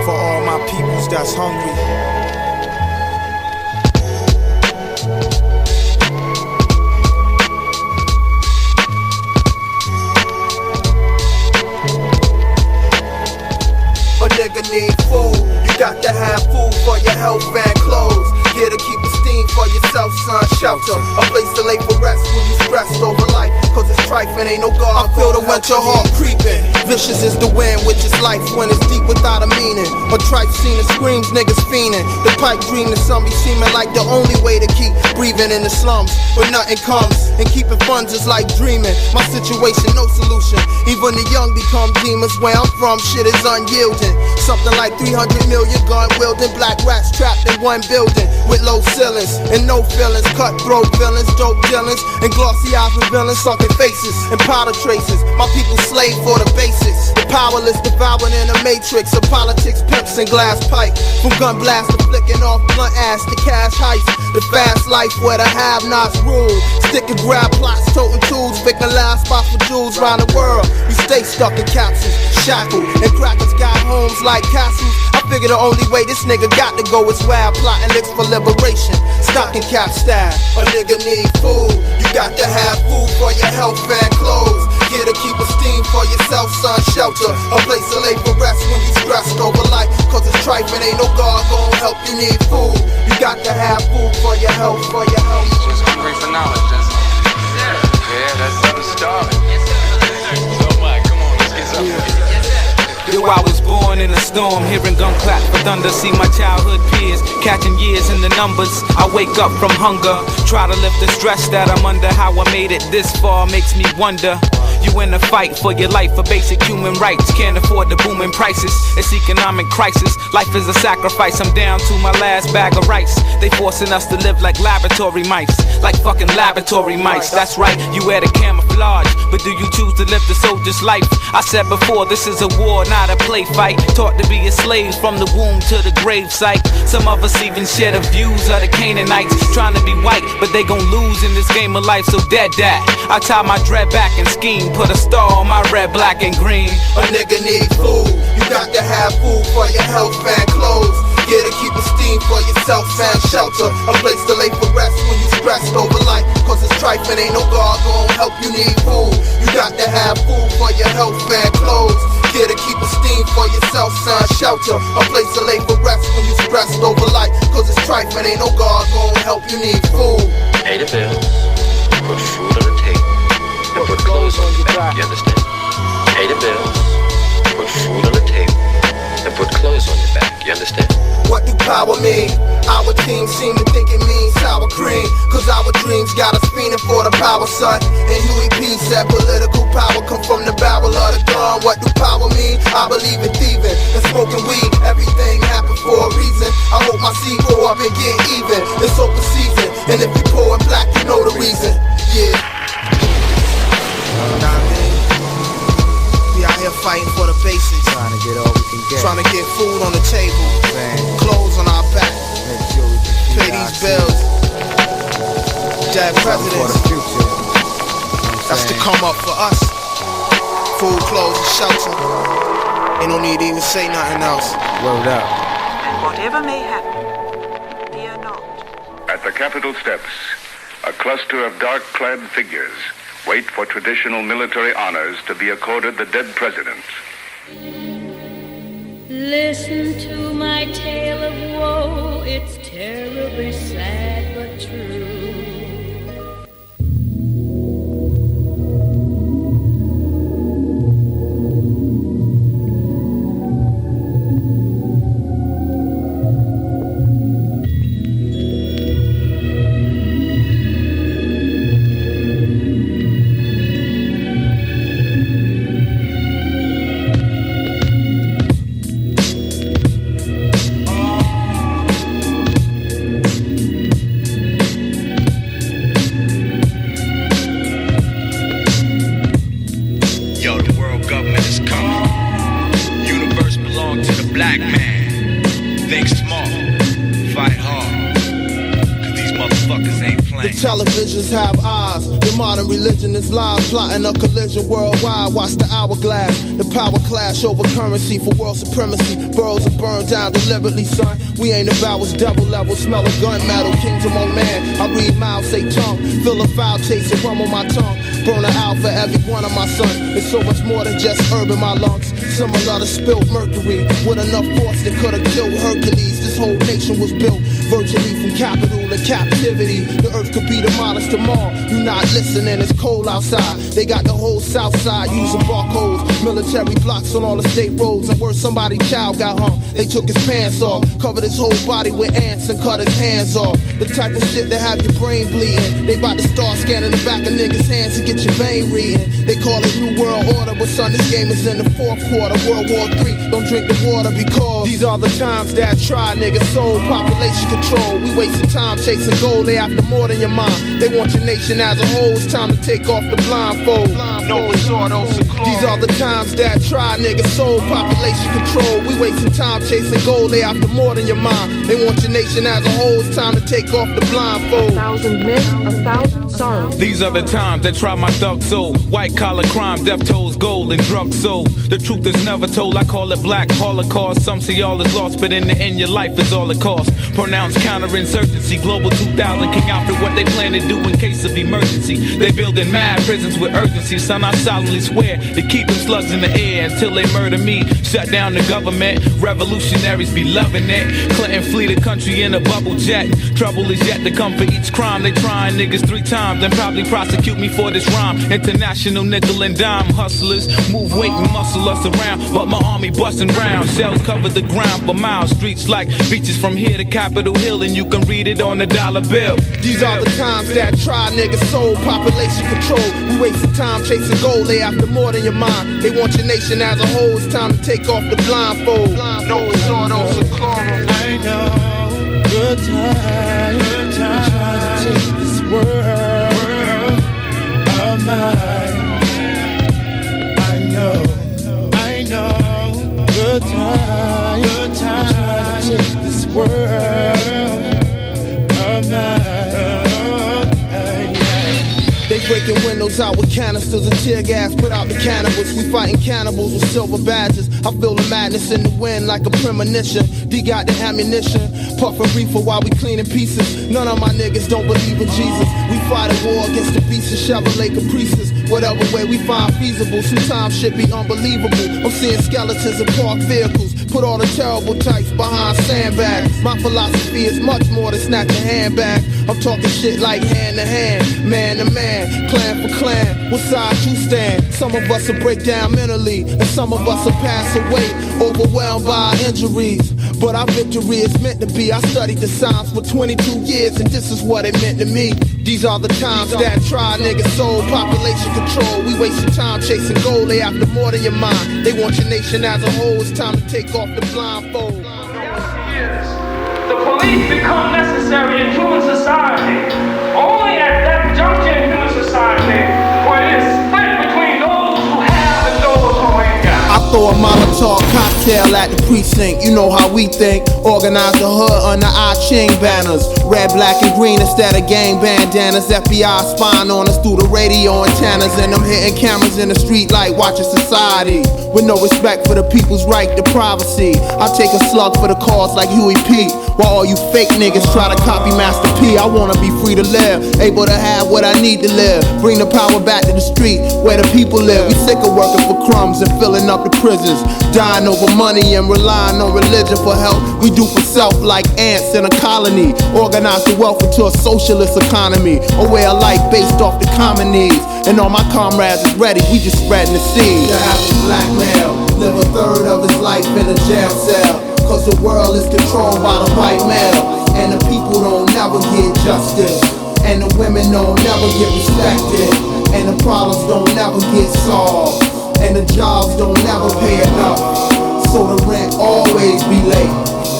For all my peoples that's hungry. A nigga need food, you got to have food for your health and clothes. Here to keep the steam for yourself, son, shelter. A place to lay for rest when you stressed over life. Cause it's trifling, ain't no God. I feel the winter heart creeping. Vicious is the wind, which is life when it's deep without a meaning. A tripe scene that screams niggas fiending. The pipe dream to some be seeming like the only way to keep breathing in the slums. But nothing comes, and keeping funds is like dreaming. My situation, no solution. Even the young become demons. Where I'm from, shit is unyielding. Something like 300 million gun wielding black rats trapped in one building with low ceilings and no feelings. Cutthroat villains, dope dealings, and glossy eyes with villains, sunken faces and powder traces. My people slave for the basics. The powerless devouring in a matrix of politics, pimps, and glass pipe. From gun blast to flicking off blunt ass to cash heist. The fast life where the have-nots rule. Stick and grab plots, toting tools, picking last spots for jewels round the world. We stay stuck in capsules, shackled, and crackers got homes like castles. I figure the only way this nigga got to go is wild, plotting licks for liberation. Stocking cap style. A nigga need food, you got to have food for your health and clothes. Here to keep a steam for yourself, son, shelter. A place to lay for rest when you stressed over life. Cause it's trifling, ain't no God gon' help you need food. You got to have food for your health, for your health. Just hungry for knowledge, that's in a storm, hearing gun clap for thunder. See my childhood peers catching years in the numbers. I wake up from hunger, try to lift the stress that I'm under. How I made it this far makes me wonder. You in a fight for your life, for basic human rights. Can't afford the booming prices, it's economic crisis. Life is a sacrifice, I'm down to my last bag of rice. They forcing us to live like laboratory mice, like fucking laboratory mice. That's right, you wear the camouflage, but do you choose to live the soldier's life? I said before, this is a war, not a play fight. Taught to be a slave from the womb to the grave site. Some of us even share the views of the Canaanites, trying to be white, but they gon' lose in this game of life, so dead that. I tie my dread back and scheme, put a star on my red, black, and green. A nigga need food, you got to have food for your health and clothes. Yeah, to keep esteem for yourself and shelter. A place to lay for rest when you stressed over life. Cause it's trife and ain't no God gon' help you need food. You got to have food for your health and clothes. Yeah, to keep esteem for yourself and shelter. A place to lay for rest when you stressed over life. Cause it's trife and ain't no God gon' help you need food. Pay the bills, put food on the table, and put clothes on your back, you understand? Pay the bills, put food on the table, and put clothes on your back, you understand? What do power mean? Our team seem to think it means sour cream. Cause our dreams got us fiending for the power, son. And Huey P said political power come from the barrel of the gun. What do power mean? I believe in thieving and smoking weed. Everything happened for a reason. I hope my seed grow up and get even. It's open season, and if you poor and black, you know the reason. Yeah. We out here fighting for the basics. Trying to get all we can get. Trying to get food on the table, clothes on our back, pay these bills. Dead presidents, that's to come up for us. Food, clothes, and shelter. Ain't no need to even say nothing else. Word up. And whatever may happen, fear not. At the Capitol steps, a cluster of dark-clad figures wait for traditional military honors to be accorded the dead president. Listen to my tale of woe, it's terribly sad but true. Televisions have eyes. The modern religion is lies, plotting a collision worldwide. Watch the hourglass, the power clash over currency for world supremacy. Boroughs are burned down deliberately, son. We ain't about what's devil level, smell of gun metal, kings among man. I read mouth, say tongue, feel a foul taste and rum on my tongue. Burn her out for every one of my sons. It's so much more than just herb in my lungs. Similar to spilled mercury, with enough force that could have killed Hercules. This whole nation was built virtually from capital to captivity. The earth could be demolished tomorrow. You not listening, it's cold outside. They got the whole south side using barcodes, military blocks on all the state roads. And where somebody's child got hung, they took his pants off, covered his whole body with ants and cut his hands off. The type of shit that have your brain bleeding. They about to start scanning the back of niggas' hands to get your vein reading. They call it New World Order, but son, this game is in the fourth quarter. World War III, don't drink the water because these are the times that try niggas soul population control. We wasting time chasing gold, they after more than your mind. They want your nation as a whole, it's time to take off the blindfold. No resort, these are the times that try niggas soul population control. We wasting time chasing gold, they after more than your mind. They want your nation as a whole, it's time to take off the blindfold. 1,000 men, 1,000 sorrows. These are the times that try my thug soul. White collar crime, death tolls, gold and drug soul. The truth is never told, I call it black holocaust. Some see all is lost, but in the end your life is all it costs. Pronounced counterinsurgency, global 2000, King Alfred, what they plan to do in case of emergency. They building mad prisons with urgency, son, I solemnly swear to keep them slugs in the air until they murder me. Shut down the government, revolutionaries be loving it. Clinton flee the country in a bubble jet. Trouble is yet to come for each crime they trying, niggas 3 times. time, then probably prosecute me for this rhyme. International nickel and dime hustlers move weight and muscle us around, but my army busting rounds. Shells cover the ground for miles. Streets like beaches from here to Capitol Hill, and you can read it on the dollar bill. These are the times that try niggas soul population control. We wasting time chasing gold, they after more than your mind. They want your nation as a whole. It's time to take off the blindfold. No resort on Socorro. I know good time to take this world of mine. I know good time to take this world of mine. They breaking windows out with canisters and tear gas. Put out the cannabis. We fighting cannibals with silver badges. I feel the madness in the wind like a premonition. D got the ammunition. Puffin' reefer while we cleaning pieces. None of my niggas don't believe in Jesus. We fight a war against the beasts of Chevrolet Caprices. Whatever way we find feasible. Sometimes shit be unbelievable. I'm seeing skeletons in parked vehicles. Put all the terrible types behind sandbags. My philosophy is much more than snatch a handbag. I'm talking shit like hand to hand, man to man, clan for clan. What side you stand? Some of us will break down mentally, and some of us will pass away, overwhelmed by our injuries. But our victory is meant to be. I studied the science for 22 years, and this is what it meant to me. These are the times that try niggas soul population control. We wasting time chasing gold, they after more than your mind. They want your nation as a whole. It's time to take off the blindfold. The police become necessary in human society. Only at that juncture in human society where it is split between those who have and those who ain't got. I throw a Molotov cocktail at the precinct. You know how we think. Organize the hood under our Ching banners. Red, black, and green instead of gang bandanas. FBI spying on us through the radio antennas. And I'm hitting cameras in the street like watching society. With no respect for the people's right to privacy. I take a slug for the cause like Huey P. While all you fake niggas try to copy Master P. I wanna be free to live, able to have what I need to live. Bring the power back to the street where the people live. We sick of working for crumbs and filling up the prisons. Dying over money and relying on religion for help. We do for self like ants in a colony. Organize the wealth into a socialist economy. A way of life based off the common needs. And all my comrades is ready, we just spreading the seed. The average black male live a third of his life in a jail cell. Cause the world is controlled by the white male. And the people don't never get justice. And the women don't never get respected. And the problems don't never get solved. And the jobs don't never pay enough. So the rent always be late.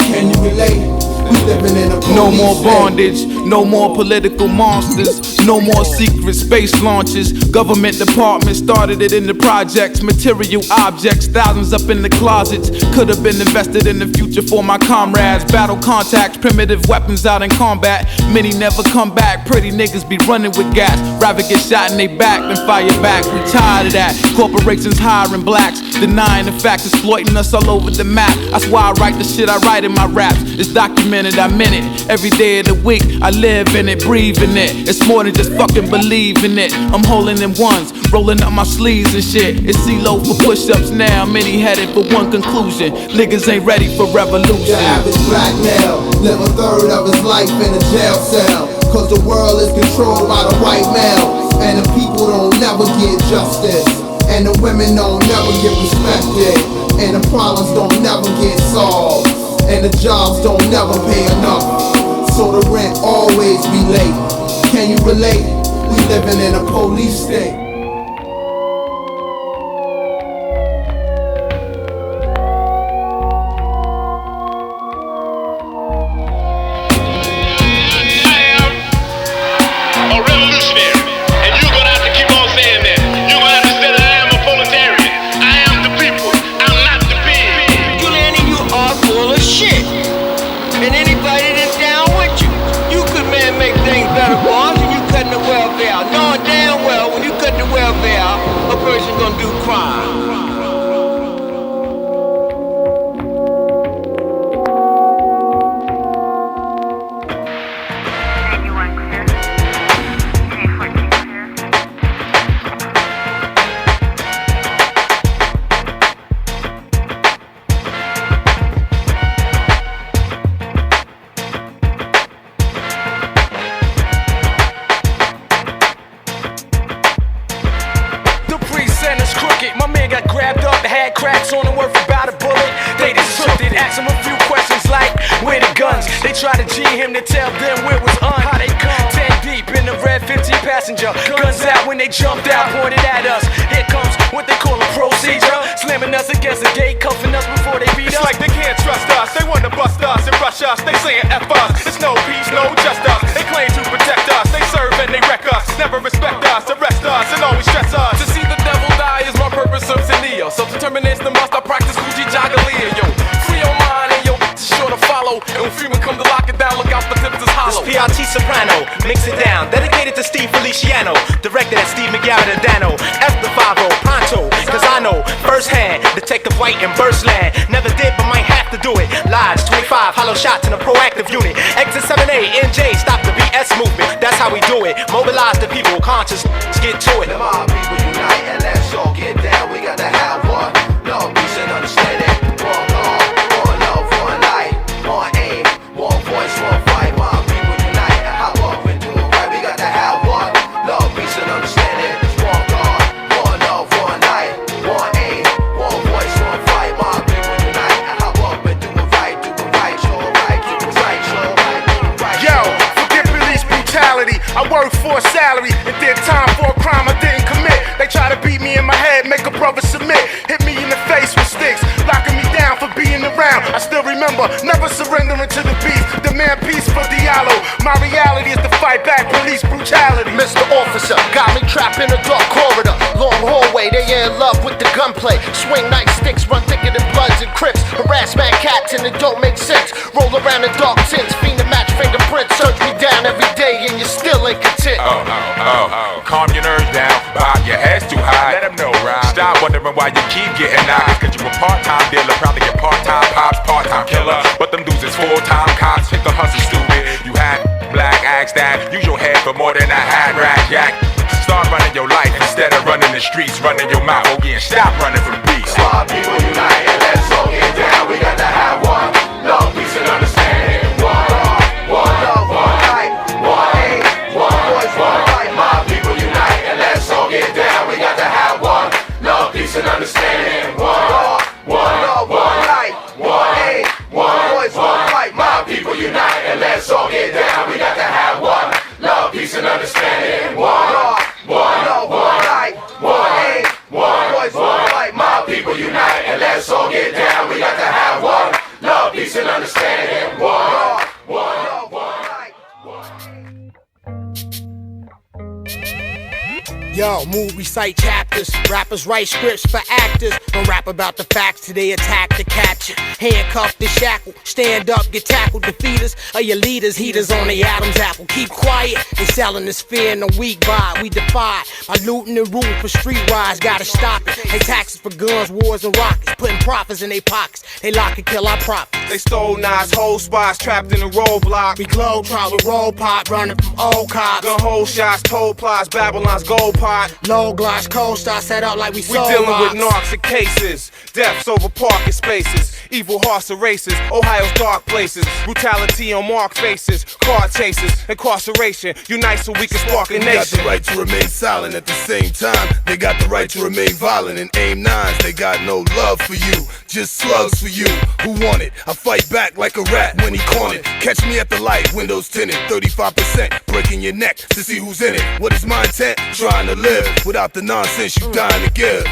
Can you relate? We living in a no more bondage, no more political monsters, no more secret space launches. Government departments started it in the projects. Material objects, thousands up in the closets. Could have been invested in the future for my comrades. Battle contacts, primitive weapons out in combat. Many never come back. Pretty niggas be running with gas. Rather get shot in they back than fire back. We tired of that. Corporations hiring blacks, denying the facts, exploiting us all over the map. That's why I write the shit I write in my raps. It's documented, I'm in it. Every day of the week, I live in it, breathe in it. It's more than just fucking believing it. I'm holding in ones, rolling up my sleeves and shit. It's CeeLo for push-ups now, many headed for one conclusion. Niggas ain't ready for revolution. The average black male live a third of his life in a jail cell. Cause the world is controlled by the white male. And the people don't never get justice. And the women don't never get respected. And the problems don't never get solved. And the jobs don't never pay enough. So the rent always be late. Can you relate? We living in a police state. had cracks on the worth about a bullet. They just took it, asked him a few questions like, where the guns? They tried to G him to tell them where was How they come 10 deep in the red 15 passenger. Guns out when they jumped out, pointed at us. Here comes what they call a procedure. Slamming us against the gate, cuffing us before they beat us. It's like they can't trust us. They wanna bust us and rush us. They saying F us. It's no peace, no justice. They claim to protect us. They serve and they wreck us. Never respect us, arrest us, and always stress us. To see the devil die is my purpose of Neo. Self-determination must I practice Gucci Jagalia, yo. Free your mind and yo, it's sure to follow. And when Freeman come to lock it down, look out the tips is hollow. This PRT Soprano, mix it down. Dedicated to Steve Feliciano. Directed at Steve McGavin and Dano. F the 5-0, pronto. Cause I know firsthand, Detective White in Burstland. Never did but might have to do it. Lodge 25, hollow shots in a proactive unit. Exit 7A, NJ, stop the BS movement. That's how we do it. Mobilize the people, conscious, let's get to it. The mob people unite and let's all get down. We got to have one love, peace and understanding. One God, one love, one light, one aim, one voice, one fight. Mob people unite and hop up and do it right. We got to have one love, peace and understanding. One God, one love, one light, one aim, one voice, one fight. Mob people unite and hop up and do it right. Do it right, show it right, do it right, show it right, do it right. Yo, forget police brutality. I work for a salary and did time for a crime I didn't commit. They try to beat me in my head, make a brother submit. Hit me in the face with sticks, locking me down for being around. I still remember, never surrendering to the beast. Demand peace for Diallo. My reality is to fight back police brutality. Mr. Officer, got me trapped in a dark corridor. Long hallway, they in love with the gunplay. Swing nightsticks, run thicker than Bloods and Crips. Harass mad cats and it don't make sense. Roll around in dark tints, fiend to match fingerprints. Search me down every day and you still ain't content. Calm your nerves down, bob your head's too high. Let them know, right? Stop wondering why you keep getting knocked. Cause you a part-time dealer, probably a part-time pops, part-time killer. But them dudes is full-time cops, hit the hustle stupid. You had black axe that, use your head for more than a hat rack, yak. Start running your life instead of running the streets, running your mouth, oh yeah, stop running from beasts. Mob people unite and let's all get down. We got to have one love, peace and understanding. One love, one light, one aim, one voice, one fight. Mob people unite and let's all get down. We got to have one love, peace and understanding. One love, one light, one aim, one voice, one fight. Mob people unite and let's all get down. We got to have one love, peace and understanding. One love, one light, one aim, one voice, one fight. Mob people unite and let's all get down. We got to have one love, peace and understanding. One love, one light, Yo, move, recite chapters. Rappers write scripts for actors. Don't rap about the facts till they attack to catch it. Handcuffed and shackled. Stand up, get tackled. Defeaters are your leaders. Heaters on the Adam's apple. Keep quiet. They selling this fear in a weak vibe. We defy by looting and rooting for street rides. Gotta stop it. They taxes for guns, wars, and rockets. Putting profits in their pockets. They lock and kill our profits. They stole knives, whole spots, trapped in a roadblock. We globe trot with roll pop, running from old cops. Gun hole shots, toll plots, Babylon's gold pot. Low gloss, cold star set up like we sold dealing rocks. with narcs and cases, deaths over parking spaces, evil horse races, Ohio's dark places, brutality on marked faces, car chases, incarceration, unite so we can spark a nation. They got the right to remain silent at the same time. They got the right to remain violent and aim nines. They got no love for you, just slugs for you. Who want it? I fight back like a rat when he cornered. Catch me at the light, windows tinted, 35%, breaking your neck to see who's in it. What is my intent? Trying to live without the nonsense you dying to give.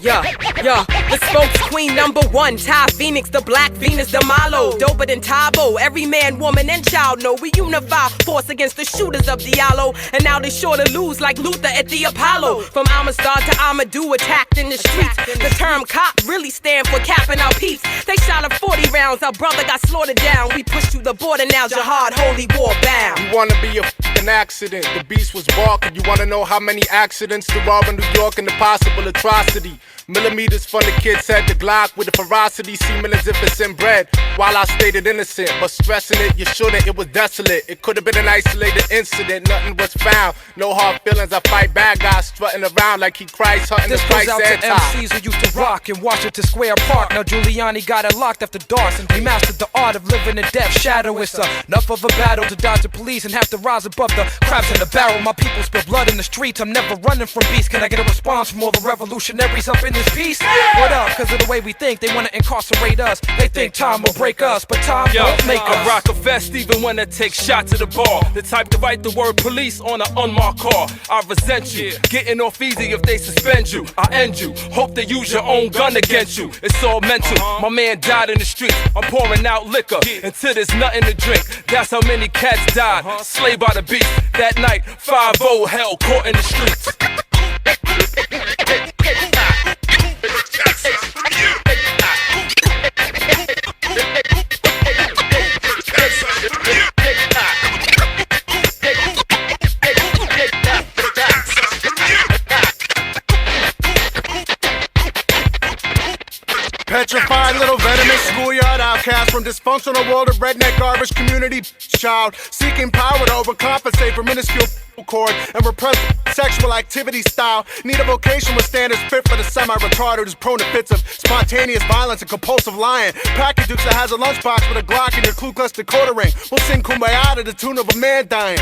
Yeah, the spokes queen #1, Ty Phoenix, the Black Venus, the Malo, doper than Tabo. Every man, woman, and child know we unify force against the shooters of Diallo. And now they sure to lose like Luther at the Apollo. From Amistad to Amadou, attacked in the streets. The term cop really stand for capping our peeps. They shot up 40 rounds, our brother got slaughtered down. We pushed to the border now, jihad, holy war bound. You wanna be a f***ing accident, the beast was barking. You wanna know how many accidents there are in New York and the possible atrocity. Millimeters from the kid's head, the Glock with the ferocity seeming as if it's inbred. While I stated innocent, but stressing it, you shouldn't, it was desolate. It could have been an isolated incident, nothing was found. No hard feelings, I fight bad guys strutting around like he Christ hunting the Christ anti. This goes out to MCs who used to rock in Washington Square Park. Now Giuliani got it locked after dark, and he mastered the art of living in death shadow. It's enough of a battle to dodge the police and have to rise above the crabs in the barrel. My people spill blood in the streets, I'm never running from beasts. Can I get a response from all the revolutionaries up in in this piece? What up? Cause of the way we think, they wanna incarcerate us. They think time will break us, but time won't make us. I rock a vest even when I take shots at the bar. The type to write the word police on an unmarked car. I resent you, getting off easy if they suspend you. I end you, hope they use your own gun against you. It's all mental, my man died in the street. I'm pouring out liquor until there's nothing to drink. That's how many cats died, slayed by the beast. That night, 5-0 hell caught in the streets. Petrified little venomous schoolyard outcast from dysfunctional world of redneck garbage community child seeking power to overcompensate for minuscule cord and repress sexual activity style. Need a vocation with standards fit for the semi-retarded who's prone to fits of spontaneous violence and compulsive lying. Package dukes that has a lunchbox with a Glock and your Ku Klux Dakota ring. We'll sing Kumbaya to the tune of a man dying.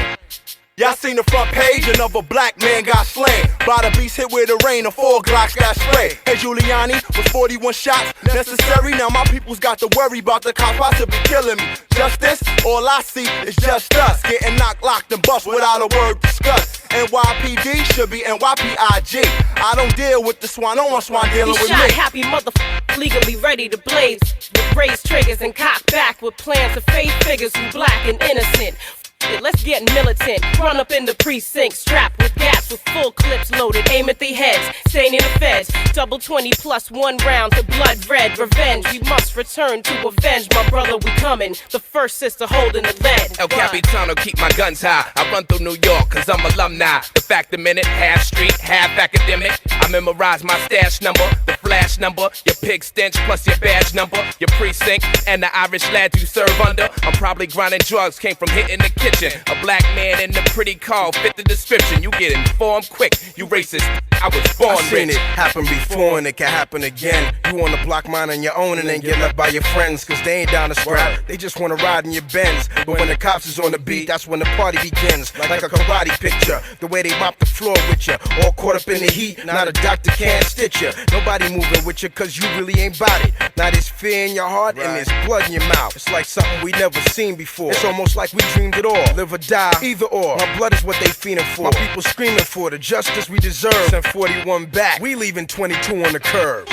Y'all seen the front page, another black man got slain by the beast hit with the rain, and 4 Glocks got sprayed. Hey Giuliani, was 41 shots necessary? Now my people's got to worry about the cops possibly killing me. Justice? All I see is just us getting knocked, locked, and bust without a word discussed. NYPD should be NYPIG. I don't deal with the swine, no one swine dealing with me. Shot happy motherfucker legally ready to blaze with raised triggers and cock back with plans to fade figures who black and innocent. Let's get militant, run up in the precinct, strapped with gas with full clips loaded, aim at their heads, staining the feds, double 20 plus 1 round to blood red, revenge, we must return to avenge, my brother we coming, the first sister holding the lead. El Capitano, keep my guns high, I run through New York cause I'm alumni, the fact a minute, half street, half academic, I memorize my stash number, the flash number, your pig stench plus your badge number, your precinct, and the Irish lad you serve under, I'm probably grinding drugs, came from hitting the kitchen. A black man in a pretty car fit the description. You get informed quick, you racist. I was born I seen rich. it happen before and it can happen again. You wanna block mine on your own and then get left by your friends, cause they ain't down to scrap. They just wanna ride in your Benz. But when the cops is on the beat, that's when the party begins. Like a karate picture, the way they mop the floor with you, all caught up in the heat. Not a doctor can't stitch you. Nobody moving with you cause you really ain't bout it. Now there's fear in your heart and there's blood in your mouth. It's like something we never seen before. It's almost like we dreamed it all. Live or die, either or. My blood is what they feeding for. My people screaming for the justice we deserve. Send 41 back. We leaving 22 on the curb.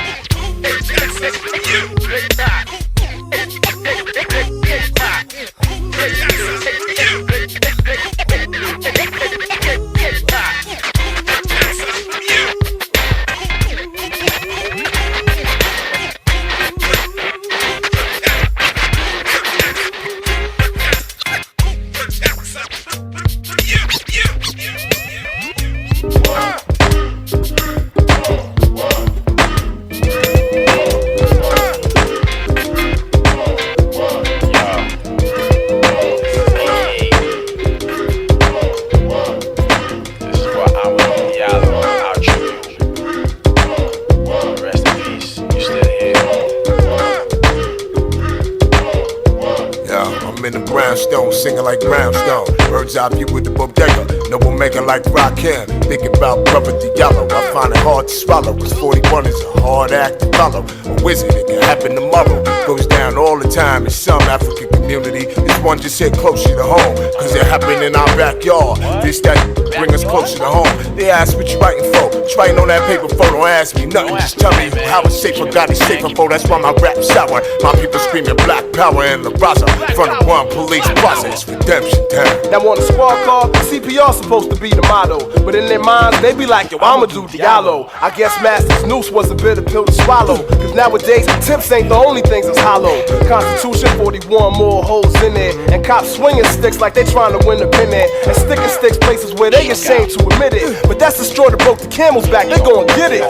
Singing like brownstone, bird's eye view with the bodega. Noble maker like Rakim, thinking about brother Diallo. I find it hard to swallow, cause 41 is a hard act to follow. A wizard, it can happen tomorrow. Goes down all the time in some African community. This one just hit closer to home, cause it happened in our backyard. This that bring us closer to home. They ask what you writing for, what you writing on that paper for. Don't ask me nothing, just tell me how it's safer, God is safer for. That's why my rap sour. My people screaming black power in La Raza. Front of one police process, redemption time. Now on the squad car, CPR supposed to be the motto, but in their minds they be like, yo, I'ma do Diallo. I guess Master's noose was a bitter pill to swallow, cause nowadays tips ain't the only things that's hollow. Constitution 41 more holes in there, and cops swinging sticks like they trying to win the pin there, and sticking sticks places where they ashamed to admit it. But that's the straw that broke the camel's back, they gon' get it.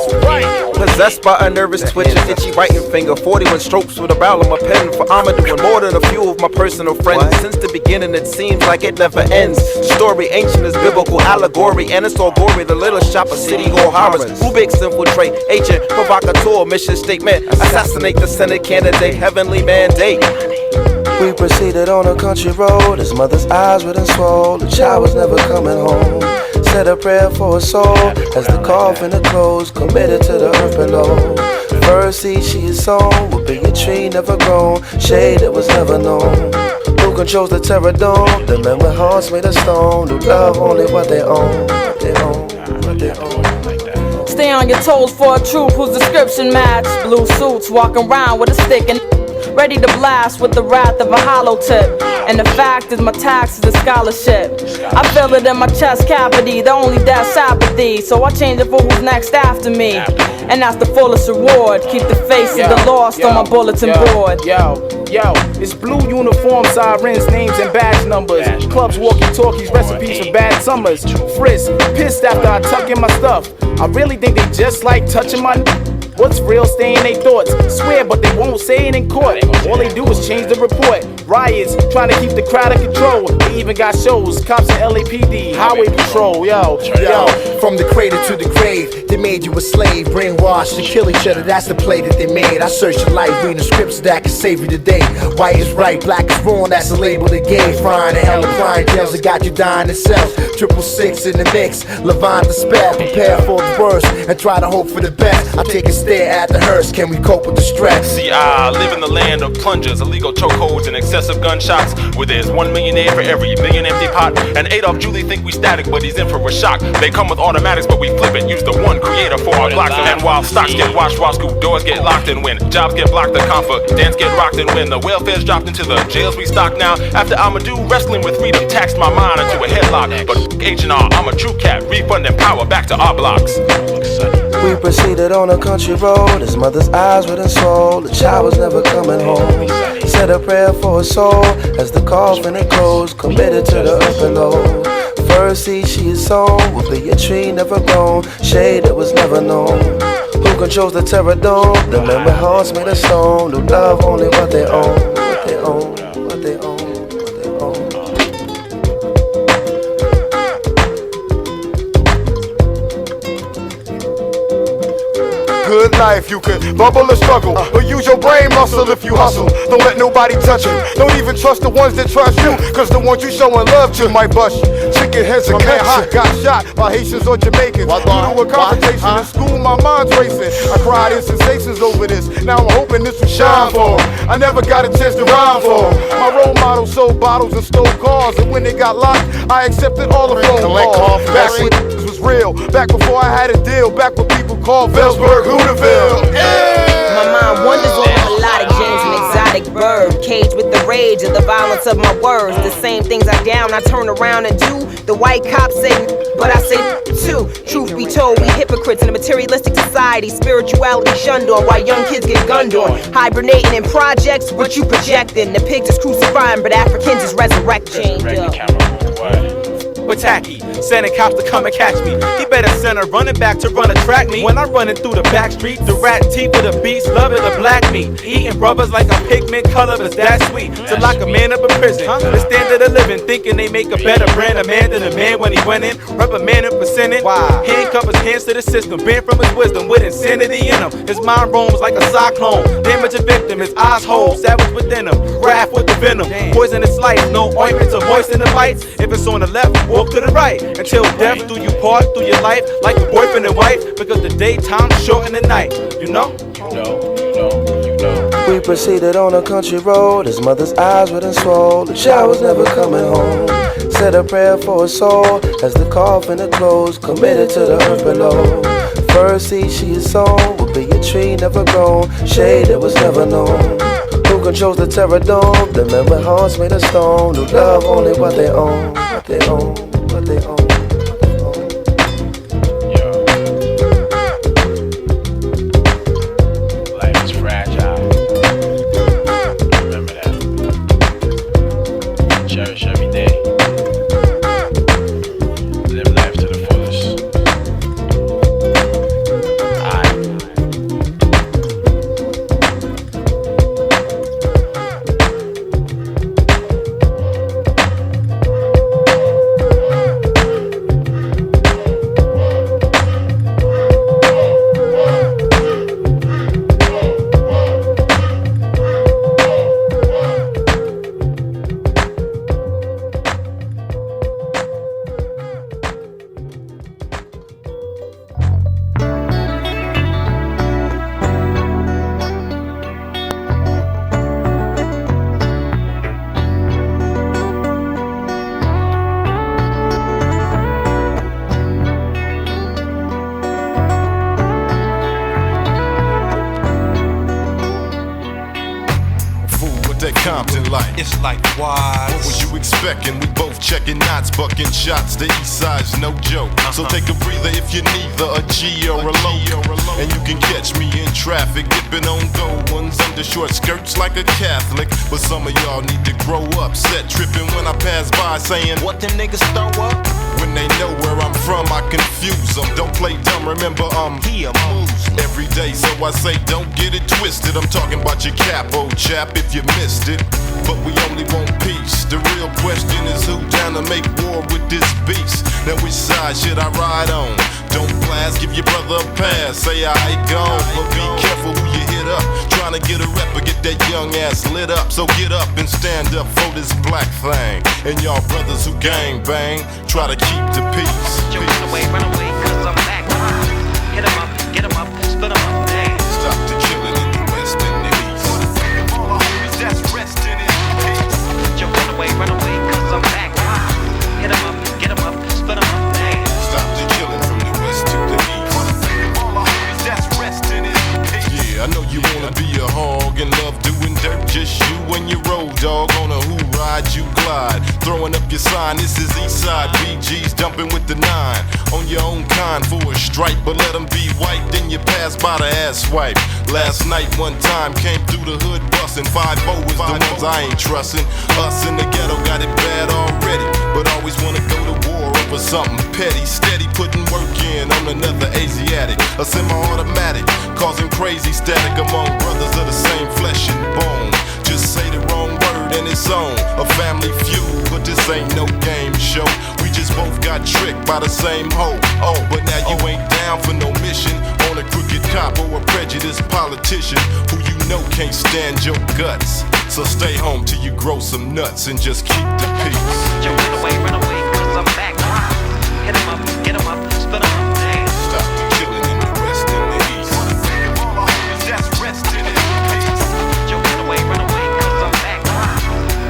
Possessed by a nervous twitch, an itchy writing finger, 41 strokes with a barrel of my pen. For I'm doing more than a few of my personal friends. Since the beginning it seems like it never ends. The story ancient as biblical allegory, and it's all gory. The little shop of city hall horrors. Rubik's infiltrate, agent, provocateur, mission statement. Assassinate the Senate candidate, heavenly mandate. We proceeded on a country road. His mother's eyes were swollen. The child was never coming home. Said a prayer for a soul as the coffin to close, committed to the earth below. First seed she is sown will be a tree never grown, shade that was never known. Who controls the terror dome? The men with hearts made of stone, who love only what they own, what they own, what they own. Stay on your toes for a troop whose description match. Blue suits walking around with a stick and ready to blast with the wrath of a hollow tip. And the fact is my tax is a scholarship. I feel it in my chest cavity, the only death's apathy. So I change it for who's next after me. And that's the fullest reward. Keep the face of the lost on my bulletin board. Yo, it's blue uniform sirens, names and badge numbers. Clubs, walkie-talkies, recipes for bad summers. Frisk, pissed after I tuck in my stuff. I really think they just like touching my what's real, stay in they thoughts. Swear, but they won't say it in court. All they do is change the report. Riots, trying to keep the crowd in control. They even got shows, cops and LAPD, highway patrol, yo. From the cradle to the grave, they made you a slave. Brainwashed to kill each other, that's the play that they made. I search your life, reading scripts that can save you today. White is right, black is wrong, that's the label they gave. Frying in hell, applying jails that got you dying in cells. 666 in the mix, Levant the spell. Prepare for the worst and try to hope for the best. I take a stare at the hearse, can we cope with the stress? See, I live in the land of plungers, illegal chokeholds, and excessive gunshots, where there's 1 millionaire for every million empty pot. And Adolf Julie think we static, but he's in for a shock. They come with automatics, but we flip it. Use the one creator for our blocks. And while stocks get washed, while school doors get locked, and when jobs get blocked, the confidence get rocked, and when the welfare's dropped into the jails we stock now. After Amadou, wrestling with freedom taxed my mind into a headlock. But H&R, I'm a true cat, refunding power back to our blocks. We proceeded on a country road, his mother's eyes were in soul. The child was never coming home. Said a prayer for a soul as the coffin it closed, committed to the earth below. First seed she is sown will be a tree never grown, shade that was never known. Who controls the terror dome? The men with hearts made of stone, who love only what they own, what they own, what they own. Good life, you can bubble or struggle, but use your brain muscle if you hustle. Don't let nobody touch you. Don't even trust the ones that trust you, cause the ones you showing love to might bust you. Chicken heads are man hot, got shot by Haitians or Jamaicans. Due to a confrontation in school, my mind's racing. I cried in sensations over this. Now I'm hoping this will shine for 'em. I never got a chance to rhyme for 'em. My role model sold bottles and stole cars, and when they got locked, I accepted all the phone calls. Back when this was real, back before I had a deal, back when people called Velsburg Hooterville. My mind wanders on a melodic James, an exotic bird, caged with the rage of the violence of my words. The same things I down, I turn around and do. The white cops say, but I say too. Truth be told, we hypocrites in a materialistic society. Spirituality shunned on while young kids get gunned on. Hibernating in projects, what you projecting? The pigs is crucifying, but Africans is resurrecting. But tacky, sending cops to come and catch me. He better send a running back to run a track me. When I'm running through the back street, the rat teeth of the beast, loving the black meat. Eating brothers like a pigment color is that sweet. To lock a man up in prison, the standard of living, thinking they make a better brand of man than a man when he went in. Reprimanding for sinning. Handcuff his hands to the system, banned from his wisdom with insanity in him. His mind roams like a cyclone. Damage a victim, his eyes hold, savage within him. Wrath with the venom, poison his life. No ointment to moisten the bites. If it's on the left, walk to the right. Until death do you part through your life like a boyfriend and wife. Because the daytime's short in the night. You know? We proceeded on a country road, his mother's eyes were in swole. The child was never coming home. Said a prayer for a soul as the coffin it closed, committed to the earth below. First seed she is sown will be a tree never grown, shade that was never known. Who controls the terror dome? The men with hearts made of stone, who love only what they own, what they own, what they own. Compton life. It's like why? What was you expecting? We both checking knots, bucking shots. The east side's no joke. So take a breather if you're neither a G or a low. And you can catch me in traffic, dipping on gold ones under short skirts like a Catholic. But some of y'all need to grow up. Set tripping when I pass by saying, what them niggas throw up? When they know where I'm from, I confuse them. Don't play dumb, remember I'm here moves every day. So I say don't get it twisted. I'm talking about your capo chap if you missed it. But we only want peace. The real question is who down to make war with this beast? Now which side should I ride on? Don't blast, give your brother a pass. Say I gone, but be careful who you hit up. Trying to get a rep or get that young ass lit up. So get up and stand up for this black thing. And y'all brothers who gang bang, try to keep the peace. Run away, cause I'm back. Hit 'em up, get 'em up, split 'em up, dang. Stop the killing in the west and the east. All our homies that's resting in peace. Run away, cause I'm back. Hit 'em up, get 'em up, split 'em up, dang. Stop the killing from the west to the east. All our homies that's resting in peace. Yeah, I know you wanna be a hog and love doing dirt. Just you and your road dog on a who ride you glide. Throwing up your sign, this is Eastside BG's dumping with the 9. On your own kind for a stripe, but let them be white, then you pass by the ass swipe. Last night one time came through the hood bustin'. 5-0 is the ones I ain't trustin'. Us in the ghetto got it bad already, but always wanna go to war over something petty. Steady putting work in on another Asiatic. A semi-automatic, causing crazy static among brothers of the same flesh and bone. Just say the wrong word and it's on. A family feud, but this ain't no game show. We just both got tricked by the same hoe. Oh, but now you ain't down for no mission on a crooked cop or a prejudiced politician who you know can't stand your guts. So stay home till you grow some nuts and just keep the peace. Run away, cause I'm back. Hit 'em up, get 'em up, split 'em up, dang. Stop the killing in the west and the east. All our homies that's resting in peace. Run away, cause I'm back.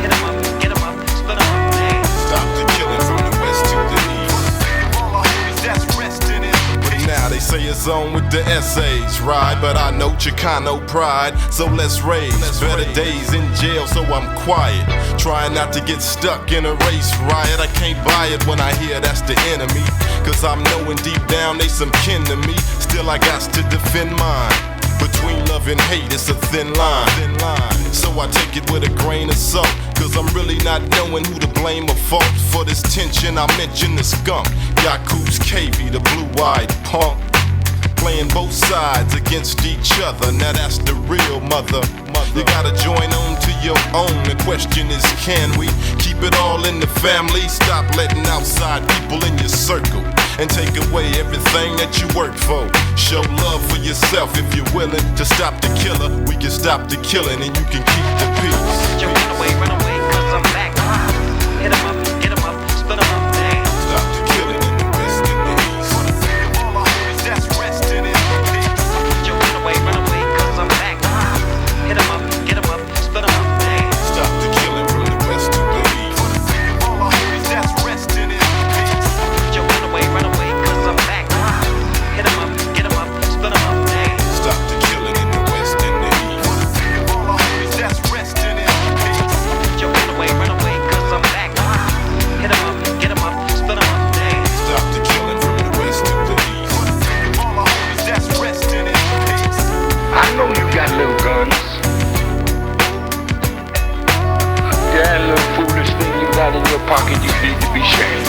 Hit 'em up, get 'em up, split 'em up, dang. Stop the killing from the west to the east. All our homies that's resting in peace. Now they say it's on with the essays, right? But I know Chicano pride, so let's raise. Better days in jail, so I'm quiet. Trying not to get stuck in a race riot. I can't buy it when I hear that's the enemy. Cause I'm knowing deep down they some kin to me. Still I got to defend mine. Between love and hate, it's a thin line. So I take it with a grain of salt. Cause I'm really not knowing who to blame or fault. For this tension, I mention the skunk. Yaku's KV, the blue-eyed punk. Playing both sides against each other. Now that's the real mother. You gotta join on to your own. The question is, can we keep it all in the family? Stop letting outside people in your circle and take away everything that you work for. Show love for yourself if you're willing to stop the killer. We can stop the killing and you can keep the peace. Run away, cause I'm back. Hit 'em up, get 'em up, split 'em up, dang. Stop the killing in the west and the east. All our homies that's resting in peace. Run away, cause I'm back. Hit 'em up, get 'em up, split 'em up, dang. Stop the killing from the west to the east. All our homies that's resting in peace. Run away, cause I'm back. Hit 'em up, get 'em up, split 'em up, dang. Stop the killing in the west and the east. All our homies that's resting in peace. Run away, cause I'm back. Hit 'em up, get 'em up, split 'em up, dang. Stop the killing from the west to the east. All our homies that's resting in peace. I know you got little guns. That little foolish thing you got in your pocket, you need to be shamed.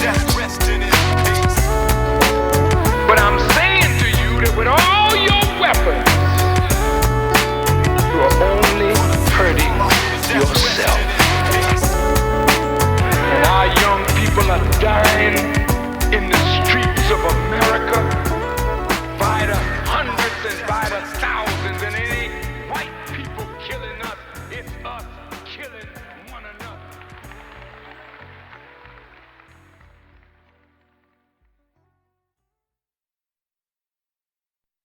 But I'm saying to you that with all your weapons, you are only hurting yourself. And our young people are dying in the streets of America by the hundreds and by